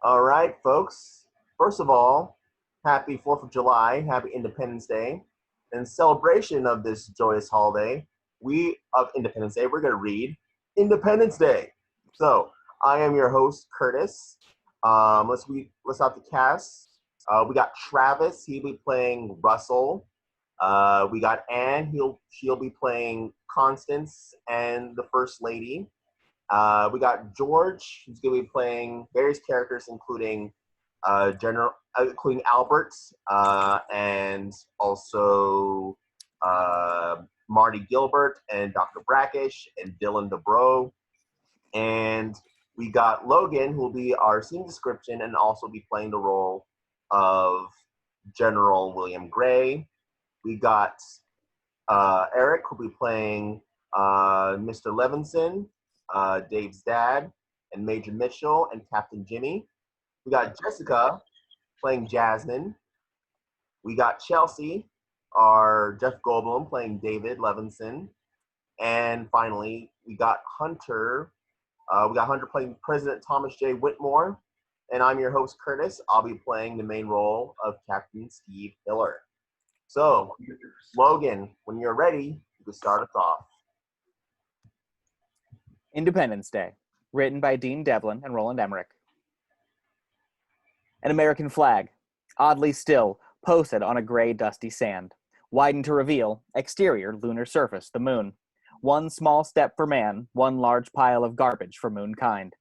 All right, folks. First of all, happy 4th of July, happy Independence Day. In celebration of this joyous holiday, Independence Day, we're going to read Independence Day. So, I am your host, Curtis. Let's out the cast. We got Travis, he'll be playing Russell. We got Anne, she'll be playing Constance and the First Lady. We got George, who's going to be playing various characters, including including Albert, and also Marty Gilbert and Dr. Brackish and Dylan Dubrow. And we got Logan, who will be our scene description and also be playing the role of General William Gray. We got Erik, who will be playing Mr. Levinson, Dave's dad, and Major Mitchell, and Captain Jimmy. We got Jessica playing Jasmine. We got Chelsea, our Jeff Goldblum, playing David Levinson. And finally, we got Hunter. Playing President Thomas J. Whitmore. And I'm your host, Curtis. I'll be playing the main role of Captain Steve Hiller. So, Logan, when you're ready, you can start us off. Independence Day, written by Dean Devlin and Roland Emmerich. An American flag, oddly still, posted on a gray, dusty sand. Widened to reveal, exterior, lunar surface, the moon. One small step for man, one large pile of garbage for moonkind.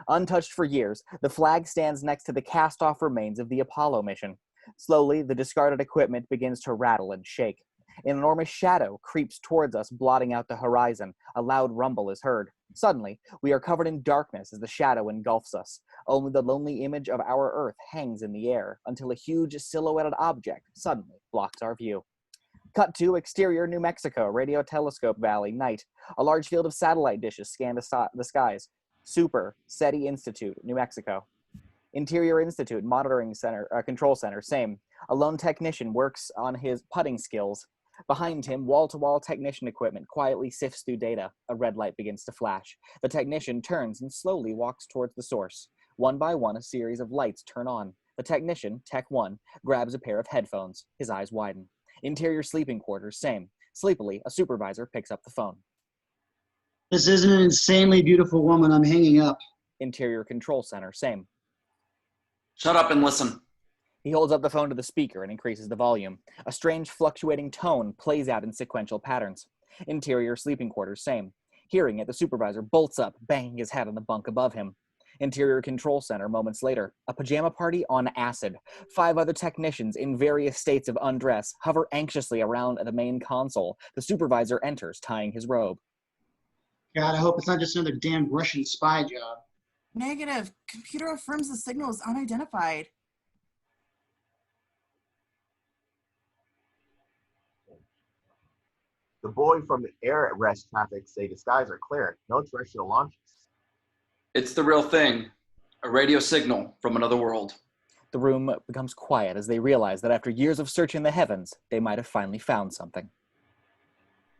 Untouched for years, the flag stands next to the cast-off remains of the Apollo mission. Slowly, the discarded equipment begins to rattle and shake. An enormous shadow creeps towards us, blotting out the horizon. A loud rumble is heard. Suddenly, we are covered in darkness as the shadow engulfs us. Only the lonely image of our Earth hangs in the air until a huge silhouetted object suddenly blocks our view. Cut to exterior New Mexico, Radio Telescope Valley, night. A large field of satellite dishes scan the skies. Super, SETI Institute, New Mexico. Interior Institute, Monitoring Center, Control Center, same. A lone technician works on his putting skills. Behind him, wall-to-wall technician equipment quietly sifts through data. A red light begins to flash. The technician turns and slowly walks towards the source. One by one, a series of lights turn on. The technician, Tech 1, grabs a pair of headphones. His eyes widen. Interior sleeping quarters, same. Sleepily, a supervisor picks up the phone. This isn't an insanely beautiful woman. I'm hanging up. Interior Control Center, same. Shut up and listen. He holds up the phone to the speaker and increases the volume. A strange fluctuating tone plays out in sequential patterns. Interior sleeping quarters, same. Hearing it, the supervisor bolts up, banging his head on the bunk above him. Interior Control Center, moments later. A pajama party on acid. 5 other technicians in various states of undress hover anxiously around the main console. The supervisor enters, tying his robe. God, I hope it's not just another damn Russian spy job. Negative. Computer affirms the signal is unidentified. The boy from the air at rest traffic say the skies are clear. No terrestrial launches. It's the real thing. A radio signal from another world. The room becomes quiet as they realize that after years of searching the heavens, they might have finally found something.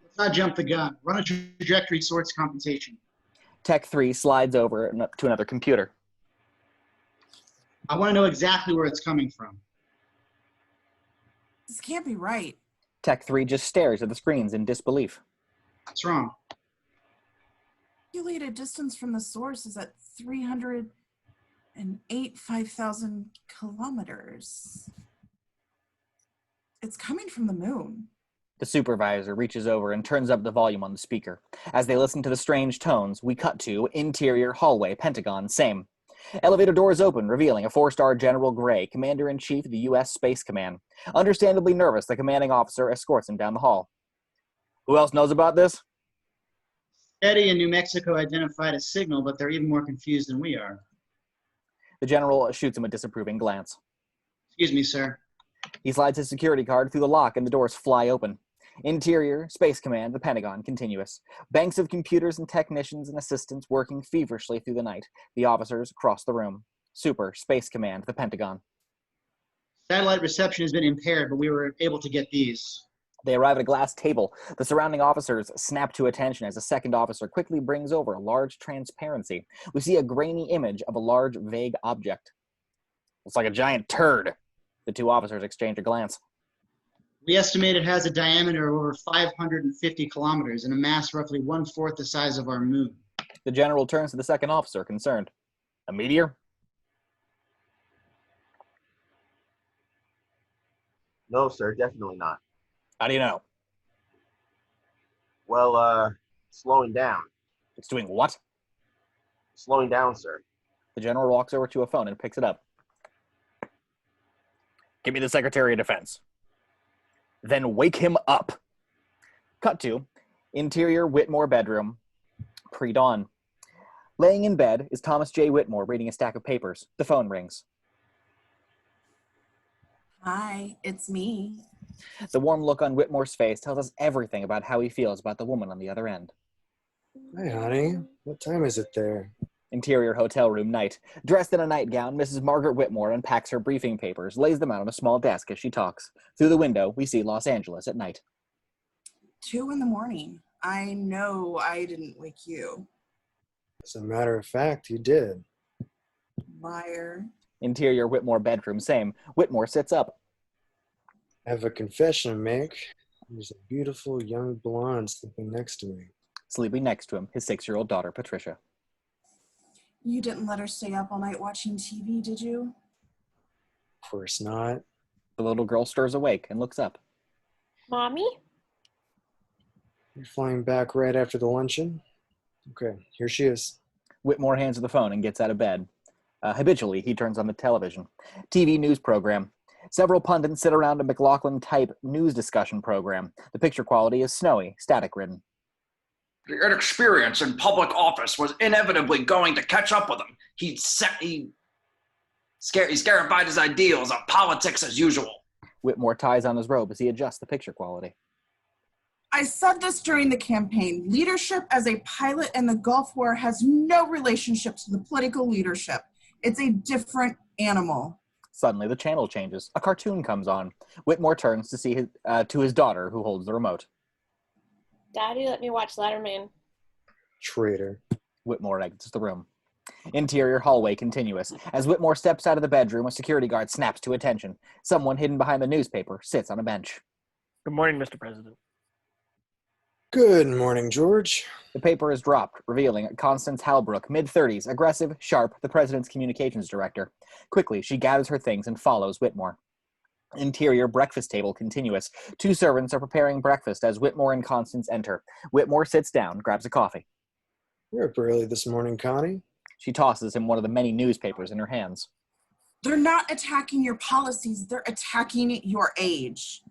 Let's not jump the gun. Run a trajectory source computation. Tech 3 slides over to another computer. I want to know exactly where it's coming from. This can't be right. Tech 3 just stares at the screens in disbelief. What's wrong? Calculated distance from the source is at 308 5,000 kilometers. It's coming from the moon. The supervisor reaches over and turns up the volume on the speaker. As they listen to the strange tones, we cut to interior hallway, Pentagon, same. Elevator doors open, revealing a 4-star General Gray, Commander-in-Chief of the U.S. Space Command. Understandably nervous, the commanding officer escorts him down the hall. Who else knows about this? SETI in New Mexico identified a signal, but they're even more confused than we are. The general shoots him a disapproving glance. Excuse me, sir. He slides his security card through the lock and the doors fly open. Interior, Space Command, the Pentagon, continuous. Banks of computers and technicians and assistants working feverishly through the night. The officers across the room. Super, Space Command, the Pentagon. Satellite reception has been impaired, but we were able to get these. They arrive at a glass table. The surrounding officers snap to attention as a second officer quickly brings over a large transparency. We see a grainy image of a large, vague object. Looks like a giant turd. The two officers exchange a glance. We estimate it has a diameter of over 550 kilometers and a mass roughly 1/4 the size of our moon. The general turns to the second officer, concerned. A meteor? No, sir, definitely not. How do you know? Well, slowing down. It's doing what? Slowing down, sir. The general walks over to a phone and picks it up. Give me the Secretary of Defense. Then wake him up. Cut to interior Whitmore bedroom, pre-dawn. Laying in bed is Thomas J. Whitmore reading a stack of papers. The phone rings. Hi, it's me. The warm look on Whitmore's face tells us everything about how he feels about the woman on the other end. Hi, honey. What time is it there? Interior hotel room night. Dressed in a nightgown, Mrs. Margaret Whitmore unpacks her briefing papers, lays them out on a small desk as she talks. Through the window, we see Los Angeles at night. 2 a.m. I know I didn't wake you. As a matter of fact, you did. Liar. Interior Whitmore bedroom, same. Whitmore sits up. I have a confession to make. There's a beautiful young blonde sleeping next to me. Sleeping next to him, his 6-year-old daughter, Patricia. You didn't let her stay up all night watching TV, did you? Of course not. The little girl stirs awake and looks up. Mommy? You're flying back right after the luncheon? Okay, here she is. Whitmore hands her the phone and gets out of bed. Habitually, he turns on the television. TV news program. Several pundits sit around a McLaughlin-type news discussion program. The picture quality is snowy, static-ridden. The inexperience in public office was inevitably going to catch up with him. He's scarified his ideals of politics as usual. Whitmore ties on his robe as he adjusts the picture quality. I said this during the campaign. Leadership as a pilot in the Gulf War has no relationship to the political leadership. It's a different animal. Suddenly, the channel changes. A cartoon comes on. Whitmore turns to see his daughter, who holds the remote. Daddy let me watch Letterman. Traitor. Whitmore exits the room. Interior hallway continuous. As Whitmore steps out of the bedroom, a security guard snaps to attention. Someone hidden behind the newspaper sits on a bench. Good morning, Mr. President. Good morning, George. The paper is dropped, revealing Constance Halbrook, mid-30s, aggressive, sharp, the president's communications director. Quickly, she gathers her things and follows Whitmore. Interior breakfast table continuous. 2 servants are preparing breakfast as Whitmore and Constance enter. Whitmore sits down, grabs a coffee. You're up early this morning, Connie. She tosses him one of the many newspapers in her hands. They're not attacking your policies. They're attacking your age.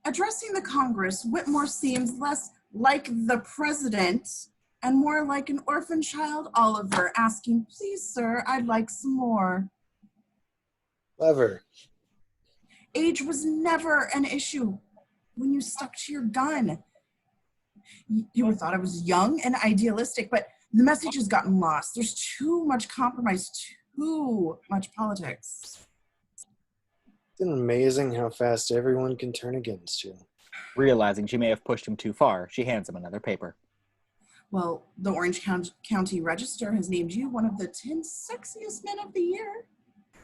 Addressing the Congress, Whitmore seems less like the president and more like an orphan child Oliver asking, "Please, sir, I'd like some more." Clever. Age was never an issue when you stuck to your gun. You were thought I was young and idealistic, but the message has gotten lost. There's too much compromise, too much politics. It's amazing how fast everyone can turn against you. Realizing she may have pushed him too far, she hands him another paper. Well, the Orange County Register has named you one of the 10 sexiest men of the year.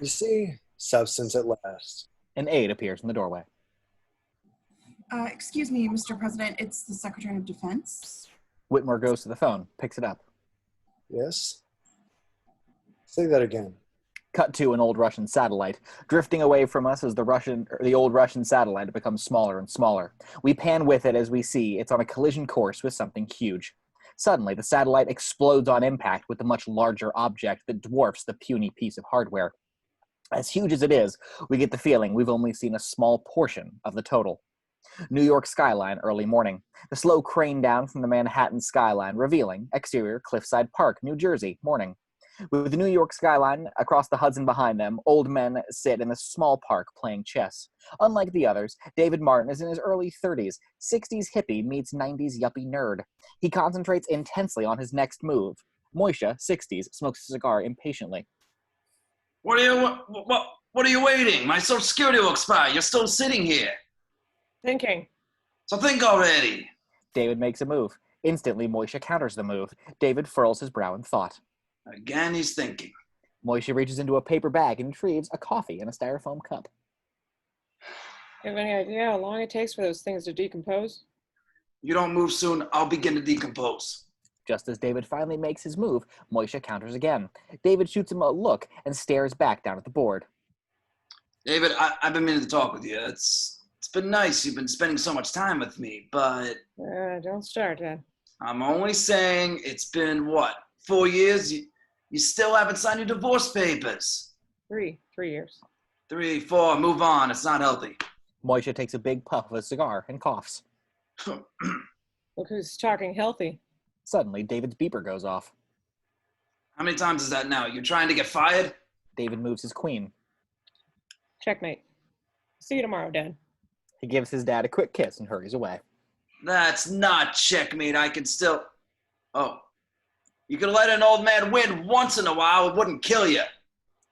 You see, substance at last. An aide appears in the doorway. Excuse me, Mr. President, it's the Secretary of Defense. Whitmore goes to the phone, picks it up. Yes? Say that again. Cut to an old Russian satellite. Drifting away from us as the old Russian satellite becomes smaller and smaller. We pan with it as we see it's on a collision course with something huge. Suddenly, the satellite explodes on impact with a much larger object that dwarfs the puny piece of hardware. As huge as it is, we get the feeling we've only seen a small portion of the total. New York Skyline, early morning. The slow crane down from the Manhattan skyline, revealing exterior Cliffside Park, New Jersey, morning. With the New York skyline across the Hudson behind them, old men sit in a small park playing chess. Unlike the others, David Martin is in his early 30s. 60s hippie meets 90s yuppie nerd. He concentrates intensely on his next move. Moishe, 60s, smokes a cigar impatiently. What are you waiting? My Social Security will expire. You're still sitting here. Thinking. So think already. David makes a move. Instantly, Moishe counters the move. David furrows his brow in thought. Again, he's thinking. Moishe reaches into a paper bag and retrieves a coffee in a styrofoam cup. You have any idea how long it takes for those things to decompose? You don't move soon, I'll begin to decompose. Just as David finally makes his move, Moishe counters again. David shoots him a look and stares back down at the board. David, I've been meaning to talk with you. It's been nice. You've been spending so much time with me, but... Don't start, Dad. I'm only saying it's been, 4 years? You still haven't signed your divorce papers. 3 years. 3, 4, move on. It's not healthy. Moishe takes a big puff of a cigar and coughs. Look who's talking healthy. Suddenly, David's beeper goes off. How many times is that now? You're trying to get fired? David moves his queen. Checkmate. See you tomorrow, Dad. He gives his dad a quick kiss and hurries away. That's not checkmate. I can still... Oh. You could let an old man win once in a while. It wouldn't kill you.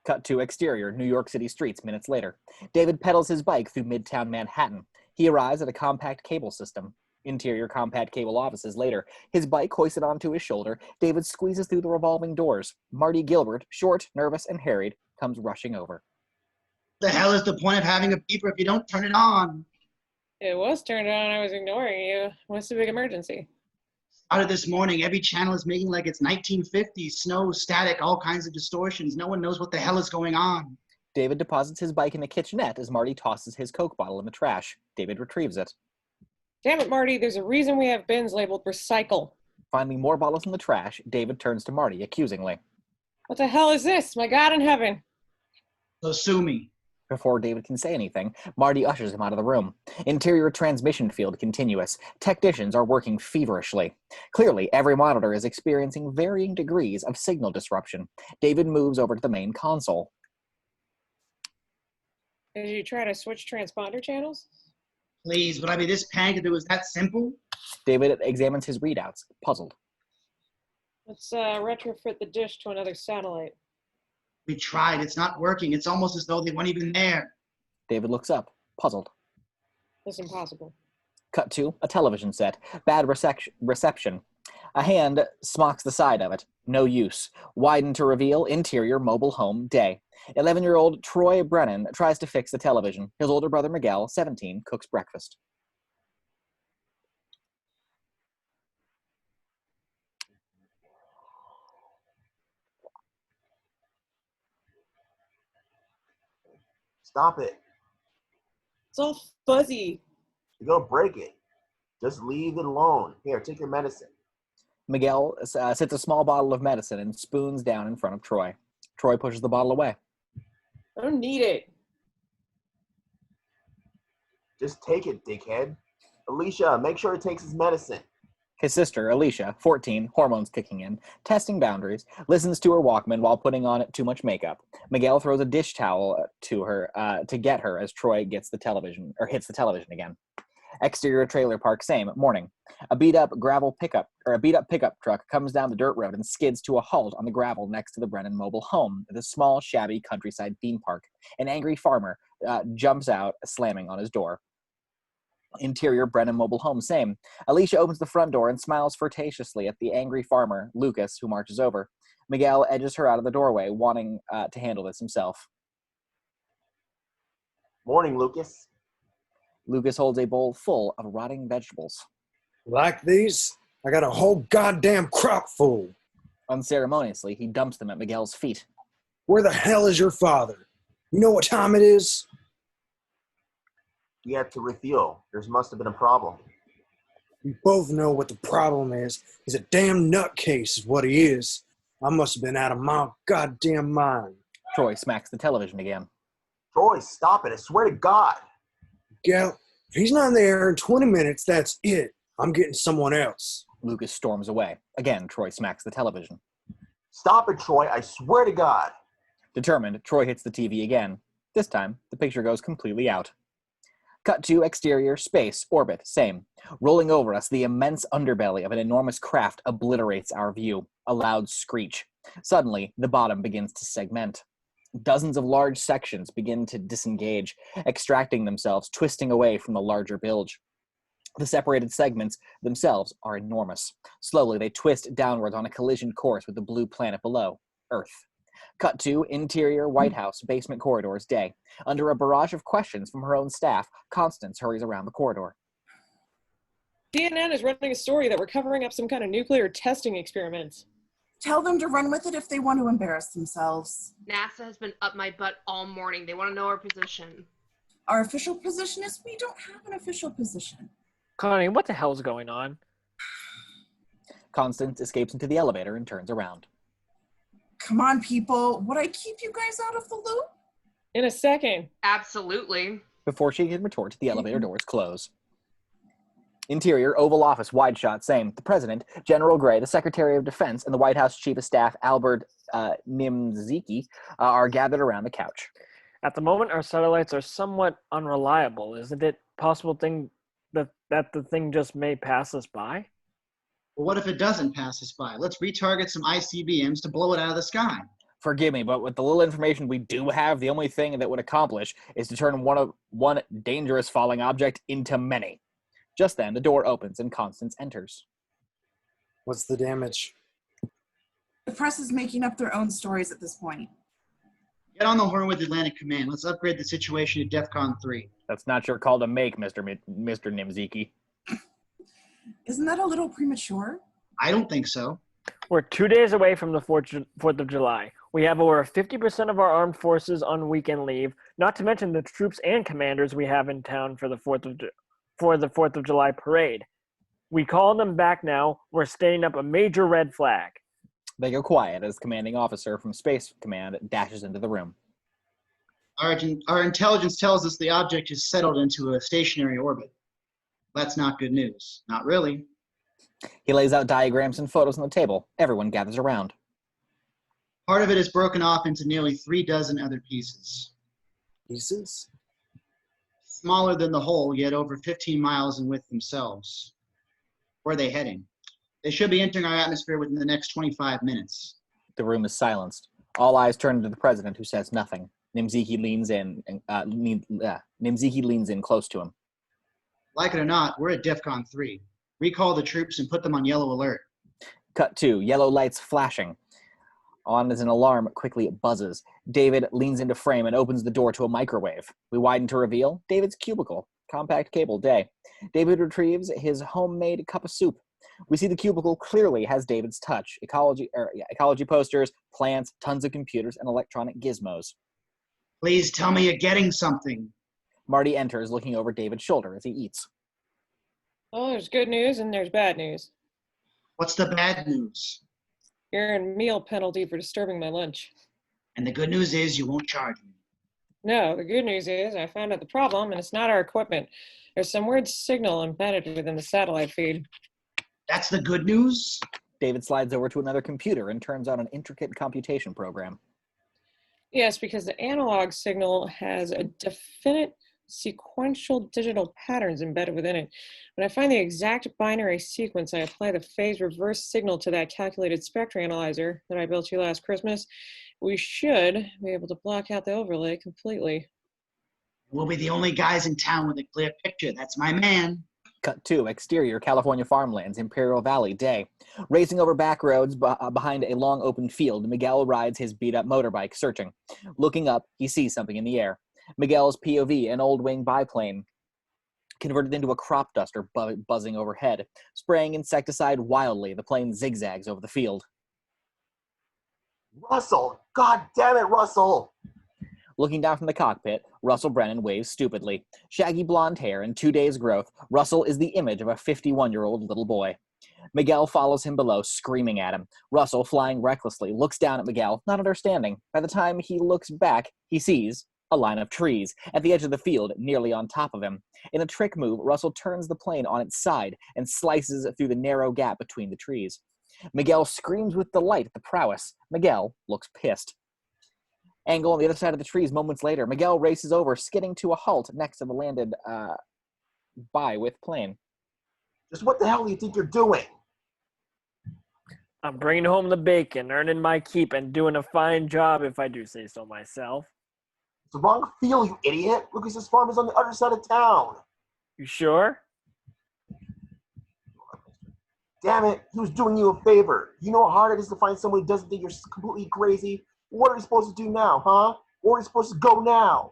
Cut to exterior, New York City streets minutes later. David pedals his bike through Midtown Manhattan. He arrives at a compact cable system. Interior compact cable offices later. His bike hoisted onto his shoulder, David squeezes through the revolving doors. Marty Gilbert, short, nervous, and harried, comes rushing over. The hell is the point of having a beeper if you don't turn it on? It was turned on. I was ignoring you. What's the big emergency? Out of this morning, every channel is making like it's 1950s, snow, static, all kinds of distortions. No one knows what the hell is going on. David deposits his bike in the kitchenette as Marty tosses his Coke bottle in the trash. David retrieves it. Damn it, Marty. There's a reason we have bins labeled recycle. Finding more bottles in the trash, David turns to Marty accusingly. What the hell is this? My God in heaven. So sue me. Before David can say anything, Marty ushers him out of the room. Interior transmission field continuous. Technicians are working feverishly. Clearly, every monitor is experiencing varying degrees of signal disruption. David moves over to the main console. Did you try to switch transponder channels? Please, would I be this panicked if it was that simple? David examines his readouts, puzzled. Let's retrofit the dish to another satellite. We tried. It's not working. It's almost as though they weren't even there. David looks up, puzzled. That's impossible. Cut to a television set. Bad reception. A hand smocks the side of it. No use. Widen to reveal interior mobile home day. 11-year-old Troy Brennan tries to fix the television. His older brother Miguel, 17, cooks breakfast. Stop it. It's all fuzzy. You're going to break it. Just leave it alone. Here, take your medicine. Miguel sits a small bottle of medicine and spoons down in front of Troy. Troy pushes the bottle away. I don't need it. Just take it, dickhead. Alicia, make sure he takes his medicine. His sister, Alicia, 14, hormones kicking in, testing boundaries, listens to her Walkman while putting on too much makeup. Miguel throws a dish towel to her to get her as Troy hits the television again. Exterior trailer park, same, morning. A beat-up pickup truck comes down the dirt road and skids to a halt on the gravel next to the Brennan mobile home, the small, shabby countryside theme park. An angry farmer jumps out, slamming on his door. Interior Brennan mobile home, same. Alicia opens the front door and smiles flirtatiously at the angry farmer, Lucas, who marches over. Miguel edges her out of the doorway, wanting to handle this himself. Morning, Lucas. Lucas holds a bowl full of rotting vegetables. Like these? I got a whole goddamn crop full. Unceremoniously, he dumps them at Miguel's feet. Where the hell is your father? You know what time it is? We had to refuel. There must have been a problem. We both know what the problem is. He's a damn nutcase is what he is. I must have been out of my goddamn mind. Troy smacks the television again. Troy, stop it. I swear to God. Gal, if he's not there in 20 minutes, that's it. I'm getting someone else. Lucas storms away. Again, Troy smacks the television. Stop it, Troy. I swear to God. Determined, Troy hits the TV again. This time, the picture goes completely out. Cut to exterior, space, orbit, same. Rolling over us, the immense underbelly of an enormous craft obliterates our view. A loud screech. Suddenly, the bottom begins to segment. Dozens of large sections begin to disengage, extracting themselves, twisting away from the larger bilge. The separated segments themselves are enormous. Slowly, they twist downwards on a collision course with the blue planet below, Earth. Cut to interior White House basement corridors day. Under a barrage of questions from her own staff, Constance hurries around the corridor. CNN is running a story that we're covering up some kind of nuclear testing experiments. Tell them to run with it if they want to embarrass themselves. NASA has been up my butt all morning. They want to know our position. Our official position is we don't have an official position. Connie, what the hell's going on? Constance escapes into the elevator and turns around. Come on, people. Would I keep you guys out of the loop? In a second. Absolutely. Before she can retort, the elevator doors close. Interior, Oval Office, wide shot, same. The President, General Gray, the Secretary of Defense, and the White House Chief of Staff, Albert Nimzicki, are gathered around the couch. At the moment, our satellites are somewhat unreliable. Isn't it possible that the thing just may pass us by? Well, what if it doesn't pass us by? Let's retarget some ICBMs to blow it out of the sky. Forgive me, but with the little information we do have, the only thing that would accomplish is to turn one dangerous falling object into many. Just then, the door opens and Constance enters. What's the damage? The press is making up their own stories at this point. Get on the horn with Atlantic Command. Let's upgrade the situation to Defcon 3. That's not your call to make, Mr. Nimzicki. Isn't that a little premature? I don't think so. We're 2 days away from the 4th of July. We have over 50% of our armed forces on weekend leave, not to mention the troops and commanders we have in town for the 4th of July parade. We call them back now. We're standing up a major red flag. They go quiet as commanding officer from Space Command dashes into the room. Our intelligence tells us the object is settled into a stationary orbit. That's not good news. Not really. He lays out diagrams and photos on the table. Everyone gathers around. Part of it is broken off into nearly 36 other pieces. Pieces? Smaller than the whole, yet over 15 miles in width themselves. Where are they heading? They should be entering our atmosphere within the next 25 minutes. The room is silenced. All eyes turn to the president, who says nothing. Nimzicki leans in close to him. Like it or not, we're at DEFCON 3. Recall the troops and put them on yellow alert. Cut 2, yellow lights flashing. On as an alarm quickly buzzes. David leans into frame and opens the door to a microwave. We widen to reveal David's cubicle. Compact cable day. David retrieves his homemade cup of soup. We see the cubicle clearly has David's touch. Ecology posters, plants, tons of computers, and electronic gizmos. Please tell me you're getting something. Marty enters, looking over David's shoulder as he eats. Oh, there's good news and there's bad news. What's the bad news? You're in meal penalty for disturbing my lunch. And the good news is you won't charge me. No, the good news is I found out the problem, and it's not our equipment. There's some weird signal embedded within the satellite feed. That's the good news? David slides over to another computer and turns on an intricate computation program. Yes, because the analog signal has a definite sequential digital patterns embedded within it. When I find the exact binary sequence, I apply the phase reverse signal to that calculated spectrum analyzer that I built you last Christmas. We should be able to block out the overlay completely. We'll be the only guys in town with a clear picture. That's my man. Cut 2, exterior California farmlands, Imperial Valley, day. Racing over back roads behind a long open field, Miguel rides his beat-up motorbike, searching. Looking up, he sees something in the air. Miguel's POV, an old wing biplane, converted into a crop duster buzzing overhead. Spraying insecticide wildly, the plane zigzags over the field. Russell! God damn it, Russell! Looking down from the cockpit, Russell Brennan waves stupidly. Shaggy blonde hair and 2 days' growth, Russell is the image of a 51-year-old little boy. Miguel follows him below, screaming at him. Russell, flying recklessly, looks down at Miguel, not understanding. By the time he looks back, he sees a line of trees at the edge of the field, nearly on top of him. In a trick move, Russell turns the plane on its side and slices through the narrow gap between the trees. Miguel screams with delight at the prowess. Miguel looks pissed. Angle on the other side of the trees moments later. Miguel races over, skidding to a halt next to the landed with plane. Just what the hell do you think you're doing? I'm bringing home the bacon, earning my keep, and doing a fine job if I do say so myself. It's the wrong field, you idiot. Lucas's farm is on the other side of town. You sure? Damn it, he was doing you a favor. You know how hard it is to find someone who doesn't think you're completely crazy? What are we supposed to do now, huh? Where are we supposed to go now?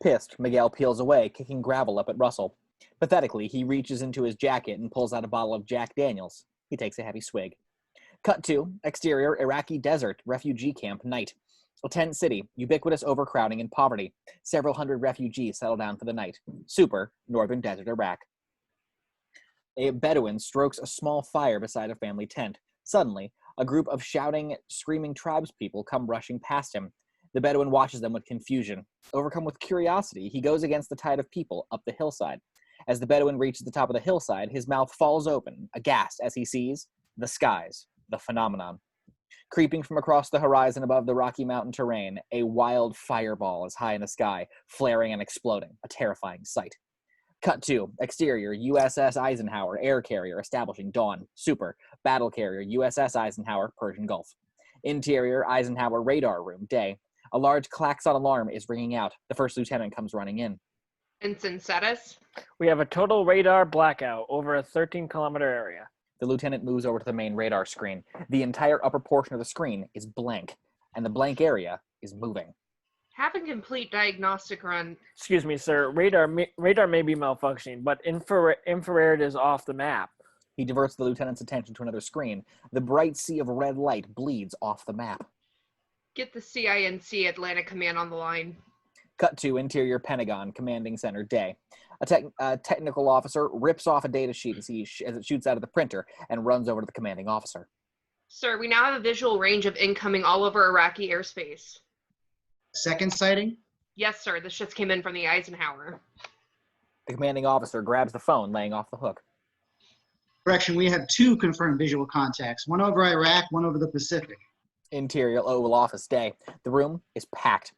Pissed, Miguel peels away, kicking gravel up at Russell. Pathetically, he reaches into his jacket and pulls out a bottle of Jack Daniels. He takes a heavy swig. Cut to, exterior, Iraqi desert, refugee camp, night. A tent city, ubiquitous overcrowding and poverty. Several hundred refugees settle down for the night. Super, northern desert Iraq. A Bedouin strokes a small fire beside a family tent. Suddenly, a group of shouting, screaming tribespeople come rushing past him. The Bedouin watches them with confusion. Overcome with curiosity, he goes against the tide of people up the hillside. As the Bedouin reaches the top of the hillside, his mouth falls open, aghast as he sees the skies, the phenomenon. Creeping from across the horizon above the Rocky Mountain terrain, a wild fireball is high in the sky, flaring and exploding, a terrifying sight. Cut to, exterior, USS Eisenhower, air carrier, establishing dawn. Super, battle carrier, USS Eisenhower, Persian Gulf. Interior, Eisenhower radar room, day. A large klaxon alarm is ringing out. The first lieutenant comes running in. Ensign Settis. We have a total radar blackout over a 13-kilometer area. The lieutenant moves over to the main radar screen. The entire upper portion of the screen is blank, and the blank area is moving. Have a complete diagnostic run. Excuse me, sir. Radar may be malfunctioning, but infrared is off the map. He diverts the lieutenant's attention to another screen. The bright sea of red light bleeds off the map. Get the CINC Atlantic Command on the line. Cut to interior Pentagon, commanding center, day. A technical officer rips off a data sheet as it shoots out of the printer and runs over to the commanding officer. Sir, we now have a visual range of incoming all over Iraqi airspace. Second sighting? Yes, sir. This just came in from the Eisenhower. The commanding officer grabs the phone, laying off the hook. Correction, we have 2 confirmed visual contacts. One over Iraq, one over the Pacific. Interior Oval Office, day. The room is packed.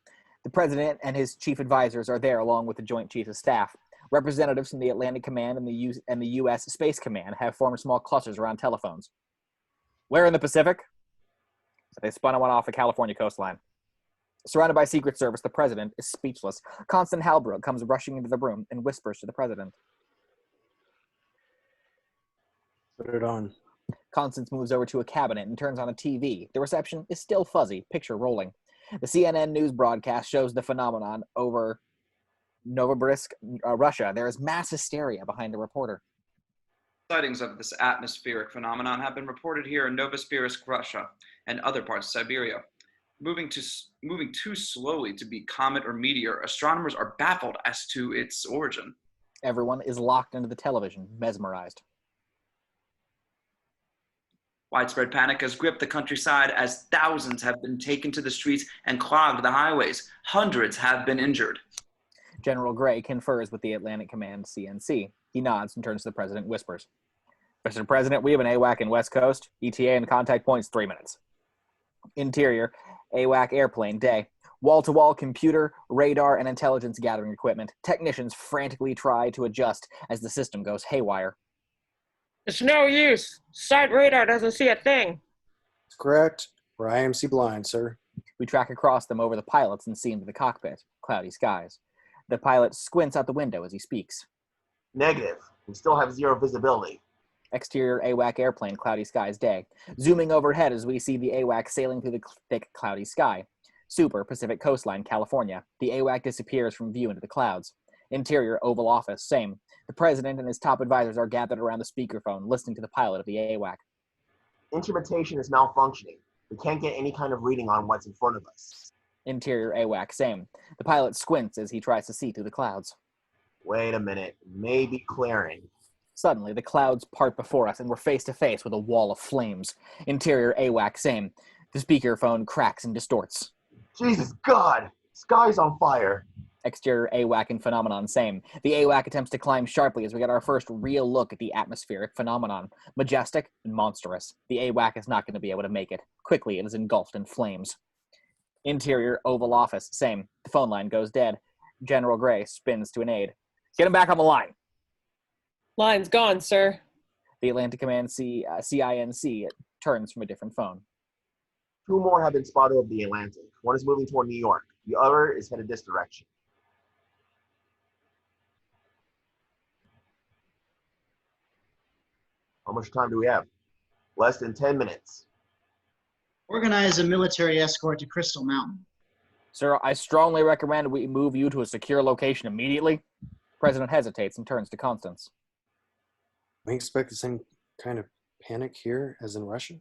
The president and his chief advisors are there along with the Joint Chiefs of Staff. Representatives from the Atlantic Command and the U.S. Space Command have formed small clusters around telephones. Where in the Pacific? So they spun one off the California coastline. Surrounded by Secret Service, the president is speechless. Constance Halbrook comes rushing into the room and whispers to the president. Put it on. Constance moves over to a cabinet and turns on a TV. The reception is still fuzzy, picture rolling. The CNN news broadcast shows the phenomenon over Novosibirsk, Russia. There is mass hysteria behind the reporter. Sightings of this atmospheric phenomenon have been reported here in Novosibirsk, Russia, and other parts of Siberia. Moving too slowly to be comet or meteor, astronomers are baffled as to its origin. Everyone is locked into the television, mesmerized. Widespread panic has gripped the countryside as thousands have been taken to the streets and clogged the highways. Hundreds have been injured. General Gray confers with the Atlantic Command CNC. He nods and turns to the president and whispers. Mr. President, we have an AWAC in West Coast. ETA and contact points 3 minutes. Interior, AWAC airplane, day. Wall-to-wall computer, radar, and intelligence gathering equipment. Technicians frantically try to adjust as the system goes haywire. It's no use. Sight radar doesn't see a thing. Correct. We're IMC blind, sir. We track across them over the pilots and see into the cockpit. Cloudy skies. The pilot squints out the window as he speaks. Negative. We still have 0 visibility. Exterior AWAC airplane, cloudy skies, day. Zooming overhead as we see the AWAC sailing through the thick, cloudy sky. Super, Pacific coastline, California. The AWAC disappears from view into the clouds. Interior, Oval Office, same. The president and his top advisors are gathered around the speakerphone, listening to the pilot of the AWAC. Instrumentation is malfunctioning. We can't get any kind of reading on what's in front of us. Interior AWAC, same. The pilot squints as he tries to see through the clouds. Wait a minute. Maybe clearing. Suddenly, the clouds part before us, and we're face to face with a wall of flames. Interior AWAC, same. The speakerphone cracks and distorts. Jesus God! Sky's on fire. Exterior AWAC and phenomenon, same. The AWAC attempts to climb sharply as we get our first real look at the atmospheric phenomenon. Majestic and monstrous. The AWAC is not going to be able to make it. Quickly, it is engulfed in flames. Interior Oval Office, same. The phone line goes dead. General Gray spins to an aide. Get him back on the line. Line's gone, sir. The Atlantic Command CINC turns from a different phone. 2 more have been spotted over the Atlantic. One is moving toward New York. The other is headed this direction. How much time do we have? Less than 10 minutes. Organize a military escort to Crystal Mountain. Sir, I strongly recommend we move you to a secure location immediately. President hesitates and turns to Constance. We expect the same kind of panic here as in Russia?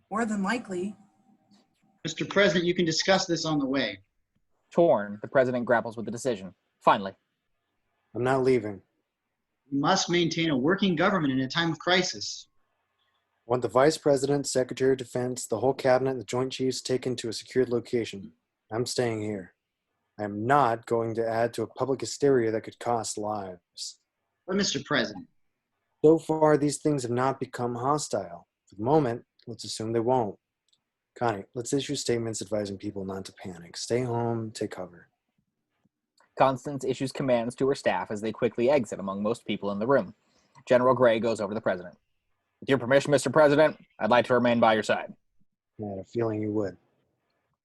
More than likely. Mr. President, you can discuss this on the way. Torn, the president grapples with the decision. Finally, I'm not leaving. We must maintain a working government in a time of crisis. I want the Vice President, Secretary of Defense, the whole cabinet, and the Joint Chiefs taken to a secured location. I'm staying here. I am not going to add to a public hysteria that could cost lives. But Mr. President, So far, these things have not become hostile. For the moment, let's assume they won't. Connie, let's issue statements advising people not to panic. Stay home, take cover. Constance issues commands to her staff as they quickly exit among most people in the room. General Gray goes over to the president. With your permission, Mr. President, I'd like to remain by your side. I had a feeling you would.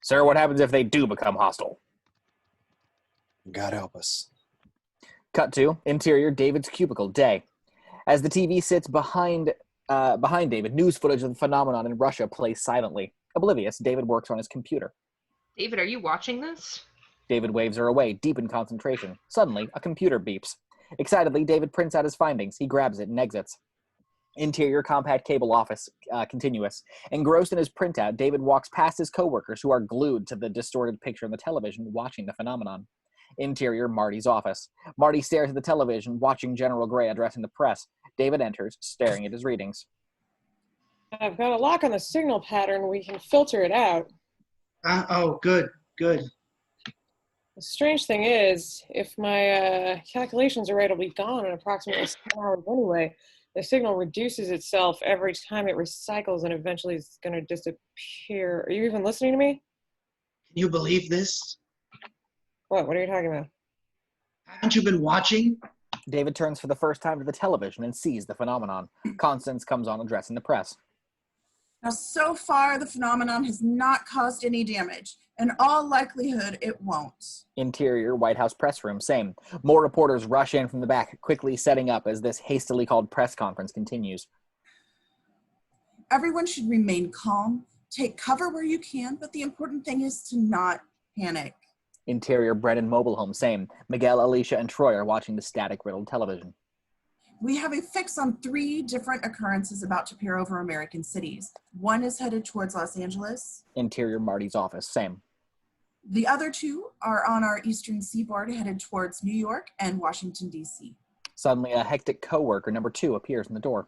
Sir, what happens if they do become hostile? God help us. Cut to interior David's cubicle day. As the TV sits behind David, news footage of the phenomenon in Russia plays silently. Oblivious, David works on his computer. David, are you watching this? David waves her away, deep in concentration. Suddenly, a computer beeps. Excitedly, David prints out his findings. He grabs it and exits. Interior compact cable office, continuous. Engrossed in his printout, David walks past his coworkers who are glued to the distorted picture on the television, watching the phenomenon. Interior Marty's office. Marty stares at the television, watching General Gray addressing the press. David enters, staring at his readings. I've got a lock on the signal pattern. We can filter it out. Oh, good. The strange thing is, if my calculations are right, it'll be gone in approximately 7 hours anyway. The signal reduces itself every time it recycles, and eventually it's going to disappear. Are you even listening to me? Can you believe this? What are you talking about? Haven't you been watching? David turns for the first time to the television and sees the phenomenon. Constance comes on addressing the press. Now, so far, the phenomenon has not caused any damage. In all likelihood, it won't. Interior White House press room, same. More reporters rush in from the back, quickly setting up as this hastily called press conference continues. Everyone should remain calm. Take cover where you can, but the important thing is to not panic. Interior Brennan mobile home, same. Miguel, Alicia, and Troy are watching the static-riddled television. We have a fix on 3 different occurrences about to peer over American cities. One is headed towards Los Angeles. Interior Marty's office, same. The other 2 are on our eastern seaboard headed towards New York and Washington, D.C. Suddenly, a hectic coworker, number 2, appears in the door.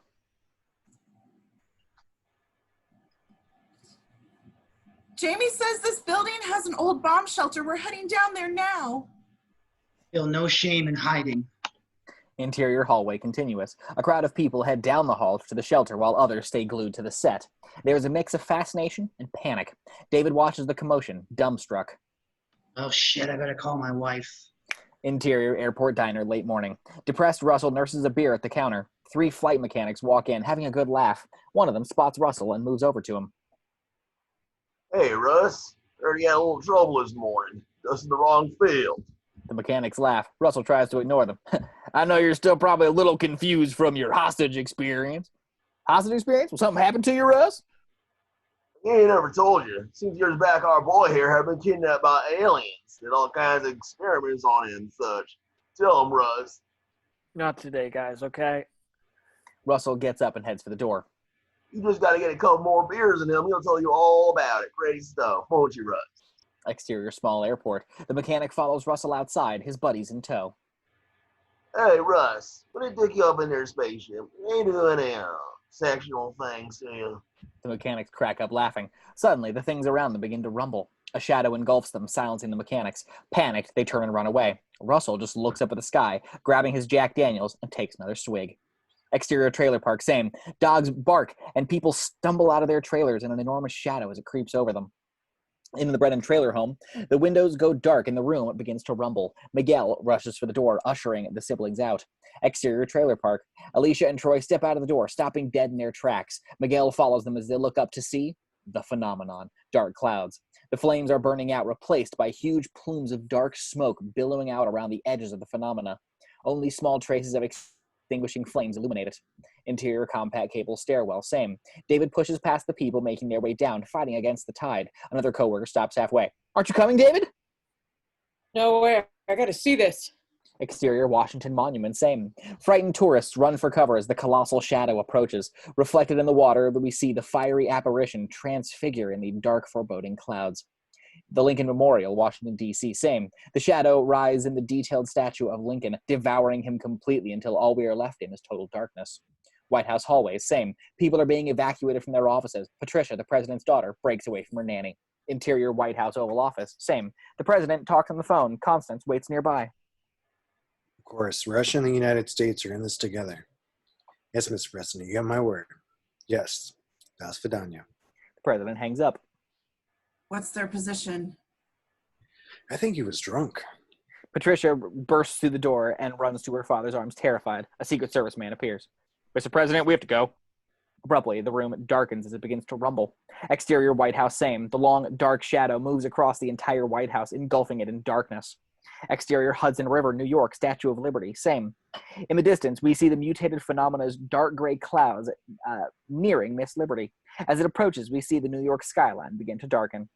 Jamie says this building has an old bomb shelter. We're heading down there now. Feel no shame in hiding. Interior hallway continuous. A crowd of people head down the hall to the shelter while others stay glued to the set. There is a mix of fascination and panic. David watches the commotion, dumbstruck. Oh shit, I better call my wife. Interior airport diner, late morning. Depressed Russell nurses a beer at the counter. 3 flight mechanics walk in, having a good laugh. One of them spots Russell and moves over to him. Hey, Russ. Heard you had a little trouble this morning. Just in the wrong field. The mechanics laugh. Russell tries to ignore them. I know you're still probably a little confused from your hostage experience. Hostage experience? Will something happen to you, Russ? He ain't never told you. Since years back, our boy here had been kidnapped by aliens. Did all kinds of experiments on him and such. Tell him, Russ. Not today, guys, okay? Russell gets up and heads for the door. You just got to get a couple more beers in him. He'll tell you all about it. Crazy stuff. Won't you, Russ? Exterior small airport. The mechanic follows Russell outside, his buddies in tow. Hey, Russ. What did take you up in their spaceship? You ain't doing any sectional things to you. The mechanics crack up laughing. Suddenly, the things around them begin to rumble. A shadow engulfs them, silencing the mechanics. Panicked, they turn and run away. Russell just looks up at the sky, grabbing his Jack Daniels, and takes another swig. Exterior trailer park, same. Dogs bark, and people stumble out of their trailers in an enormous shadow as it creeps over them. In the Brennan trailer home, the windows go dark and the room begins to rumble. Miguel rushes for the door, ushering the siblings out. Exterior trailer park. Alicia and Troy step out of the door, stopping dead in their tracks. Miguel follows them as they look up to see the phenomenon. Dark clouds. The flames are burning out, replaced by huge plumes of dark smoke billowing out around the edges of the phenomena. Only small traces of extinguishing flames illuminate it. Interior compact cable stairwell, same. David pushes past the people making their way down, fighting against the tide. Another coworker stops halfway. Aren't you coming, David? No way. I gotta see this. Exterior Washington Monument, same. Frightened tourists run for cover as the colossal shadow approaches. Reflected in the water, we see the fiery apparition transfigure in the dark, foreboding clouds. The Lincoln Memorial, Washington, D.C., same. The shadow rise in the detailed statue of Lincoln, devouring him completely until all we are left in is total darkness. White House hallways, same. People are being evacuated from their offices. Patricia, the president's daughter, breaks away from her nanny. Interior White House Oval Office, same. The president talks on the phone. Constance waits nearby. Of course, Russia and the United States are in this together. Yes, Mr. President, you have my word. Yes. Das Vidanya. The president hangs up. What's their position? I think he was drunk. Patricia bursts through the door and runs to her father's arms, terrified. A Secret Service man appears. Mr. President, we have to go. Abruptly, the room darkens as it begins to rumble. Exterior White House, same. The long, dark shadow moves across the entire White House, engulfing it in darkness. Exterior Hudson River, New York, Statue of Liberty, same. In the distance, we see the mutated phenomana's dark gray clouds nearing Miss Liberty. As it approaches, we see the New York skyline begin to darken.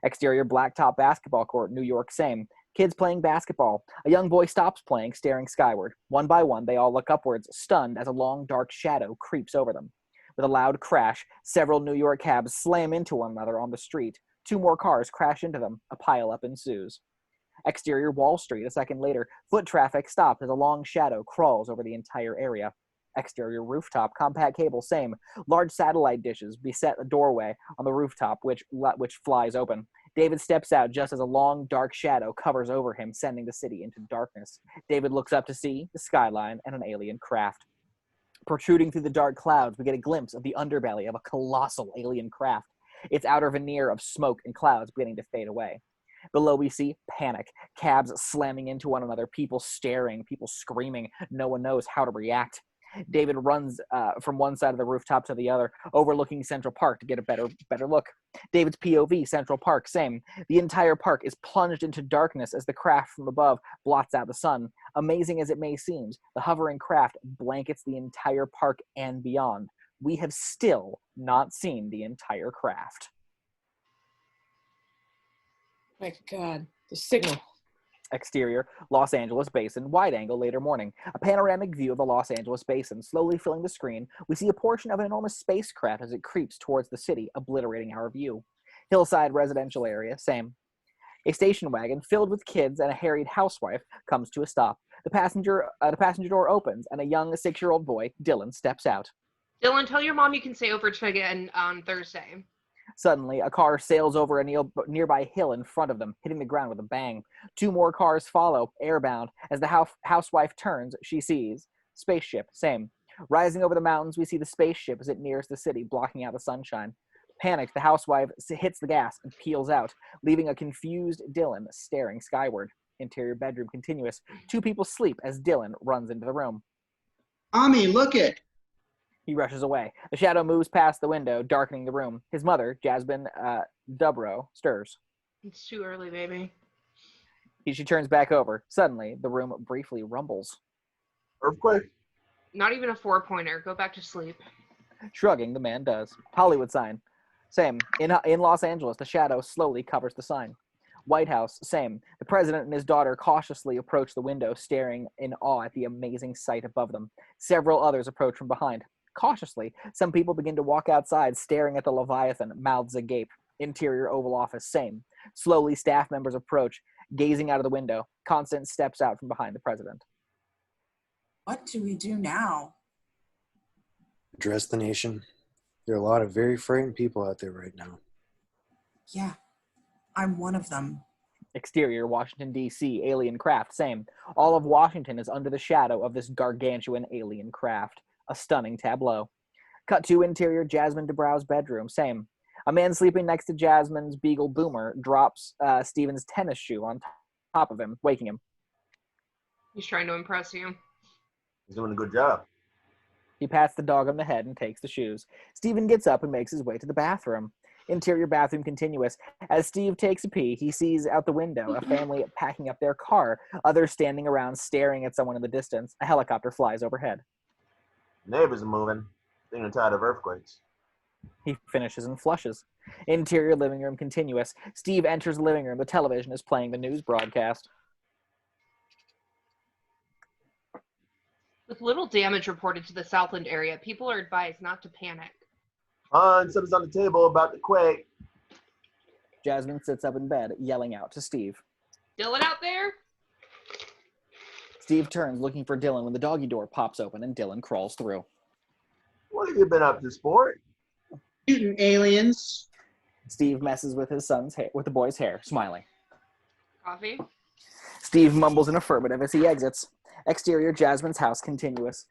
Exterior blacktop basketball court, New York, same. Kids playing basketball. A young boy stops playing, staring skyward. One by one, they all look upwards, stunned as a long, dark shadow creeps over them. With a loud crash, several New York cabs slam into one another on the street. 2 more cars crash into them. A pileup ensues. Exterior Wall Street, a second later, foot traffic stops as a long shadow crawls over the entire area. Exterior rooftop, compact cable, same. Large satellite dishes beset a doorway on the rooftop, which flies open. David steps out just as a long, dark shadow covers over him, sending the city into darkness. David looks up to see the skyline and an alien craft. Protruding through the dark clouds, we get a glimpse of the underbelly of a colossal alien craft, its outer veneer of smoke and clouds beginning to fade away. Below we see panic, cabs slamming into one another, people staring, people screaming. No one knows how to react. David runs from one side of the rooftop to the other, overlooking Central Park to get a better look. David's POV, Central Park, same. The entire park is plunged into darkness as the craft from above blots out the sun. Amazing as it may seem, the hovering craft blankets the entire park and beyond. We have still not seen the entire craft. My God, the signal. Exterior, Los Angeles Basin, wide angle later morning. A panoramic view of the Los Angeles Basin. Slowly filling the screen, we see a portion of an enormous spacecraft as it creeps towards the city, obliterating our view. Hillside residential area, same. A station wagon filled with kids and a harried housewife comes to a stop. The passenger door opens and a young 6-year-old boy, Dylan, steps out. Dylan, tell your mom you can stay over to again on Thursday. Suddenly, a car sails over a nearby hill in front of them, hitting the ground with a bang. 2 more cars follow, airbound. As the housewife turns, she sees spaceship, same. Rising over the mountains, we see the spaceship as it nears the city, blocking out the sunshine. Panicked, the housewife hits the gas and peels out, leaving a confused Dylan staring skyward. Interior bedroom continuous. 2 people sleep as Dylan runs into the room. Ami, look it! He rushes away. The shadow moves past the window, darkening the room. His mother, Jasmine Dubrow, stirs. It's too early, baby. She turns back over. Suddenly, the room briefly rumbles. Earthquake. Not even a 4-pointer. Go back to sleep. Shrugging, the man does. Hollywood sign. Same. In Los Angeles, the shadow slowly covers the sign. White House, same. The president and his daughter cautiously approach the window, staring in awe at the amazing sight above them. Several others approach from behind. Cautiously, some people begin to walk outside, staring at the Leviathan, mouths agape. Interior Oval Office, same. Slowly, staff members approach, gazing out of the window. Constance steps out from behind the president. What do we do now? Address the nation. There are a lot of very frightened people out there right now. Yeah, I'm one of them. Exterior, Washington, D.C., alien craft, same. All of Washington is under the shadow of this gargantuan alien craft. A stunning tableau. Cut to interior Jasmine Dubrow's bedroom, same. A man sleeping next to Jasmine's Beagle Boomer drops Stephen's tennis shoe on top of him, waking him. He's trying to impress you. He's doing a good job. He pats the dog on the head and takes the shoes. Stephen gets up and makes his way to the bathroom. Interior bathroom continuous. As Steve takes a pee, he sees out the window a family packing up their car, others standing around staring at someone in the distance. A helicopter flies overhead. Neighbors are moving. They're tired of earthquakes. He finishes and flushes. Interior living room continuous. Steve enters the living room. The television is playing the news broadcast. With little damage reported to the Southland area, people are advised not to panic. Something's on the table about the quake. Jasmine sits up in bed, yelling out to Steve. Dylan out there? Steve turns, looking for Dylan, when the doggy door pops open and Dylan crawls through. What have you been up to, sport? Shooting aliens. Steve messes with his son's hair, with the boy's hair, smiling. Coffee? Steve mumbles an affirmative as he exits. Exterior Jasmine's house continuous.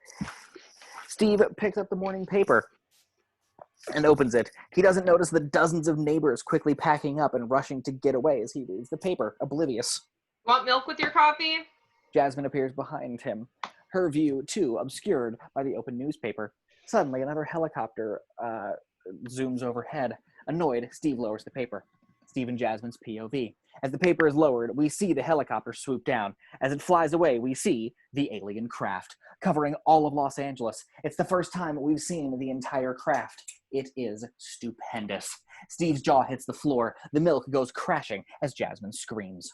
Steve picks up the morning paper and opens it. He doesn't notice the dozens of neighbors quickly packing up and rushing to get away as he reads the paper, oblivious. Want milk with your coffee? Jasmine appears behind him, her view, too, obscured by the open newspaper. Suddenly, another helicopter zooms overhead. Annoyed, Steve lowers the paper. Steve and Jasmine's POV. As the paper is lowered, we see the helicopter swoop down. As it flies away, we see the alien craft, covering all of Los Angeles. It's the first time we've seen the entire craft. It is stupendous. Steve's jaw hits the floor. The milk goes crashing as Jasmine screams.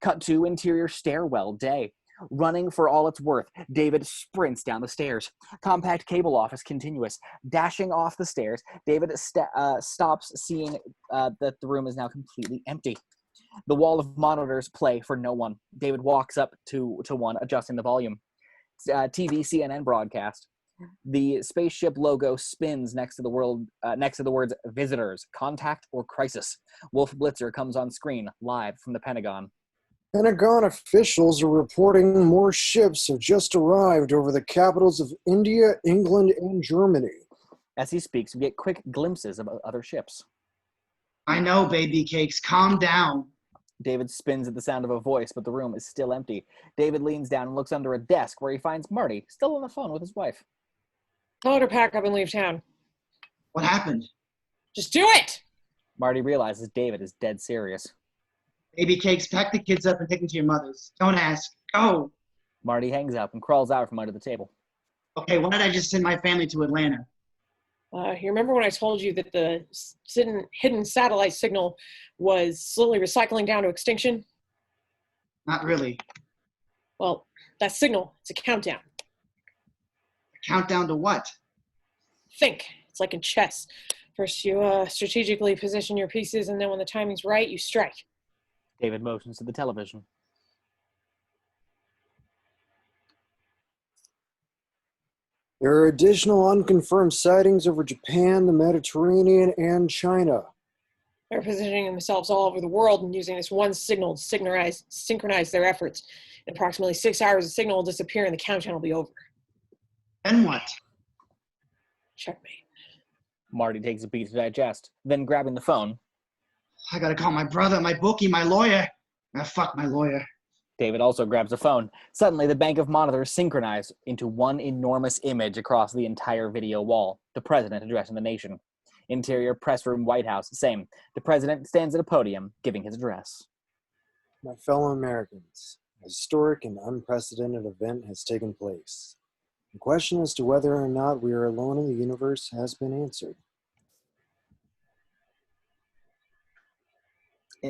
Cut to interior stairwell day. Running for all it's worth, David sprints down the stairs. Compact cable office continuous. Dashing off the stairs, David stops, seeing that the room is now completely empty. The wall of monitors play for no one. David walks up to one, adjusting the volume. TV CNN broadcast. The spaceship logo spins next to the words visitors, contact, or crisis. Wolf Blitzer comes on screen, live from the Pentagon. Pentagon officials are reporting more ships have just arrived over the capitals of India, England, and Germany. As he speaks, we get quick glimpses of other ships. I know, baby cakes. Calm down. David spins at the sound of a voice, but the room is still empty. David leans down and looks under a desk where he finds Marty, still on the phone with his wife. Tell her to pack up and leave town. What happened? Just do it! Marty realizes David is dead serious. Baby cakes, pack the kids up and take them to your mother's. Don't ask. Go. Marty hangs up and crawls out from under the table. Okay, why did I just send my family to Atlanta? You remember when I told you that the hidden satellite signal was slowly recycling down to extinction? Not really. Well, that signal, it's a countdown. A countdown to what? Think. It's like in chess. First you strategically position your pieces, and then when the timing's right, you strike. David motions to the television. There are additional unconfirmed sightings over Japan, the Mediterranean, and China. They're positioning themselves all over the world and using this one signal to synchronize their efforts. In approximately 6 hours, the signal will disappear and the countdown will be over. Then what? Checkmate. Marty takes a beat to digest, then grabbing the phone. I gotta call my brother, my bookie, my lawyer. Ah, fuck my lawyer. David also grabs a phone. Suddenly, the bank of monitors synchronize into one enormous image across the entire video wall. The president addressing the nation. Interior press room, White House, same. The president stands at a podium, giving his address. My fellow Americans, a historic and unprecedented event has taken place. The question as to whether or not we are alone in the universe has been answered.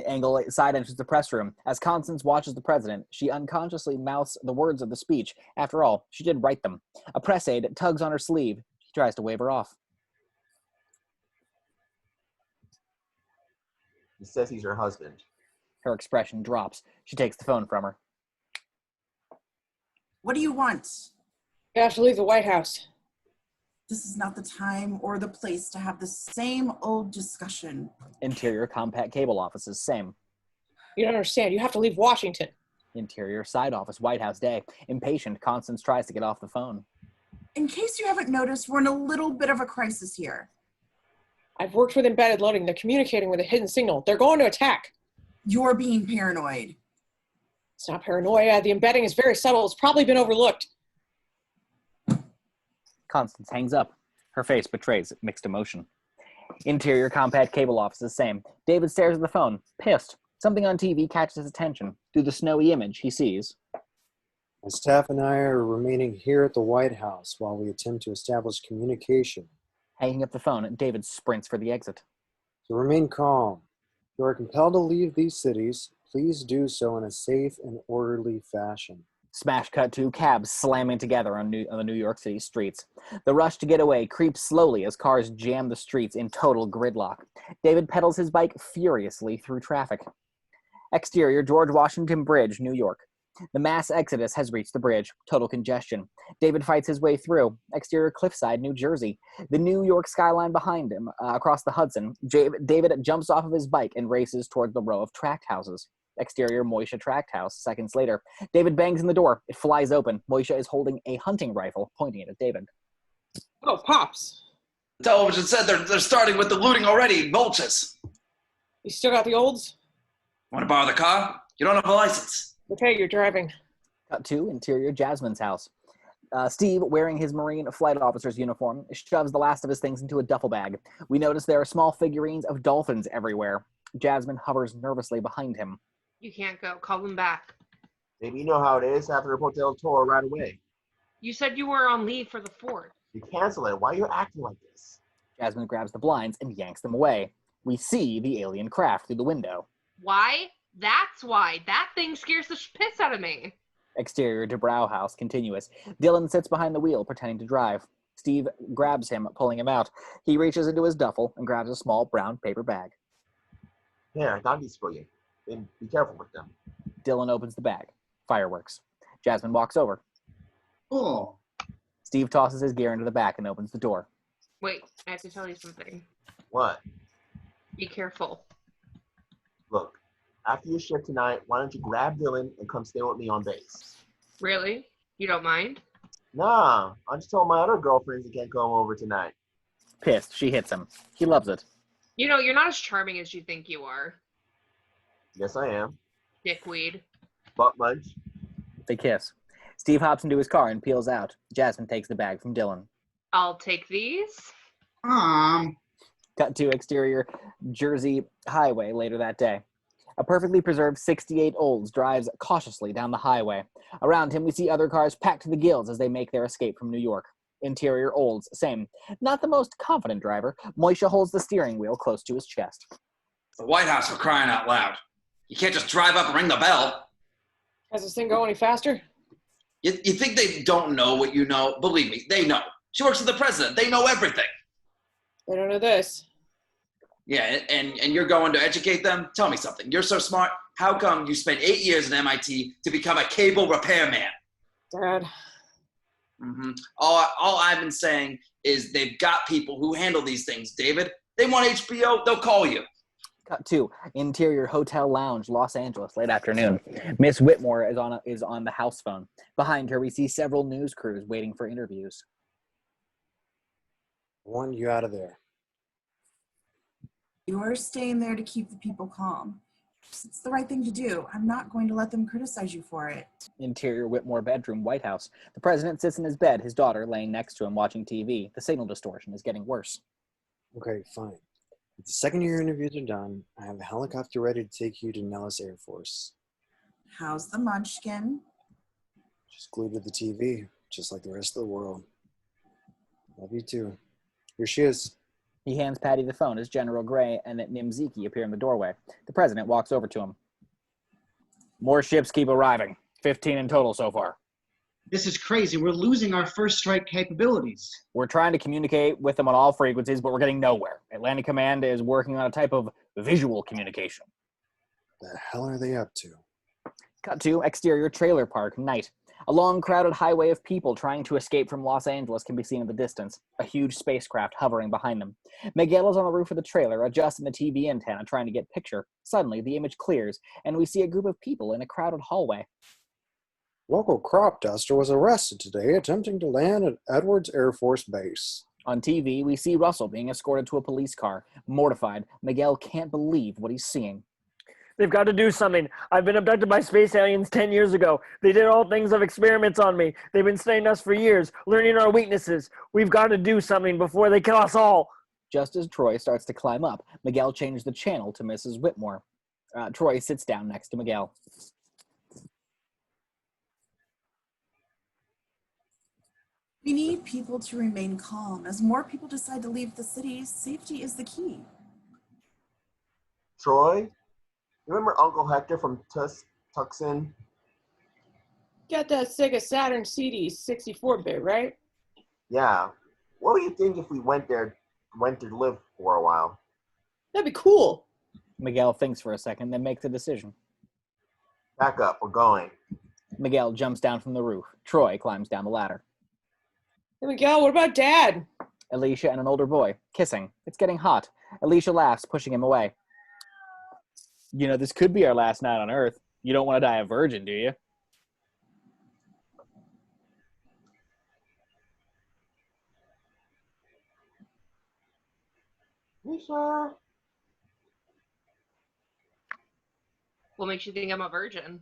Angle side enters the press room. As Constance watches the president, she unconsciously mouths the words of the speech. After all, she did write them. A press aide tugs on her sleeve. She tries to wave her off. He says he's her husband. Her expression drops. She takes the phone from her. What do you want? You have to leave the White House. This is not the time or the place to have the same old discussion. Interior compact cable offices, same. You don't understand. You have to leave Washington. Interior side office, White House day. Impatient, Constance tries to get off the phone. In case you haven't noticed, we're in a little bit of a crisis here. I've worked with embedded loading. They're communicating with a hidden signal. They're going to attack. You're being paranoid. It's not paranoia. The embedding is very subtle. It's probably been overlooked. Constance hangs up. Her face betrays mixed emotion. Interior compact cable office is same. David stares at the phone, pissed. Something on TV catches his attention. Through the snowy image, he sees My staff and I are remaining here at the White House while we attempt to establish communication. Hanging up the phone, David sprints for the exit. So remain calm. If you are compelled to leave these cities, please do so in a safe and orderly fashion. Smash cut to cabs slamming together on the New York City streets. The rush to get away creeps slowly as cars jam the streets in total gridlock. David pedals his bike furiously through traffic. Exterior, George Washington Bridge, New York. The mass exodus has reached the bridge. Total congestion. David fights his way through. Exterior, Cliffside, New Jersey. The New York skyline behind him, across the Hudson. David jumps off of his bike and races toward the row of tract houses. Exterior, Moishe tract house. Seconds later, David bangs in the door. It flies open. Moishe is holding a hunting rifle, pointing it at David. Oh, Pops. The television said they're starting with the looting already. Vultures. You still got the olds? Want to borrow the car? You don't have a license. Okay, you're driving. Cut to interior, Jasmine's house. Steve, wearing his Marine flight officer's uniform, shoves the last of his things into a duffel bag. We notice there are small figurines of dolphins everywhere. Jasmine hovers nervously behind him. You can't go. Call them back. Maybe you know how it is. Have to report to Toro right away. You said you were on leave for the 4th. You cancel it. Why are you acting like this? Jasmine grabs the blinds and yanks them away. We see the alien craft through the window. Why? That's why. That thing scares the piss out of me. Exterior, Dubrow house, continuous. Dylan sits behind the wheel, pretending to drive. Steve grabs him, pulling him out. He reaches into his duffel and grabs a small brown paper bag. Here, I got these for you. And be careful with them. Dylan opens the bag. Fireworks. Jasmine walks over. Cool. Steve tosses his gear into the back and opens the door. Wait, I have to tell you something. What? Be careful. Look, after your shift tonight, why don't you grab Dylan and come stay with me on base? Really? You don't mind? Nah, I just told my other girlfriends they can't come over tonight. Pissed, she hits him. He loves it. You know, you're not as charming as you think you are. Yes, I am. Dickweed. Butt munch. They kiss. Steve hops into his car and peels out. Jasmine takes the bag from Dylan. I'll take these. Cut to exterior Jersey highway later that day. A perfectly preserved 68 Olds drives cautiously down the highway. Around him, we see other cars packed to the gills as they make their escape from New York. Interior Olds, same. Not the most confident driver. Moishe holds the steering wheel close to his chest. The White House, for crying out loud. You can't just drive up and ring the bell. Has this thing go any faster? You think they don't know what you know? Believe me, they know. She works for the president. They know everything. They don't know this. Yeah, and you're going to educate them? Tell me something. You're so smart. How come you spent 8 years at MIT to become a cable repairman? Dad. Mm-hmm. All I've been saying is they've got people who handle these things, David. They want HBO, they'll call you. Cut to interior hotel lounge, Los Angeles, late afternoon. Miss Whitmore is on the house phone. Behind her, we see several news crews waiting for interviews. I want you out of there. You're staying there to keep the people calm. It's the right thing to do. I'm not going to let them criticize you for it. Interior Whitmore bedroom, White House. The president sits in his bed, his daughter laying next to him watching TV. The signal distortion is getting worse. Okay, fine. If the second year interviews are done, I have a helicopter ready to take you to Nellis Air Force. How's the munchkin? Just glued to the TV, just like the rest of the world. Love you too. Here she is. He hands Patty the phone as General Gray and Nimzicki appear in the doorway. The president walks over to him. More ships keep arriving. 15 in total so far. This is crazy. We're losing our first strike capabilities. We're trying to communicate with them on all frequencies, but we're getting nowhere. Atlantic Command is working on a type of visual communication. The hell are they up to? Cut to exterior trailer park, night. A long, crowded highway of people trying to escape from Los Angeles can be seen in the distance, a huge spacecraft hovering behind them. Miguel is on the roof of the trailer, adjusting the TV antenna, trying to get picture. Suddenly, the image clears, and we see a group of people in a crowded hallway. Local crop duster was arrested today attempting to land at Edwards Air Force Base. On TV, we see Russell being escorted to a police car. Mortified, Miguel can't believe what he's seeing. They've got to do something. I've been abducted by space aliens 10 years ago. They did all things of experiments on me. They've been studying us for years, learning our weaknesses. We've got to do something before they kill us all. Just as Troy starts to climb up, Miguel changes the channel to Mrs. Whitmore. Troy sits down next to Miguel. We need people to remain calm. As more people decide to leave the city, safety is the key. Troy, you remember Uncle Hector from Tucson? Got that Sega Saturn CD 64-bit, right? Yeah. What do you think if we went to live for a while? That'd be cool. Miguel thinks for a second, then makes a decision. Back up, we're going. Miguel jumps down from the roof. Troy climbs down the ladder. There we go. What about Dad? Alicia and an older boy, kissing. It's getting hot. Alicia laughs, pushing him away. You know, this could be our last night on Earth. You don't want to die a virgin, do you? You sure? What makes you think I'm a virgin?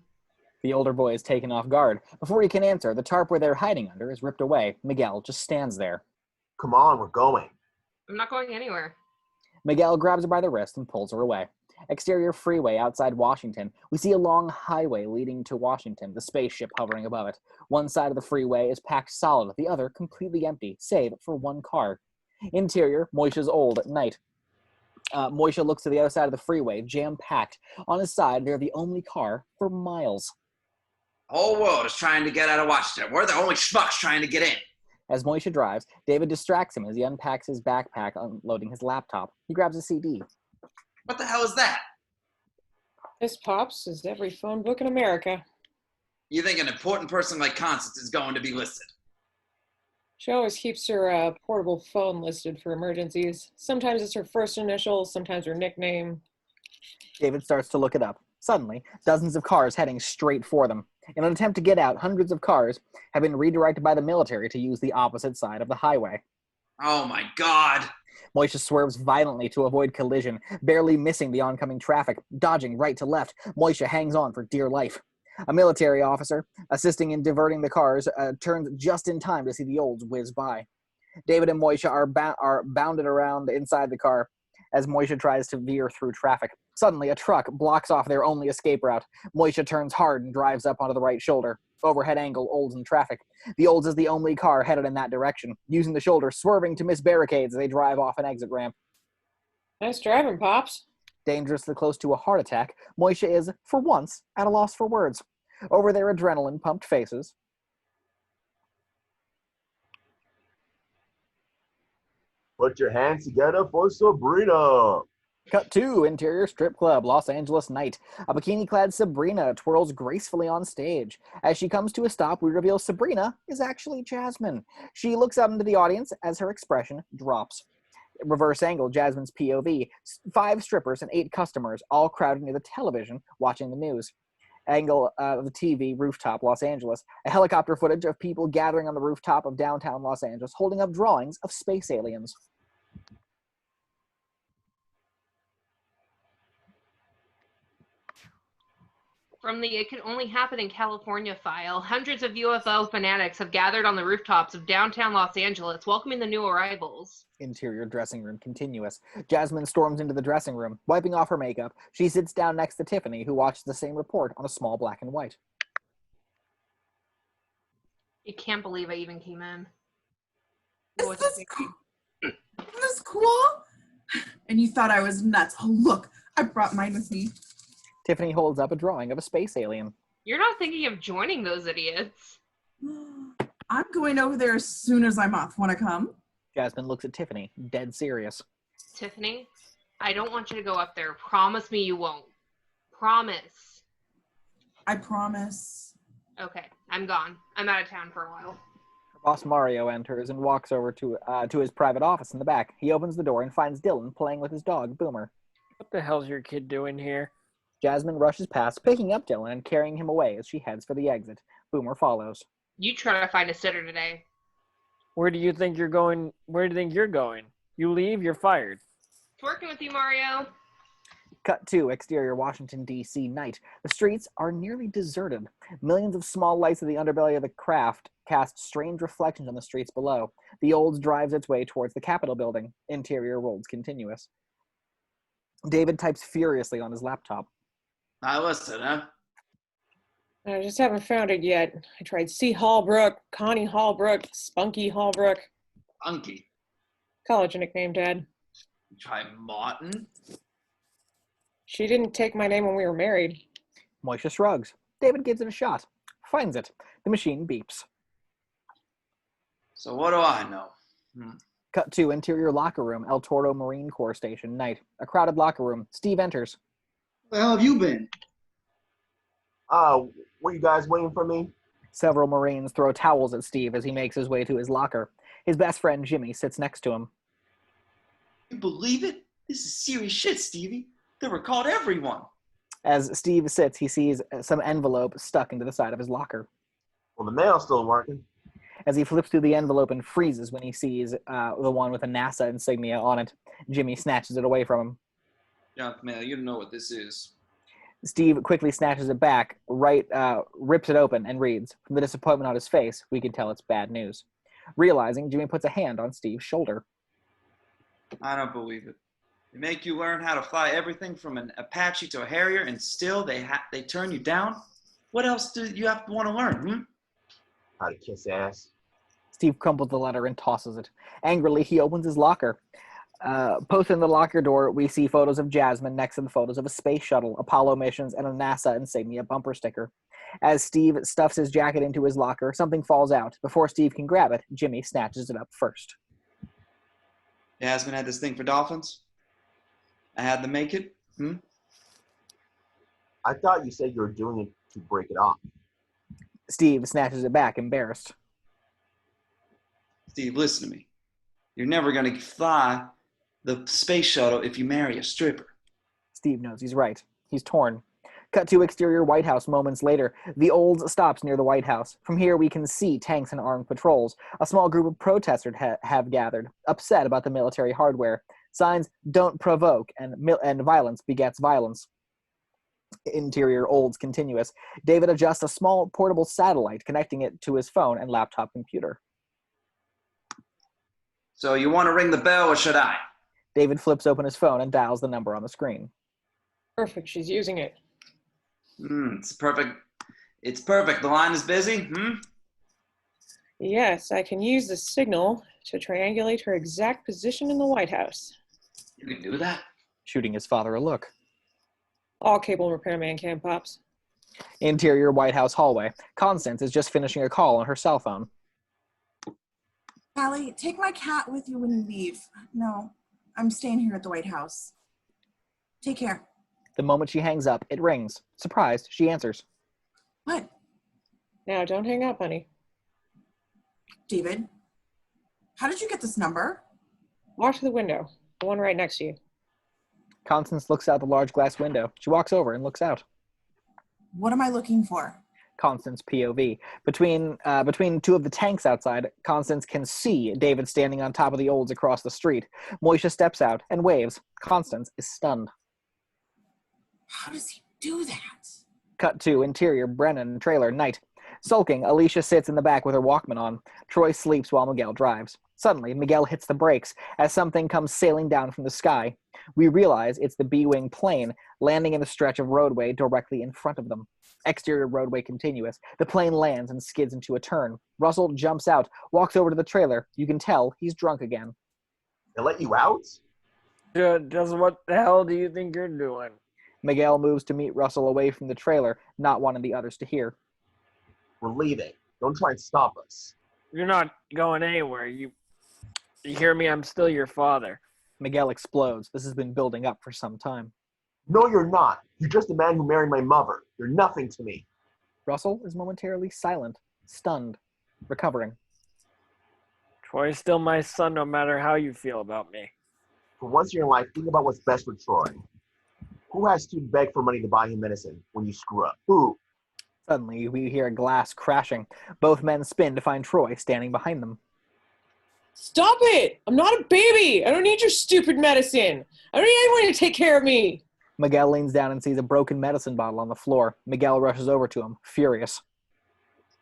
The older boy is taken off guard. Before he can answer, the tarp where they're hiding under is ripped away. Miguel just stands there. Come on, we're going. I'm not going anywhere. Miguel grabs her by the wrist and pulls her away. Exterior freeway outside Washington. We see a long highway leading to Washington, the spaceship hovering above it. One side of the freeway is packed solid, the other completely empty, save for one car. Interior, Moishe's old at night. Moishe looks to the other side of the freeway, jam-packed. On his side, they're the only car for miles. The whole world is trying to get out of Washington. We're the only schmucks trying to get in. As Moishe drives, David distracts him as he unpacks his backpack, unloading his laptop. He grabs a CD. What the hell is that? This, Pops, is every phone book in America. You think an important person like Constance is going to be listed? She always keeps her portable phone listed for emergencies. Sometimes it's her first initial, sometimes her nickname. David starts to look it up. Suddenly, dozens of cars heading straight for them. In an attempt to get out, hundreds of cars have been redirected by the military to use the opposite side of the highway. Oh my God. Moishe swerves violently to avoid collision, barely missing the oncoming traffic, dodging right to left. Moishe hangs on for dear life. A military officer, assisting in diverting the cars, turns just in time to see the olds whiz by. David and Moishe are bounded around inside the car as Moishe tries to veer through traffic. Suddenly, a truck blocks off their only escape route. Moishe turns hard and drives up onto the right shoulder. Overhead angle, Olds in traffic. The Olds is the only car headed in that direction, using the shoulder, swerving to miss barricades as they drive off an exit ramp. Nice driving, Pops. Dangerously close to a heart attack, Moishe is, for once, at a loss for words. Over their adrenaline-pumped faces, Put your hands together for Sabrina. cut to interior strip club, Los Angeles night. A bikini-clad Sabrina twirls gracefully on stage. As she comes to a stop, we reveal Sabrina is actually Jasmine. She looks out into the audience as her expression drops. Reverse angle, Jasmine's POV. 5 strippers and 8 customers, all crowded near the television, watching the news. Angle of the TV, rooftop, Los Angeles. A helicopter footage of people gathering on the rooftop of downtown Los Angeles, holding up drawings of space aliens. From the "It Can Only Happen in California" file, hundreds of UFO fanatics have gathered on the rooftops of downtown Los Angeles, welcoming the new arrivals. Interior dressing room, continuous. Jasmine storms into the dressing room, wiping off her makeup. She sits down next to Tiffany, who watches the same report on a small black and white. I can't believe I even came in. Is this cool? And you thought I was nuts. Oh, look, I brought mine with me. Tiffany holds up a drawing of a space alien. You're not thinking of joining those idiots. I'm going over there as soon as I'm off. Want to come? Jasmine looks at Tiffany, dead serious. Tiffany, I don't want you to go up there. Promise me you won't. Promise. I promise. Okay, I'm gone. I'm out of town for a while. Her boss Mario enters and walks over to his private office in the back. He opens the door and finds Dylan playing with his dog, Boomer. What the hell's your kid doing here? Jasmine rushes past, picking up Dylan and carrying him away as she heads for the exit. Boomer follows. You try to find a sitter today. Where do you think you're going? Where do you think you're going? You leave, you're fired. It's working with you, Mario. Cut to exterior Washington, D.C. night. The streets are nearly deserted. Millions of small lights of the underbelly of the craft cast strange reflections on the streets below. The Olds drives its way towards the Capitol building. Interior rolls continuous. David types furiously on his laptop. I listen, huh? I just haven't found it yet. I tried C. Hallbrook, Connie Hallbrook, Spunky Hallbrook. Unky. College nickname, Dad. You try Martin? She didn't take my name when we were married. Moishe shrugs. David gives it a shot. Finds it. The machine beeps. So what do I know? Cut to interior locker room, El Toro Marine Corps Station, night. A crowded locker room. Steve enters. Where the hell have you been? Were you guys waiting for me? Several Marines throw towels at Steve as he makes his way to his locker. His best friend, Jimmy, sits next to him. You believe it? This is serious shit, Stevie. They recalled everyone. As Steve sits, he sees some envelope stuck into the side of his locker. Well, the mail's still working. As he flips through the envelope and freezes when he sees the one with a NASA insignia on it, Jimmy snatches it away from him. Junk mail, you don't know what this is. Steve quickly snatches it back, rips it open, and reads. From the disappointment on his face, we can tell it's bad news. Realizing, Jimmy puts a hand on Steve's shoulder. I don't believe it. They make you learn how to fly everything from an Apache to a Harrier, and still they turn you down? What else do you have to want to learn, How to kiss ass. Steve crumples the letter and tosses it. Angrily, he opens his locker. Posted in the locker door, we see photos of Jasmine next to the photos of a space shuttle, Apollo missions, and a NASA insignia bumper sticker. As Steve stuffs his jacket into his locker, something falls out. Before Steve can grab it, Jimmy snatches it up first. Jasmine had this thing for dolphins? I had them make it? I thought you said you were doing it to break it off. Steve snatches it back, embarrassed. Steve, listen to me. You're never going to fly the space shuttle if you marry a stripper. Steve knows he's right. He's torn. Cut to exterior White House moments later. The Olds stops near the White House. From here, we can see tanks and armed patrols. A small group of protesters have gathered, upset about the military hardware. Signs, don't provoke, and violence begets violence. Interior Olds continuous. David adjusts a small portable satellite, connecting it to his phone and laptop computer. So you want to ring the bell, or should I? David flips open his phone and dials the number on the screen. Perfect, she's using it. It's perfect. It's perfect. The line is busy, Yes, I can use the signal to triangulate her exact position in the White House. You can do that? Shooting his father a look. All cable repairman can, Pops. Interior White House hallway. Constance is just finishing a call on her cell phone. Allie, take my cat with you when you leave. No, I'm staying here at the White House. Take care. The moment she hangs up, it rings. Surprised, she answers. What? Now, don't hang up, honey. David, how did you get this number? Walk to the window, the one right next to you. Constance looks out the large glass window. She walks over and looks out. What am I looking for? Constance POV. Between two of the tanks outside, Constance can see David standing on top of the Olds across the street. Moishe steps out and waves. Constance is stunned. How does he do that? Cut to interior Brennan trailer night. Sulking, Alicia sits in the back with her Walkman on. Troy sleeps while Miguel drives. Suddenly, Miguel hits the brakes as something comes sailing down from the sky. We realize it's the B-wing plane landing in a stretch of roadway directly in front of them. Exterior roadway continuous. The plane lands and skids into a turn. Russell jumps out, walks over to the trailer. You can tell he's drunk again. They let you out? Just what the hell do you think you're doing? Miguel moves to meet Russell away from the trailer, not wanting the others to hear. We're leaving. Don't try and stop us. You're not going anywhere. You hear me? I'm still your father. Miguel explodes. This has been building up for some time. No, you're not. You're just the man who married my mother. You're nothing to me. Russell is momentarily silent, stunned, recovering. Troy's still my son no matter how you feel about me. For once in your life, think about what's best for Troy. Who has to beg for money to buy him medicine when you screw up? Who? Suddenly, we hear a glass crashing. Both men spin to find Troy standing behind them. Stop it! I'm not a baby! I don't need your stupid medicine! I don't need anyone to take care of me! Miguel leans down and sees a broken medicine bottle on the floor. Miguel rushes over to him, furious.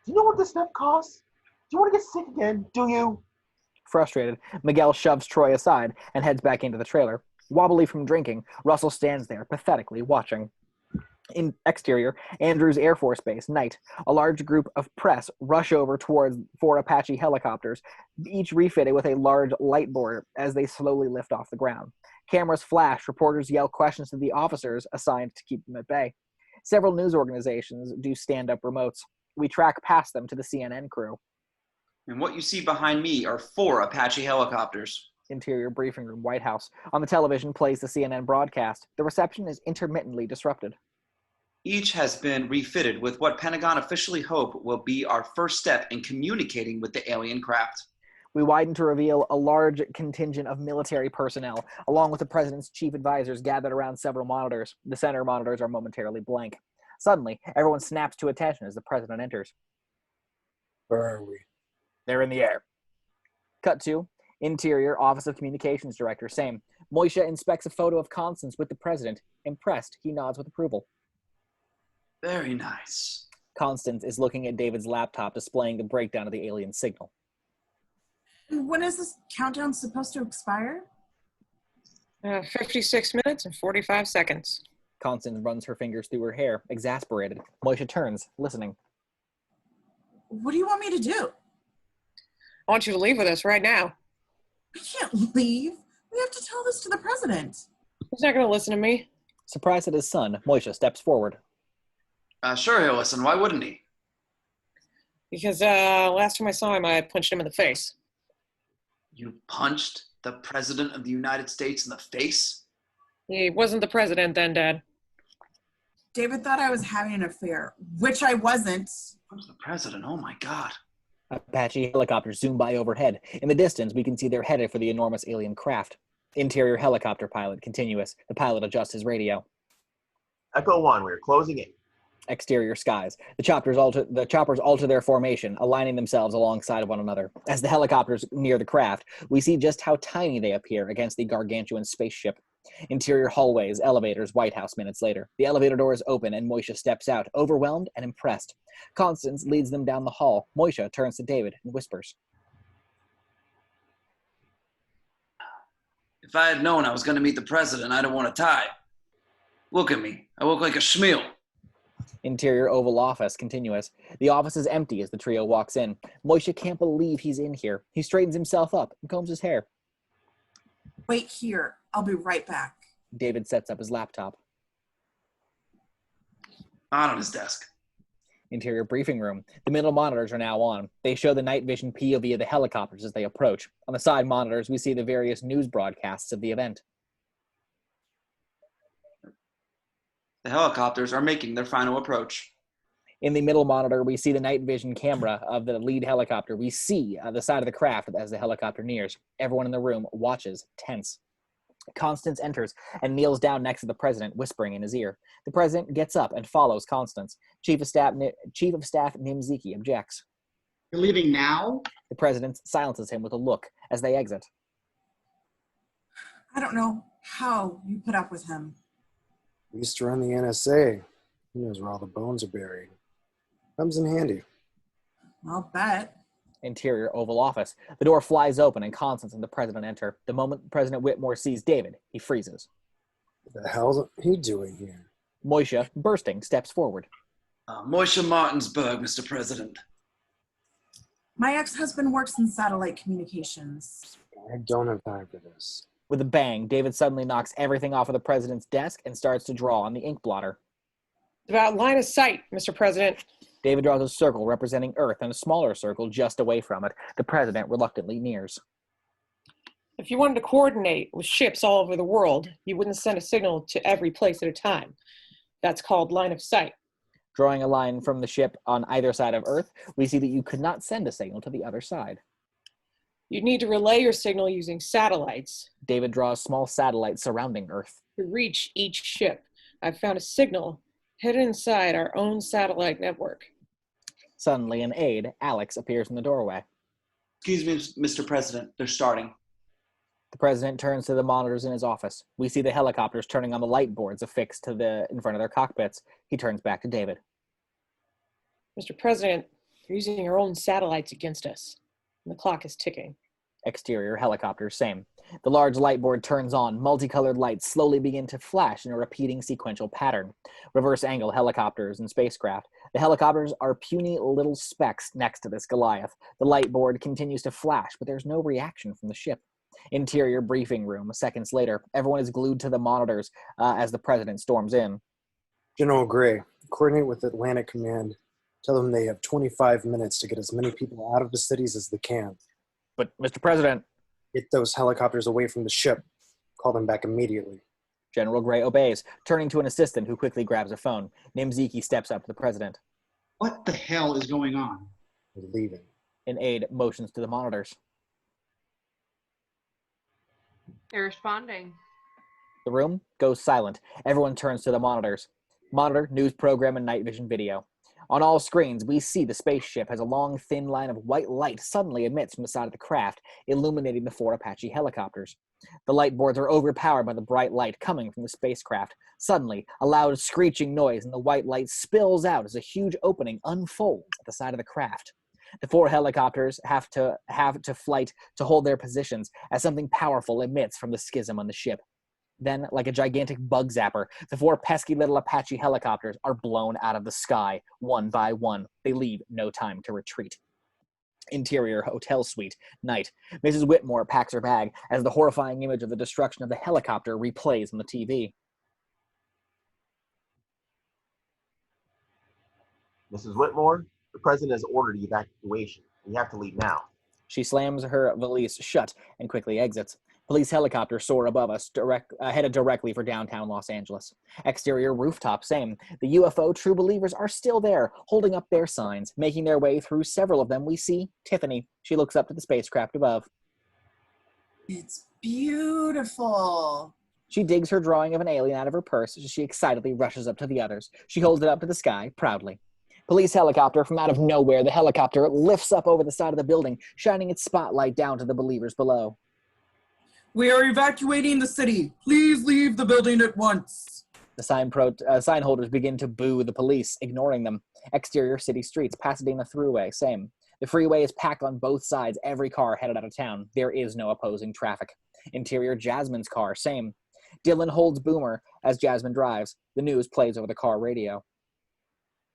Do you know what this stuff costs? Do you want to get sick again? Do you? Frustrated, Miguel shoves Troy aside and heads back into the trailer. Wobbly from drinking, Russell stands there, pathetically watching. In exterior, Andrews Air Force Base, night. A large group of press rush over towards 4 Apache helicopters, each refitted with a large light board as they slowly lift off the ground. Cameras flash, reporters yell questions to the officers assigned to keep them at bay. Several news organizations do stand-up remotes. We track past them to the CNN crew. And what you see behind me are 4 Apache helicopters. Interior briefing room, White House. On the television plays the CNN broadcast. The reception is intermittently disrupted. Each has been refitted with what Pentagon officially hope will be our first step in communicating with the alien craft. We widen to reveal a large contingent of military personnel, along with the president's chief advisors gathered around several monitors. The center monitors are momentarily blank. Suddenly, everyone snaps to attention as the president enters. Where are we? They're in the air. Cut to Interior, Office of Communications Director, same. Moishe inspects a photo of Constance with the president. Impressed, he nods with approval. Very nice. Constance is looking at David's laptop, displaying the breakdown of the alien signal. And when is this countdown supposed to expire? 56 minutes and 45 seconds. Constance runs her fingers through her hair, exasperated. Moishe turns, listening. What do you want me to do? I want you to leave with us right now. I can't leave. We have to tell this to the president. He's not going to listen to me. Surprised at his son, Moishe steps forward. Sure he'll listen. Why wouldn't he? Because last time I saw him, I punched him in the face. You punched the President of the United States in the face? He wasn't the president then, Dad. David thought I was having an affair, which I wasn't. I was the president. Oh, my God. Apache helicopters zoom by overhead. In the distance, we can see they're headed for the enormous alien craft. Interior helicopter pilot, continuous. The pilot adjusts his radio. Echo 1, we're closing in. Exterior skies. The choppers alter their formation, aligning themselves alongside one another. As the helicopters near the craft, we see just how tiny they appear against the gargantuan spaceship. Interior hallways, elevators, White House minutes later. The elevator doors open and Moishe steps out, overwhelmed and impressed. Constance leads them down the hall. Moishe turns to David and whispers. If I had known I was going to meet the president, I'd have worn a tie. Look at me. I look like a schmeal. Interior Oval Office, continuous. The office is empty as the trio walks in. Moishe can't believe he's in here. He straightens himself up and combs his hair. Wait here. I'll be right back. David sets up his laptop. On his desk. Interior briefing room. The middle monitors are now on. They show the night vision POV of the helicopters as they approach. On the side monitors, we see the various news broadcasts of the event. The helicopters are making their final approach. In the middle monitor, we see the night vision camera of the lead helicopter. We see the side of the craft as the helicopter nears. Everyone in the room watches, tense. Constance enters and kneels down next to the president, whispering in his ear. The president gets up and follows Constance. Chief of Staff Nimzicki objects. You're leaving now? The president silences him with a look as they exit. I don't know how you put up with him. We used to run the NSA. He knows where all the bones are buried. Comes in handy. I'll bet. Interior Oval Office. The door flies open and Constance and the president enter. The moment President Whitmore sees David, he freezes. What the hell's he doing here? Moishe, bursting, steps forward. Moishe Martinsburg, Mr. President. My ex-husband works in satellite communications. I don't have time for this. With a bang, David suddenly knocks everything off of the president's desk and starts to draw on the ink blotter. It's about line of sight, Mr. President. David draws a circle representing Earth and a smaller circle just away from it. The president reluctantly nears. If you wanted to coordinate with ships all over the world, you wouldn't send a signal to every place at a time. That's called line of sight. Drawing a line from the ship on either side of Earth, we see that you could not send a signal to the other side. You'd need to relay your signal using satellites. David draws small satellites surrounding Earth. To reach each ship, I've found a signal hidden inside our own satellite network. Suddenly, an aide, Alex, appears in the doorway. Excuse me, Mr. President. They're starting. The president turns to the monitors in his office. We see the helicopters turning on the light boards affixed to in front of their cockpits. He turns back to David. Mr. President, you're using your own satellites against us, and the clock is ticking. Exterior helicopters, same. The large light board turns on. Multicolored lights slowly begin to flash in a repeating sequential pattern. Reverse angle helicopters and spacecraft. The helicopters are puny little specks next to this Goliath. The light board continues to flash, but there's no reaction from the ship. Interior briefing room. Seconds later, everyone is glued to the monitors as the president storms in. General Gray, coordinate with Atlantic Command. Tell them they have 25 minutes to get as many people out of the cities as they can. But, Mr. President... Get those helicopters away from the ship. Call them back immediately. General Gray obeys, turning to an assistant who quickly grabs a phone. Nimzicki steps up to the president. What the hell is going on? We're leaving. An aide motions to the monitors. They're responding. The room goes silent. Everyone turns to the monitors. Monitor, news program, and night vision video. On all screens, we see the spaceship has a long, thin line of white light suddenly emits from the side of the craft, illuminating the 4 Apache helicopters. The light boards are overpowered by the bright light coming from the spacecraft. Suddenly, a loud screeching noise and the white light spills out as a huge opening unfolds at the side of the craft. The 4 helicopters have to flight to hold their positions as something powerful emits from the schism on the ship. Then, like a gigantic bug zapper, the 4 pesky little Apache helicopters are blown out of the sky, one by one. They leave no time to retreat. Interior hotel suite, night. Mrs. Whitmore packs her bag as the horrifying image of the destruction of the helicopter replays on the TV. Mrs. Whitmore, the president has ordered evacuation. We have to leave now. She slams her valise shut and quickly exits. Police helicopters soar above us, headed directly for downtown Los Angeles. Exterior rooftop, same. The UFO true believers are still there, holding up their signs. Making their way through several of them, we see Tiffany. She looks up to the spacecraft above. It's beautiful. She digs her drawing of an alien out of her purse as she excitedly rushes up to the others. She holds it up to the sky, proudly. Police helicopter from out of nowhere. The helicopter lifts up over the side of the building, shining its spotlight down to the believers below. We are evacuating the city. Please leave the building at once. The sign holders begin to boo the police, ignoring them. Exterior city streets, Pasadena Thruway, same. The freeway is packed on both sides, every car headed out of town. There is no opposing traffic. Interior Jasmine's car, same. Dylan holds boomer as Jasmine drives. The news plays over the car radio.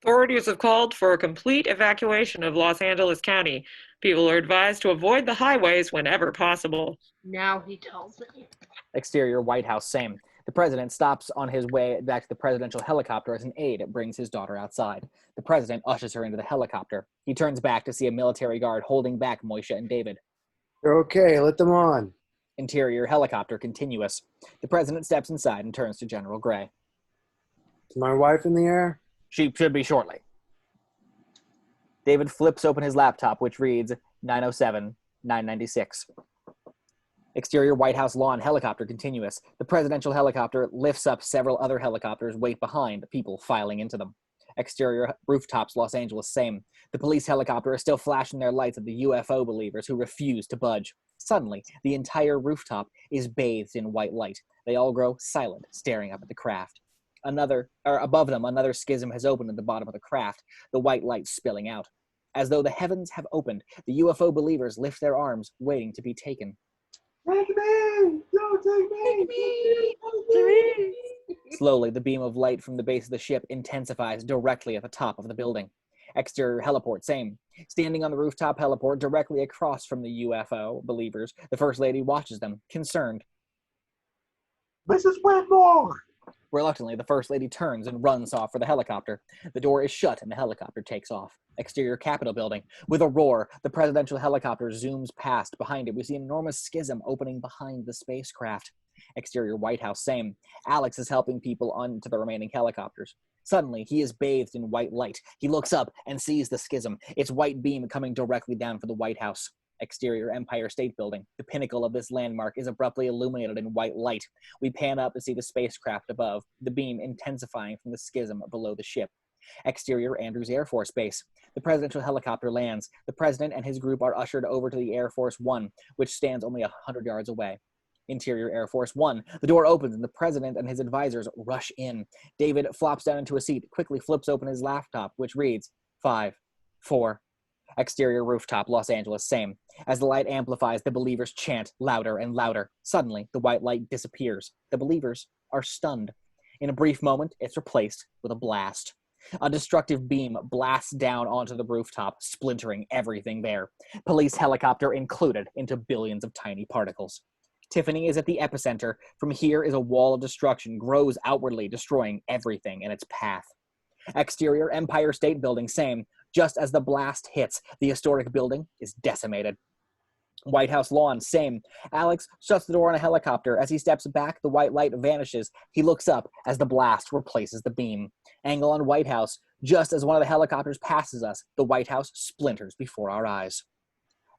Authorities have called for a complete evacuation of Los Angeles County. People are advised to avoid the highways whenever possible. Now he tells me. Exterior White House, same. The president stops on his way back to the presidential helicopter as an aide brings his daughter outside. The president ushers her into the helicopter. He turns back to see a military guard holding back Moishe and David. They're okay. Let them on. Interior helicopter continuous. The president steps inside and turns to General Gray. Is my wife in the air? She should be shortly. David flips open his laptop, which reads 907, 996. Exterior White House lawn helicopter continuous. The presidential helicopter lifts up several other helicopters, wait behind, people filing into them. Exterior rooftops, Los Angeles, same. The police helicopter is still flashing their lights at the UFO believers who refuse to budge. Suddenly, the entire rooftop is bathed in white light. They all grow silent, staring up at the craft. Above them, another schism has opened at the bottom of the craft, the white light spilling out. As though the heavens have opened, the UFO believers lift their arms, waiting to be taken. Take me! Don't take me! Take me! Slowly, the beam of light from the base of the ship intensifies directly at the top of the building. Exterior heliport, same. Standing on the rooftop heliport directly across from the UFO believers, the First Lady watches them, concerned. Mrs. Whitmore! Reluctantly, the First Lady turns and runs off for the helicopter. The door is shut and the helicopter takes off. Exterior Capitol building. With a roar, the presidential helicopter zooms past. Behind it, we see an enormous schism opening behind the spacecraft. Exterior White House, same. Alex is helping people onto the remaining helicopters. Suddenly, he is bathed in white light. He looks up and sees the schism, its white beam coming directly down for the White House. Exterior Empire State Building. The pinnacle of this landmark is abruptly illuminated in white light. We pan up to see the spacecraft above, the beam intensifying from the schism below the ship. Exterior Andrews Air Force Base. The presidential helicopter lands. The president and his group are ushered over to the Air Force One, which stands only 100 yards away. Interior Air Force One. The door opens and the president and his advisors rush in. David flops down into a seat, quickly flips open his laptop, which reads 5, 4. Exterior rooftop, Los Angeles, same. As the light amplifies, the believers chant louder and louder. Suddenly, the white light disappears. The believers are stunned. In a brief moment, it's replaced with a blast. A destructive beam blasts down onto the rooftop, splintering everything there, police helicopter included, into billions of tiny particles. Tiffany is at the epicenter. From here is a wall of destruction, grows outwardly, destroying everything in its path. Exterior, Empire State Building, same. Just as the blast hits, the historic building is decimated. White House lawn, same. Alex shuts the door on a helicopter. As he steps back, the white light vanishes. He looks up as the blast replaces the beam. Angle on White House. Just as one of the helicopters passes us, the White House splinters before our eyes.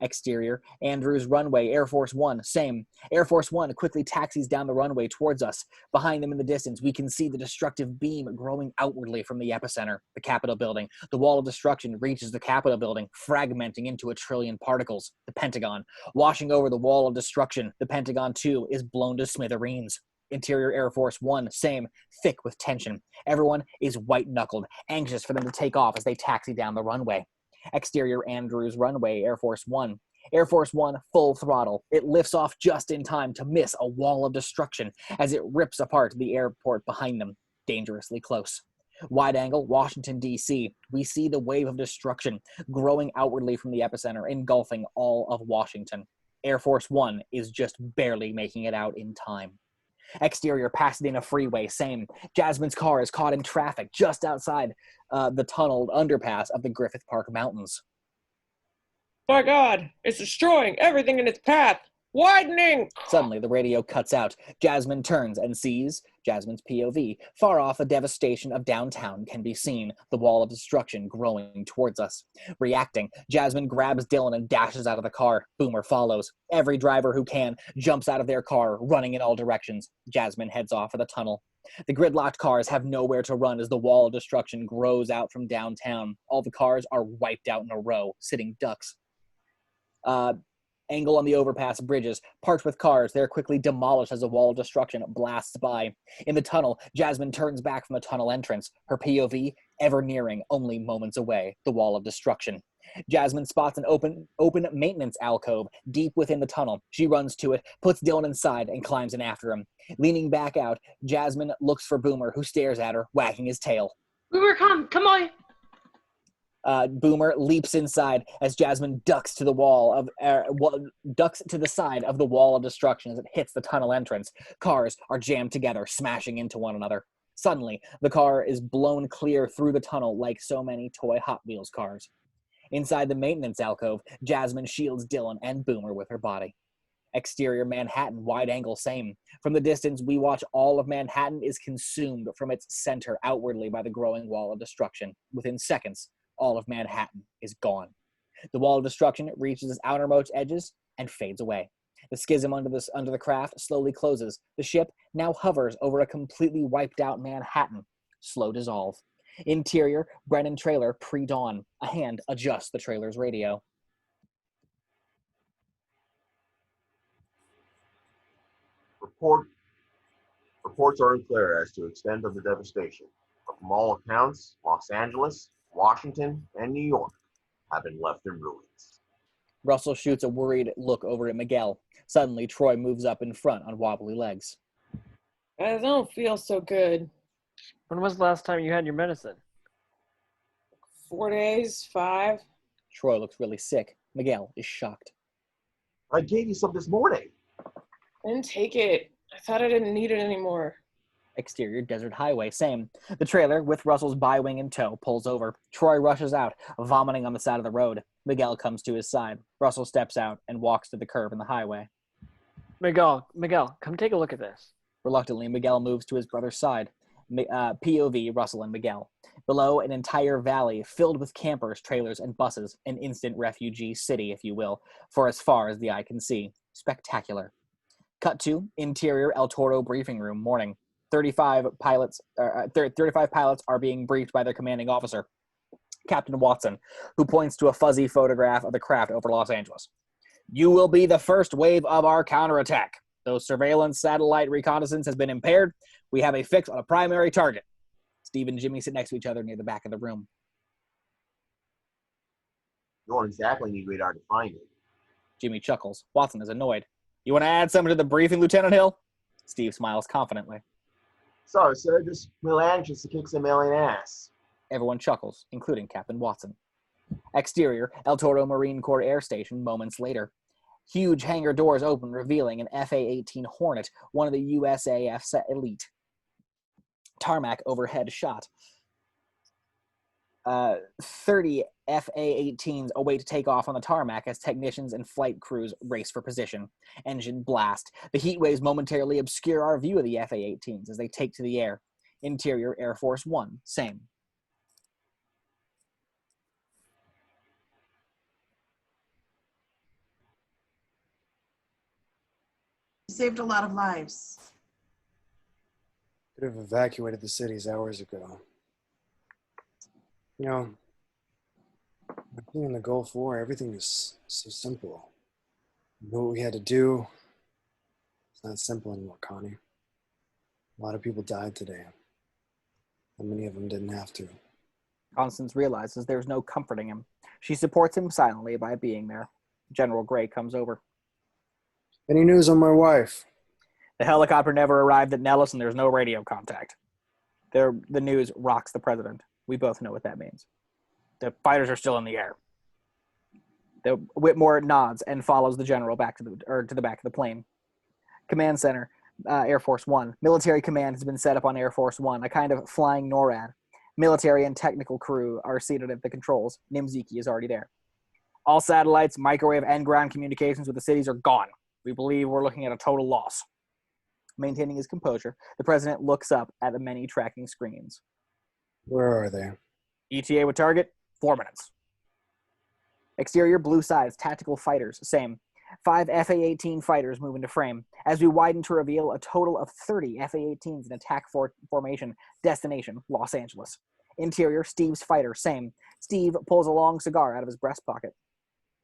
Exterior, Andrews runway, Air Force One, same. Air Force One quickly taxis down the runway towards us. Behind them in the distance, we can see the destructive beam growing outwardly from the epicenter, the Capitol building. The wall of destruction reaches the Capitol building, fragmenting into a trillion particles. The Pentagon, washing over the wall of destruction. The Pentagon, too, is blown to smithereens. Interior Air Force One, same, thick with tension. Everyone is white-knuckled, anxious for them to take off as they taxi down the runway. Exterior Andrews runway, Air Force One. Air Force One, full throttle. It lifts off just in time to miss a wall of destruction as it rips apart the airport behind them, dangerously close. Wide angle, Washington, D.C. We see the wave of destruction growing outwardly from the epicenter, engulfing all of Washington. Air Force One is just barely making it out in time. Exterior Pasadena Freeway, same. Jasmine's car is caught in traffic just outside the tunneled underpass of the Griffith Park Mountains. My God, it's destroying everything in its path. Widening! Suddenly, the radio cuts out. Jasmine turns and sees, Jasmine's POV, far off, the devastation of downtown can be seen, the wall of destruction growing towards us. Reacting, Jasmine grabs Dylan and dashes out of the car. Boomer follows. Every driver who can jumps out of their car, running in all directions. Jasmine heads off for the tunnel. The gridlocked cars have nowhere to run as the wall of destruction grows out from downtown. All the cars are wiped out in a row, sitting ducks. Angle on the overpass bridges, parked with cars, they're quickly demolished as a wall of destruction blasts by. In the tunnel, Jasmine turns back from the tunnel entrance, her POV ever nearing, only moments away, the wall of destruction. Jasmine spots an open maintenance alcove deep within the tunnel. She runs to it, puts Dylan inside, and climbs in after him. Leaning back out, Jasmine looks for Boomer, who stares at her, wagging his tail. Boomer, come on. Boomer leaps inside as Jasmine ducks to the ducks to the side of the wall of destruction as it hits the tunnel entrance. Cars are jammed together, smashing into one another. Suddenly, the car is blown clear through the tunnel like so many toy Hot Wheels cars. Inside the maintenance alcove, Jasmine shields Dylan and Boomer with her body. Exterior Manhattan, wide angle, same. From the distance, we watch all of Manhattan is consumed from its center outwardly by the growing wall of destruction. Within seconds, all of Manhattan is gone. The wall of destruction reaches its outermost edges and fades away. The schism under the craft slowly closes. The ship now hovers over a completely wiped out Manhattan. Slow dissolve. Interior, Brennan trailer, pre-dawn. A hand adjusts the trailer's radio. Reports are unclear as to extent of the devastation, but from all accounts, Los Angeles, Washington, and New York have been left in ruins. Russell shoots a worried look over at Miguel. Suddenly, Troy moves up in front on wobbly legs. I don't feel so good. When was the last time you had your medicine? 4 days, 5. Troy looks really sick. Miguel is shocked. I gave you some this morning. I didn't take it. I thought I didn't need it anymore. Exterior desert highway, same. The trailer, with Russell's bi-wing in tow, pulls over. Troy rushes out, vomiting on the side of the road. Miguel comes to his side. Russell steps out and walks to the curb in the highway. Miguel, come take a look at this. Reluctantly, Miguel moves to his brother's side. POV, Russell and Miguel. Below, an entire valley filled with campers, trailers, and buses. An instant refugee city, if you will, for as far as the eye can see. Spectacular. Cut to interior El Toro briefing room, morning. 35 pilots are being briefed by their commanding officer, Captain Watson, who points to a fuzzy photograph of the craft over Los Angeles. You will be the first wave of our counterattack. Though surveillance satellite reconnaissance has been impaired, we have a fix on a primary target. Steve and Jimmy sit next to each other near the back of the room. You won't exactly need radar to find it. Jimmy chuckles. Watson is annoyed. You want to add something to the briefing, Lieutenant Hill? Steve smiles confidently. Sorry, sir. Just real anxious to kick some alien ass. Everyone chuckles, including Captain Watson. Exterior, El Toro Marine Corps Air Station, moments later. Huge hangar doors open, revealing an FA-18 Hornet, one of the USAF's elite. Tarmac overhead shot. 30 FA-18s await to take off on the tarmac as technicians and flight crews race for position. Engine blast. The heat waves momentarily obscure our view of the FA-18s as they take to the air. Interior, Air Force One, same. You saved a lot of lives. Could have evacuated the cities hours ago. You know, in the Gulf War, everything is so simple. You know what we had to do? It's not simple anymore, Connie. A lot of people died today. And many of them didn't have to. Constance realizes there's no comforting him. She supports him silently by being there. General Gray comes over. Any news on my wife? The helicopter never arrived at Nellis and there's no radio contact. The news rocks the president. We both know what that means. The fighters are still in the air. The Whitmore nods and follows the general back to the back of the plane. Command center, Air Force One. Military command has been set up on Air Force One, a kind of flying NORAD. Military and technical crew are seated at the controls. Nimzicki is already there. All satellites, microwave, and ground communications with the cities are gone. We believe we're looking at a total loss. Maintaining his composure, the president looks up at the many tracking screens. Where are they? ETA with target, 4 minutes. Exterior, blue sides, tactical fighters, same. 5 FA-18 fighters move into frame. As we widen to reveal a total of 30 FA-18s in attack formation. Destination, Los Angeles. Interior, Steve's fighter, same. Steve pulls a long cigar out of his breast pocket.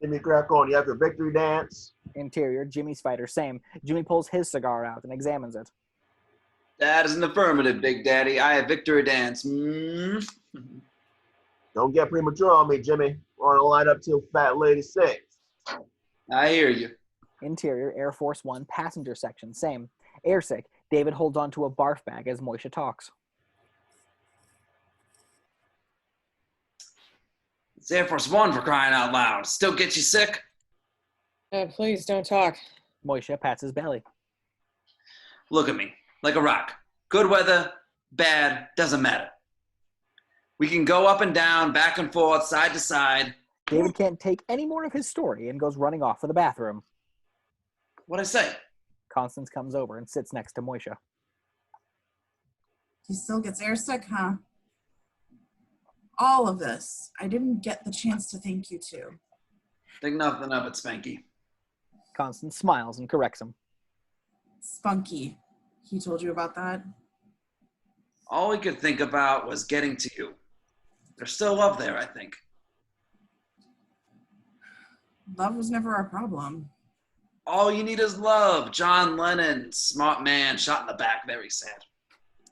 Jimmy, crack on. You have your victory dance. Interior, Jimmy's fighter, same. Jimmy pulls his cigar out and examines it. That is an affirmative, Big Daddy. I have victory dance. Don't get premature on me, Jimmy. We're on a line up till Fat Lady 6. I hear you. Interior, Air Force One, passenger section, same. Airsick, David holds onto a barf bag as Moishe talks. It's Air Force One, for crying out loud. Still get you sick? Please don't talk. Moishe pats his belly. Look at me, like a rock. Good weather, bad, doesn't matter. We can go up and down, back and forth, side to side. David can't take any more of his story and goes running off for the bathroom. What'd I say? Constance comes over and sits next to Moishe. He still gets airsick, huh? All of this. I didn't get the chance to thank you too. Think nothing of it, Spanky. Constance smiles and corrects him. Spunky. He told you about that? All we could think about was getting to you. There's still love there, I think. Love was never our problem. All you need is love. John Lennon, smart man, shot in the back, very sad.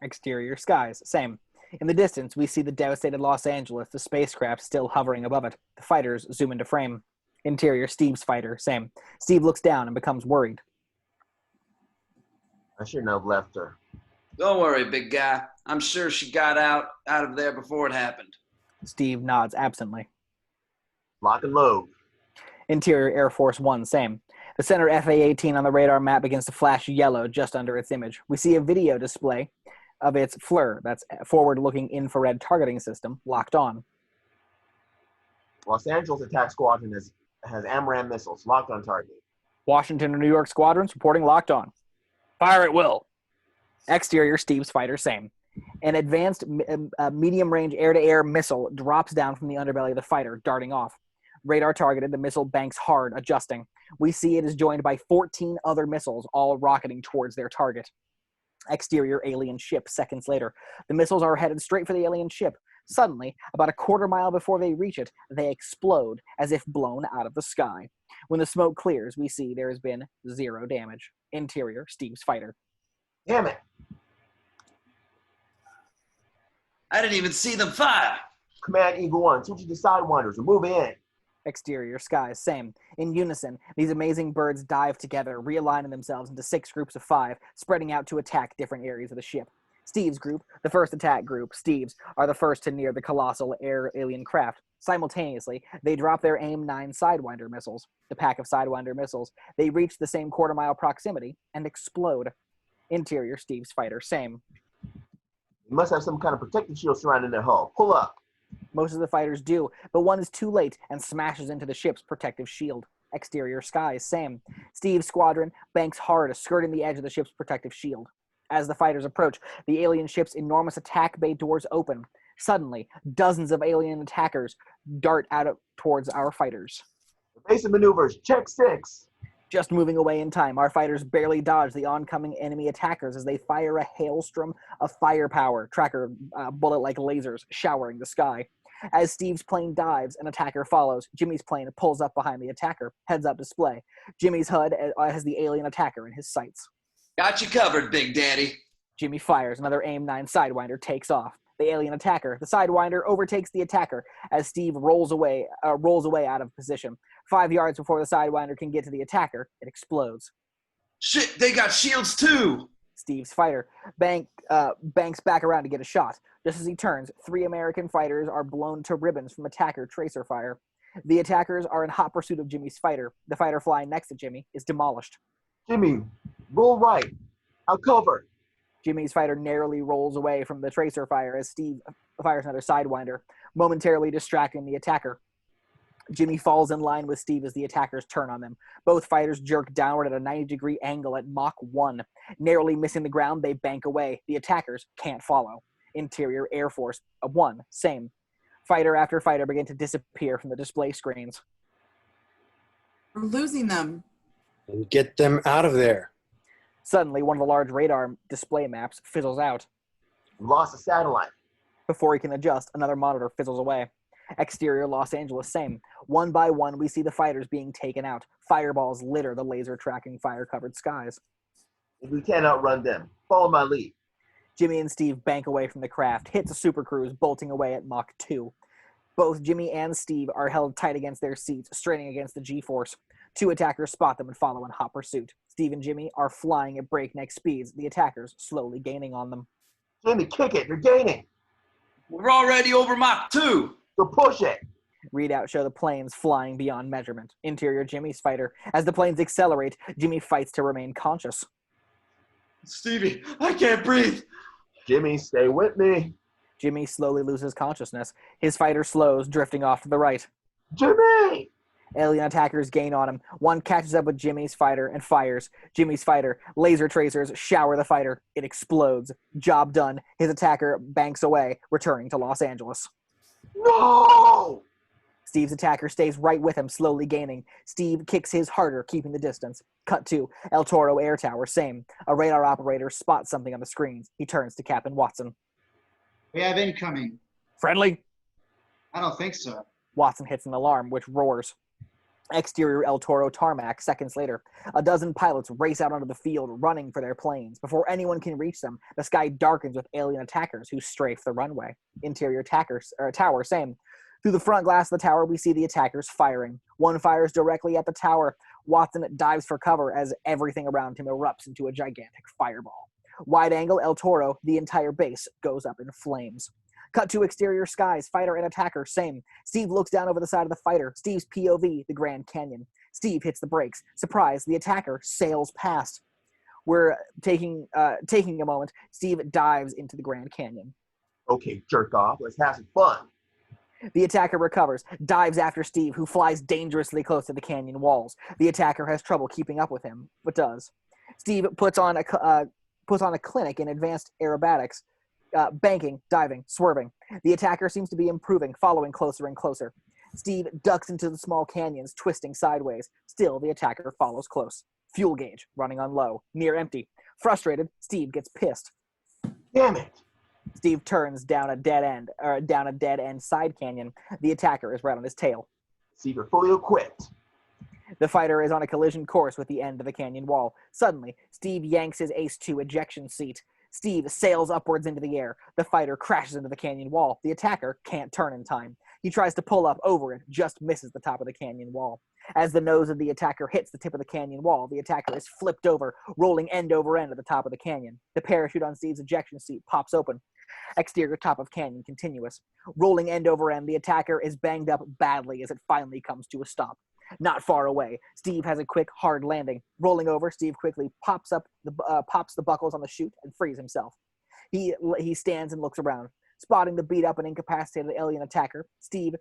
Exterior, skies, same. In the distance, we see the devastated Los Angeles, the spacecraft still hovering above it. The fighters zoom into frame. Interior, Steve's fighter, same. Steve looks down and becomes worried. I shouldn't have left her. Don't worry, big guy. I'm sure she got out of there before it happened. Steve nods absently. Lock and load. Interior, Air Force One, same. The center FA-18 on the radar map begins to flash yellow just under its image. We see a video display of its FLIR, that's forward-looking infrared targeting system, locked on. Los Angeles Attack Squadron has AMRAAM missiles locked on target. Washington and New York squadrons reporting locked on. Fire at will. Exterior, Steve's fighter, same. An advanced medium-range air-to-air missile drops down from the underbelly of the fighter, darting off. Radar targeted, the missile banks hard, adjusting. We see it is joined by 14 other missiles, all rocketing towards their target. Exterior, alien ship, seconds later. The missiles are headed straight for the alien ship. Suddenly, about a quarter mile before they reach it, they explode as if blown out of the sky. When the smoke clears, we see there has been 0 damage. Interior, Steve's fighter. Damn it. I didn't even see them fire. Command Eagle 1, switch to Sidewinders. We're moving in. Exterior skies, same. In unison, these amazing birds dive together, realigning themselves into 6 groups of 5, spreading out to attack different areas of the ship. Steve's group, the first attack group, Steve's, are the first to near the colossal air alien craft. Simultaneously, they drop their AIM-9 Sidewinder missiles. The pack of Sidewinder missiles, they reach the same quarter-mile proximity and explode. Interior, Steve's fighter, same. You must have some kind of protective shield surrounding their hull. Pull up. Most of the fighters do, but one is too late and smashes into the ship's protective shield. Exterior skies, same. Steve's squadron banks hard, skirting the edge of the ship's protective shield. As the fighters approach, the alien ship's enormous attack bay doors open. Suddenly, dozens of alien attackers dart towards our fighters. Evasive maneuvers, check 6. Just moving away in time, our fighters barely dodge the oncoming enemy attackers as they fire a hailstorm of firepower, tracker bullet-like lasers showering the sky. As Steve's plane dives, an attacker follows. Jimmy's plane pulls up behind the attacker, heads-up display. Jimmy's HUD has the alien attacker in his sights. Got you covered, Big Daddy. Jimmy fires. Another AIM-9 Sidewinder takes off. The alien attacker, the Sidewinder, overtakes the attacker as Steve rolls away out of position. 5 yards before the Sidewinder can get to the attacker, it explodes. Shit, they got shields too. Steve's fighter banks back around to get a shot. Just as he turns, 3 American fighters are blown to ribbons from attacker tracer fire. The attackers are in hot pursuit of Jimmy's fighter. The fighter flying next to Jimmy is demolished. Jimmy, roll right. I'll cover. Jimmy's fighter narrowly rolls away from the tracer fire as Steve fires another Sidewinder, momentarily distracting the attacker. Jimmy falls in line with Steve as the attackers turn on them. Both fighters jerk downward at a 90-degree angle at Mach 1. Narrowly missing the ground, they bank away. The attackers can't follow. Interior Air Force 1, same. Fighter after fighter begin to disappear from the display screens. We're losing them. And get them out of there. Suddenly, one of the large radar display maps fizzles out. We lost a satellite. Before he can adjust, another monitor fizzles away. Exterior Los Angeles, same. One by one, we see the fighters being taken out. Fireballs litter the laser-tracking fire-covered skies. We can't outrun them. Follow my lead. Jimmy and Steve bank away from the craft, hits a Super Cruise, bolting away at Mach 2. Both Jimmy and Steve are held tight against their seats, straining against the G-force. 2 attackers spot them and follow in hot pursuit. Steve and Jimmy are flying at breakneck speeds, the attackers slowly gaining on them. Jimmy, kick it. You're gaining. We're already over Mach 2. So push it. Readouts show the planes flying beyond measurement. Interior Jimmy's fighter. As the planes accelerate, Jimmy fights to remain conscious. Stevie, I can't breathe. Jimmy, stay with me. Jimmy slowly loses consciousness. His fighter slows, drifting off to the right. Jimmy! Alien attackers gain on him. One catches up with Jimmy's fighter and fires. Jimmy's fighter. Laser tracers shower the fighter. It explodes. Job done. His attacker banks away, returning to Los Angeles. No! Steve's attacker stays right with him, slowly gaining. Steve kicks his harder, keeping the distance. Cut to El Toro Air Tower, same. A radar operator spots something on the screens. He turns to Captain Watson. We have incoming. Friendly? I don't think so. Watson hits an alarm, which roars. Exterior El Toro tarmac, seconds later. A dozen pilots race out onto the field, running for their planes. Before anyone can reach them, the sky darkens with alien attackers who strafe the runway. Interior tower, same. Through the front glass of the tower, we see the attackers firing. One fires directly at the tower. Watson dives for cover as everything around him erupts into a gigantic fireball. Wide angle El Toro, the entire base goes up in flames. Cut to exterior skies, fighter and attacker, same. Steve looks down over the side of the fighter. Steve's POV, the Grand Canyon. Steve hits the brakes. Surprise, the attacker sails past. We're taking a moment. Steve dives into the Grand Canyon. Okay, jerk off. Let's have some fun. The attacker recovers, dives after Steve, who flies dangerously close to the canyon walls. The attacker has trouble keeping up with him, but does. Steve puts on a clinic in advanced aerobatics, banking, diving, swerving. The attacker seems to be improving, following closer and closer. Steve ducks into the small canyons, twisting sideways. Still, the attacker follows close. Fuel gauge running on low, near empty. Frustrated, Steve gets pissed. Damn it. Steve turns down a dead end side canyon. The attacker is right on his tail. See, you're fully equipped. The fighter is on a collision course with the end of the canyon wall. Suddenly, Steve yanks his Ace-2 ejection seat. Steve sails upwards into the air. The fighter crashes into the canyon wall. The attacker can't turn in time. He tries to pull up over it, just misses the top of the canyon wall. As the nose of the attacker hits the tip of the canyon wall, the attacker is flipped over, rolling end over end at the top of the canyon. The parachute on Steve's ejection seat pops open. Exterior top of canyon continuous. Rolling end over end, the attacker is banged up badly as it finally comes to a stop. Not far away, Steve has a quick, hard landing. Rolling over, Steve quickly pops the buckles on the chute and frees himself. He stands and looks around. Spotting the beat-up and incapacitated alien attacker, Steve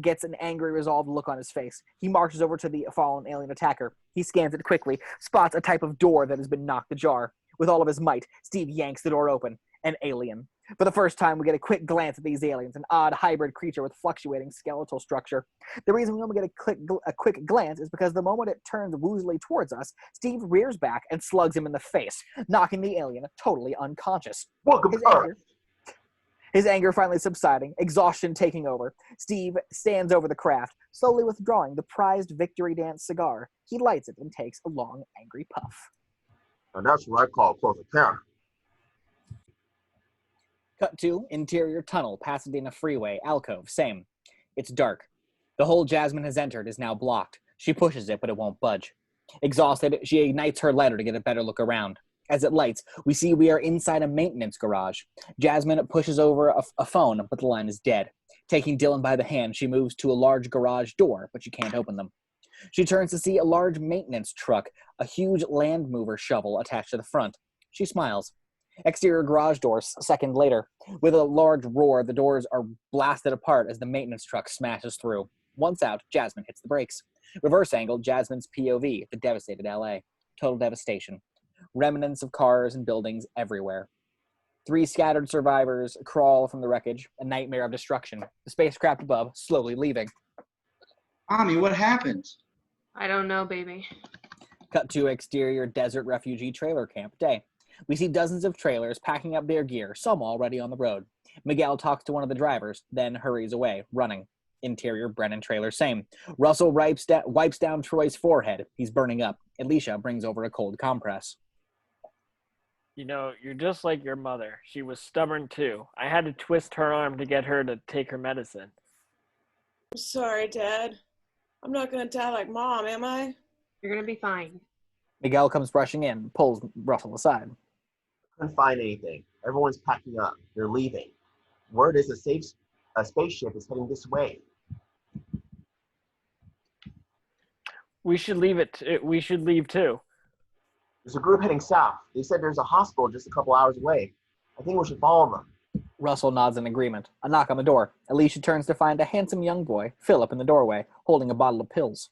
gets an angry, resolved look on his face. He marches over to the fallen alien attacker. He scans it quickly, spots a type of door that has been knocked ajar. With all of his might, Steve yanks the door open. An alien. For the first time, we get a quick glance at these aliens, an odd hybrid creature with fluctuating skeletal structure. The reason we only get a quick glance is because the moment it turns woozily towards us, Steve rears back and slugs him in the face, knocking the alien totally unconscious. Welcome, His anger finally subsiding, exhaustion taking over. Steve stands over the craft, slowly withdrawing the prized victory dance cigar. He lights it and takes a long, angry puff. Now that's what I call close encounter. Cut to interior tunnel, Pasadena Freeway, alcove, same. It's dark. The hole Jasmine has entered is now blocked. She pushes it, but it won't budge. Exhausted, she ignites her lighter to get a better look around. As it lights, we see we are inside a maintenance garage. Jasmine pushes over a phone, but the line is dead. Taking Dylan by the hand, she moves to a large garage door, but she can't open them. She turns to see a large maintenance truck, a huge land mover shovel attached to the front. She smiles. Exterior garage doors, a second later. With a large roar, the doors are blasted apart as the maintenance truck smashes through. Once out, Jasmine hits the brakes. Reverse angle, Jasmine's POV, the devastated LA. Total devastation. Remnants of cars and buildings everywhere. 3 scattered survivors crawl from the wreckage, a nightmare of destruction. The spacecraft above slowly leaving. Mommy, what happened? I don't know, baby. Cut to exterior desert refugee trailer camp day. We see dozens of trailers packing up their gear, some already on the road. Miguel talks to one of the drivers, then hurries away, running. Interior Brennan trailer, same. Russell wipes down Troy's forehead. He's burning up. Alicia brings over a cold compress. You know, you're just like your mother. She was stubborn too. I had to twist her arm to get her to take her medicine. I'm sorry, Dad. I'm not going to die like Mom, am I? You're going to be fine. Miguel comes rushing in, pulls Russell aside. Couldn't find anything. Everyone's packing up. They're leaving. Word is a spaceship is heading this way. We should leave we should leave too. There's a group heading south. They said there's a hospital just a couple hours away. I think we should follow them. Russell nods in agreement. A knock on the door. Alicia turns to find a handsome young boy, Philip, in the doorway, holding a bottle of pills.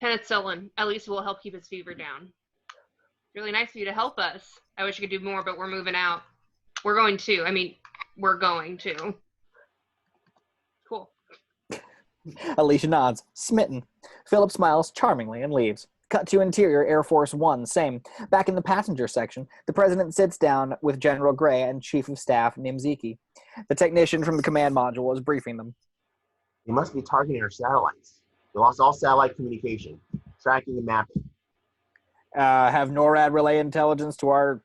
Penicillin. At least it will help keep his fever down. It's really nice of you to help us. I wish I could do more, but we're moving out. We're going to. Cool. Alicia nods, smitten. Philip smiles charmingly and leaves. Cut to interior Air Force One, same. Back in the passenger section, the president sits down with General Gray and Chief of Staff Nimzicki. The technician from the command module is briefing them. They must be targeting our satellites. We lost all satellite communication, tracking and mapping. Have NORAD relayed intelligence to our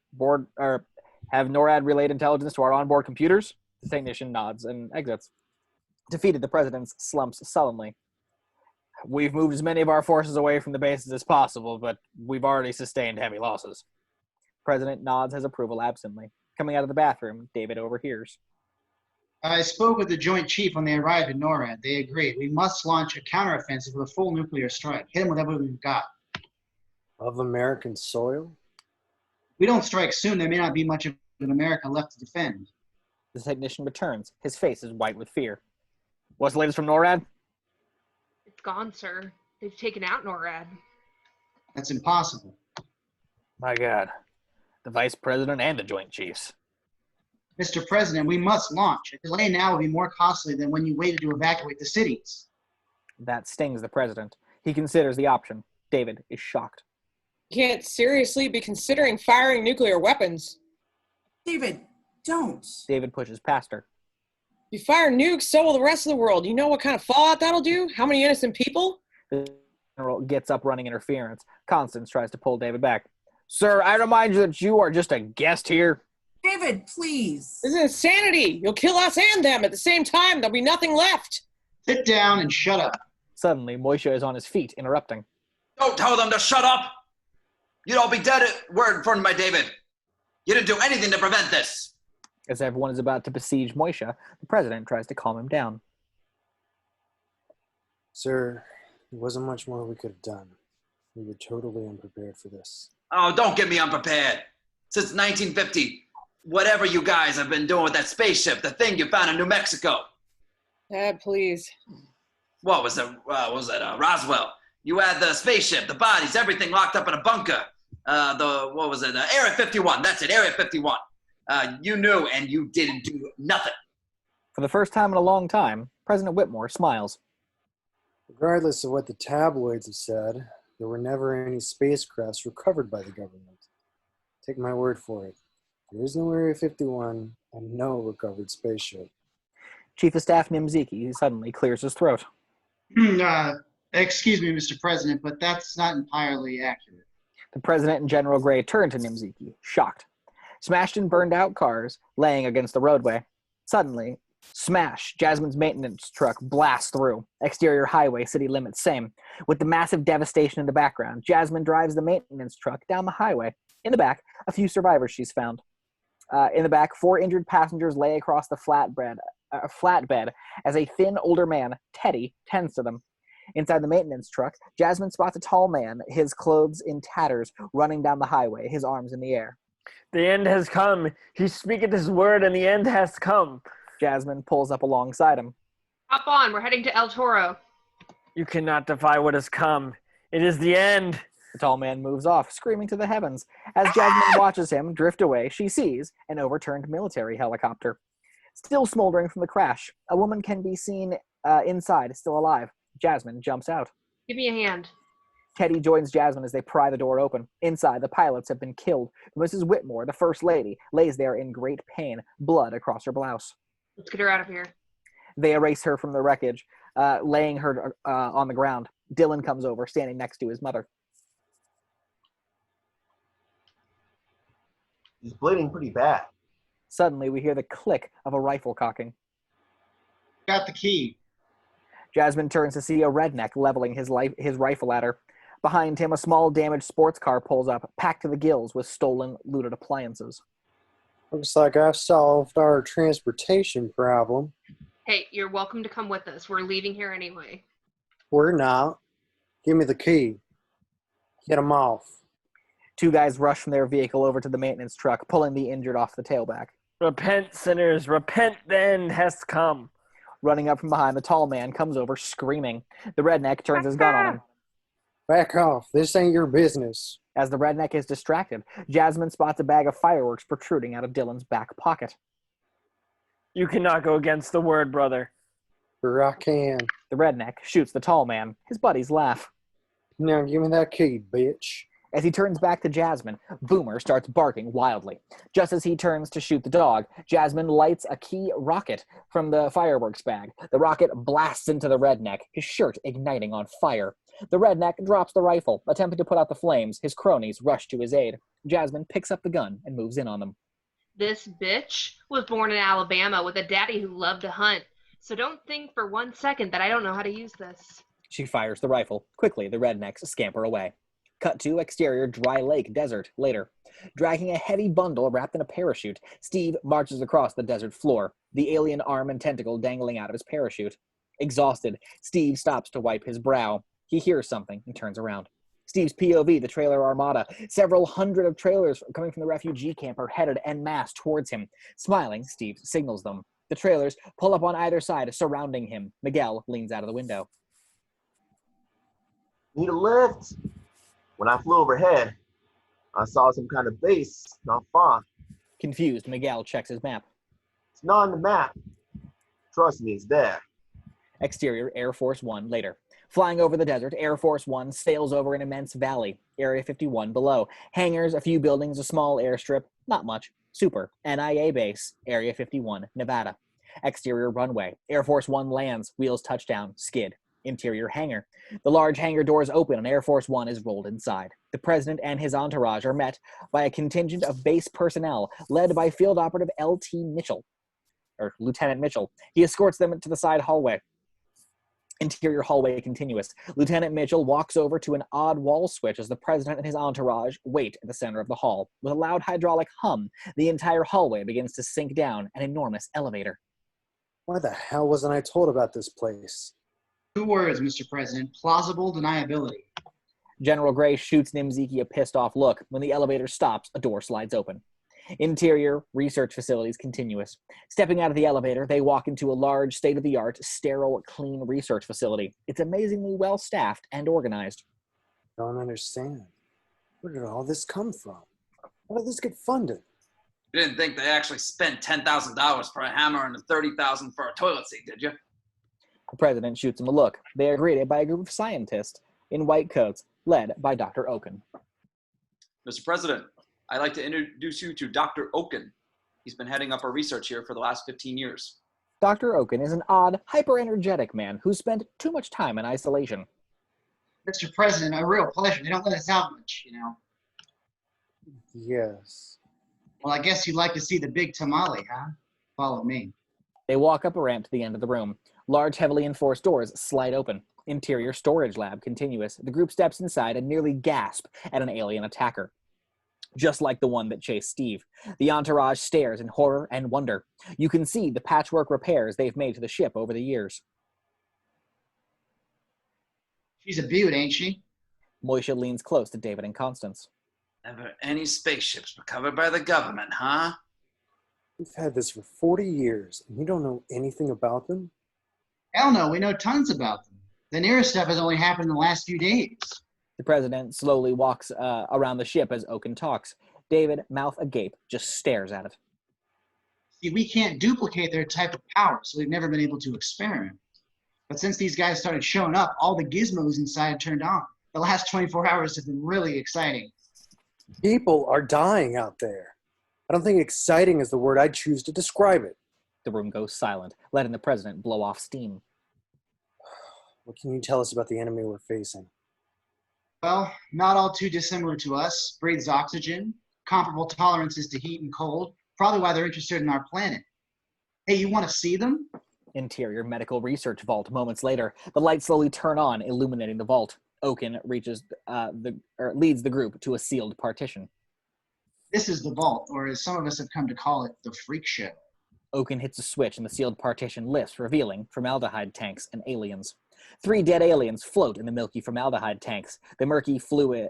onboard computers? The technician nods and exits. Defeated, the president slumps sullenly. We've moved as many of our forces away from the bases as possible, but we've already sustained heavy losses. President nods his approval absently. Coming out of the bathroom, David overhears. I spoke with the Joint Chief when they arrived at NORAD. They agreed. We must launch a counteroffensive with a full nuclear strike. Hit them with everything we've got. Of American soil? If we don't strike soon, there may not be much of an America left to defend. The technician returns. His face is white with fear. What's the latest from NORAD? It's gone, sir. They've taken out NORAD. That's impossible. My God. The Vice President and the Joint Chiefs. Mr. President, we must launch. A delay now will be more costly than when you waited to evacuate the cities. That stings the president. He considers the option. David is shocked. You can't seriously be considering firing nuclear weapons. David, don't. David pushes past her. You fire nukes, so will the rest of the world. You know what kind of fallout that'll do? How many innocent people? The general gets up running interference. Constance tries to pull David back. Sir, I remind you that you are just a guest here. David, kid, please. This is insanity. You'll kill us and them at the same time. There'll be nothing left. Sit down and shut up. Suddenly, Moishe is on his feet, interrupting. Don't tell them to shut up. You'd all be dead at word from my David. You didn't do anything to prevent this. As everyone is about to besiege Moishe, the president tries to calm him down. Sir, there wasn't much more we could have done. We were totally unprepared for this. Oh, don't get me unprepared. Since 1950, whatever you guys have been doing with that spaceship, the thing you found in New Mexico. Dad, please. What was it? Roswell. You had the spaceship, the bodies, everything locked up in a bunker. Area 51. That's it, Area 51. You knew, and you didn't do nothing. For the first time in a long time, President Whitmore smiles. Regardless of what the tabloids have said, there were never any spacecrafts recovered by the government. Take my word for it. There is no Area 51 and no recovered spaceship. Chief of Staff Nimzicki suddenly clears his throat. Excuse me, Mr. President, but that's not entirely accurate. The president and General Gray turn to Nimzicki, shocked. Smashed and burned out cars laying against the roadway. Suddenly, smash! Jasmine's maintenance truck blasts through. Exterior highway, city limits, same. With the massive devastation in the background, Jasmine drives the maintenance truck down the highway. In the back, a few survivors she's found. In the back, 4 injured passengers lay across the flatbed as a thin, older man, Teddy, tends to them. Inside the maintenance truck, Jasmine spots a tall man, his clothes in tatters, running down the highway, his arms in the air. The end has come. He speaketh his word, and the end has come. Jasmine pulls up alongside him. Hop on, we're heading to El Toro. You cannot defy what has come. It is the end. The tall man moves off, screaming to the heavens. As Jasmine watches him drift away, she sees an overturned military helicopter. Still smoldering from the crash, a woman can be seen inside, still alive. Jasmine jumps out. Give me a hand. Teddy joins Jasmine as they pry the door open. Inside, the pilots have been killed. Mrs. Whitmore, the First Lady, lays there in great pain, blood across her blouse. Let's get her out of here. They erase her from the wreckage, laying her on the ground. Dylan comes over, standing next to his mother. He's bleeding pretty bad. Suddenly, we hear the click of a rifle cocking. Got the key. Jasmine turns to see a redneck leveling his rifle at her. Behind him, a small damaged sports car pulls up, packed to the gills with stolen, looted appliances. Looks like I've solved our transportation problem. Hey, you're welcome to come with us. We're leaving here anyway. We're not. Give me the key. Get him off. 2 guys rush from their vehicle over to the maintenance truck, pulling the injured off the tailback. Repent, sinners. Repent, the end has come. Running up from behind, the tall man comes over, screaming. The redneck turns his gun on him. Back off. This ain't your business. As the redneck is distracted, Jasmine spots a bag of fireworks protruding out of Dylan's back pocket. You cannot go against the word, brother. Sure I can. The redneck shoots the tall man. His buddies laugh. Now give me that key, bitch. As he turns back to Jasmine, Boomer starts barking wildly. Just as he turns to shoot the dog, Jasmine lights a key rocket from the fireworks bag. The rocket blasts into the redneck, his shirt igniting on fire. The redneck drops the rifle, attempting to put out the flames. His cronies rush to his aid. Jasmine picks up the gun and moves in on them. This bitch was born in Alabama with a daddy who loved to hunt. So don't think for 1 second that I don't know how to use this. She fires the rifle. Quickly, the rednecks scamper away. Cut to exterior dry lake desert later. Dragging a heavy bundle wrapped in a parachute, Steve marches across the desert floor, the alien arm and tentacle dangling out of his parachute. Exhausted, Steve stops to wipe his brow. He hears something and turns around. Steve's POV, the trailer armada. Several hundred of trailers coming from the refugee camp are headed en masse towards him. Smiling, Steve signals them. The trailers pull up on either side, surrounding him. Miguel leans out of the window. Need a lift? When I flew overhead, I saw some kind of base not far. Confused, Miguel checks his map. It's not on the map. Trust me, it's there. Exterior, Air Force One later. Flying over the desert, Air Force One sails over an immense valley. Area 51 below. Hangars, a few buildings, a small airstrip. Not much. Super. NIA base. Area 51, Nevada. Exterior runway. Air Force One lands. Wheels touchdown. Skid. Interior hangar. The large hangar doors open and Air Force One is rolled inside. The president and his entourage are met by a contingent of base personnel led by Field Operative L.T. Mitchell, or Lieutenant Mitchell. He escorts them to the side hallway. Interior hallway continuous. Lieutenant Mitchell walks over to an odd wall switch as the president and his entourage wait at the center of the hall. With a loud hydraulic hum, the entire hallway begins to sink down an enormous elevator. Why the hell wasn't I told about this place? 2 words, Mr. President. Plausible deniability. General Gray shoots Nimzicki a pissed-off look. When the elevator stops, a door slides open. Interior research facilities continuous. Stepping out of the elevator, they walk into a large, state-of-the-art, sterile, clean research facility. It's amazingly well-staffed and organized. Don't understand. Where did all this come from? How did this get funded? You didn't think they actually spent $10,000 for a hammer and $30,000 for a toilet seat, did you? The president shoots him a look. They are greeted by a group of scientists in white coats, led by Dr. Okun. Mr. President, I'd like to introduce you to Dr. Okun. He's been heading up our research here for the last 15 years. Dr. Okun is an odd, hyper-energetic man who spent too much time in isolation. Mr. President, a real pleasure. They don't let us out much, you know. Yes. Well, I guess you'd like to see the big tamale, huh? Follow me. They walk up a ramp to the end of the room. Large, heavily enforced doors slide open. Interior storage lab continuous. The group steps inside and nearly gasp at an alien attacker, just like the one that chased Steve. The entourage stares in horror and wonder. You can see the patchwork repairs they've made to the ship over the years. She's a beaut, ain't she? Moishe leans close to David and Constance. Never any spaceships were covered by the government, huh? We've had this for 40 years, and you don't know anything about them? Hell no, we know tons about them. The nearest stuff has only happened in the last few days. The president slowly walks around the ship as Okun talks. David, mouth agape, just stares at it. See, we can't duplicate their type of power, so we've never been able to experiment. But since these guys started showing up, all the gizmos inside turned on. The last 24 hours have been really exciting. People are dying out there. I don't think exciting is the word I'd choose to describe it. The room goes silent, letting the president blow off steam. What can you tell us about the enemy we're facing? Well, not all too dissimilar to us. Breathes oxygen, comparable tolerances to heat and cold. Probably why they're interested in our planet. Hey, you want to see them? Interior medical research vault. Moments later, the lights slowly turn on, illuminating the vault. Okun leads the group to a sealed partition. This is the vault, or as some of us have come to call it, the freak show. Okun hits a switch and the sealed partition lifts, revealing formaldehyde tanks and aliens. 3 dead aliens float in the milky formaldehyde tanks. The murky fluid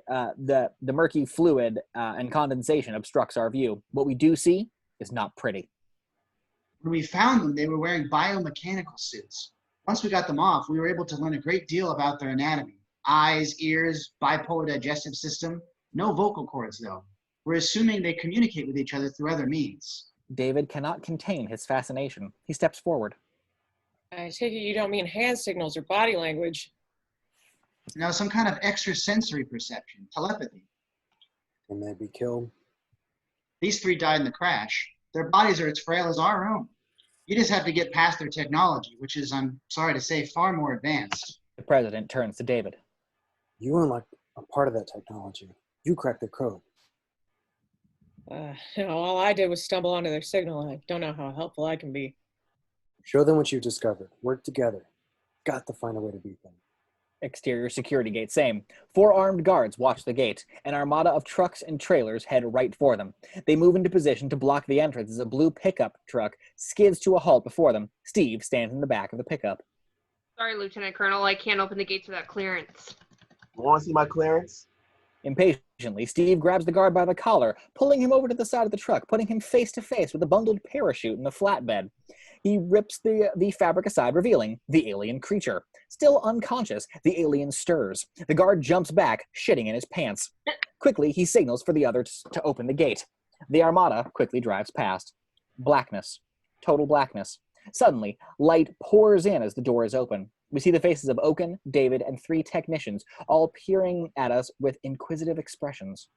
and condensation obstructs our view. What we do see is not pretty. When we found them, they were wearing biomechanical suits. Once we got them off, we were able to learn a great deal about their anatomy. Eyes, ears, bipolar digestive system. No vocal cords, though. We're assuming they communicate with each other through other means. David cannot contain his fascination. He steps forward. I take it you don't mean hand signals or body language. No, some kind of extrasensory perception, telepathy. Can they be killed? These 3 died in the crash. Their bodies are as frail as our own. You just have to get past their technology, which is, I'm sorry to say, far more advanced. The president turns to David. You unlocked a part of that technology. You cracked the code. All I did was stumble onto their signal. I don't know how helpful I can be. Show them what you've discovered. Work together. Got to find a way to beat them. Exterior security gate, same. 4 armed guards watch the gate. An armada of trucks and trailers head right for them. They move into position to block the entrance as a blue pickup truck skids to a halt before them. Steve stands in the back of the pickup. Sorry, Lieutenant Colonel, I can't open the gates without clearance. You want to see my clearance? Impatiently, Steve grabs the guard by the collar, pulling him over to the side of the truck, putting him face to face with a bundled parachute in the flatbed. He rips the fabric aside, revealing the alien creature. Still unconscious, the alien stirs. The guard jumps back, shitting in his pants. Quickly, he signals for the others to open the gate. The armada quickly drives past. Blackness. Total blackness. Suddenly, light pours in as the door is open. We see the faces of Okun, David, and 3 technicians, all peering at us with inquisitive expressions.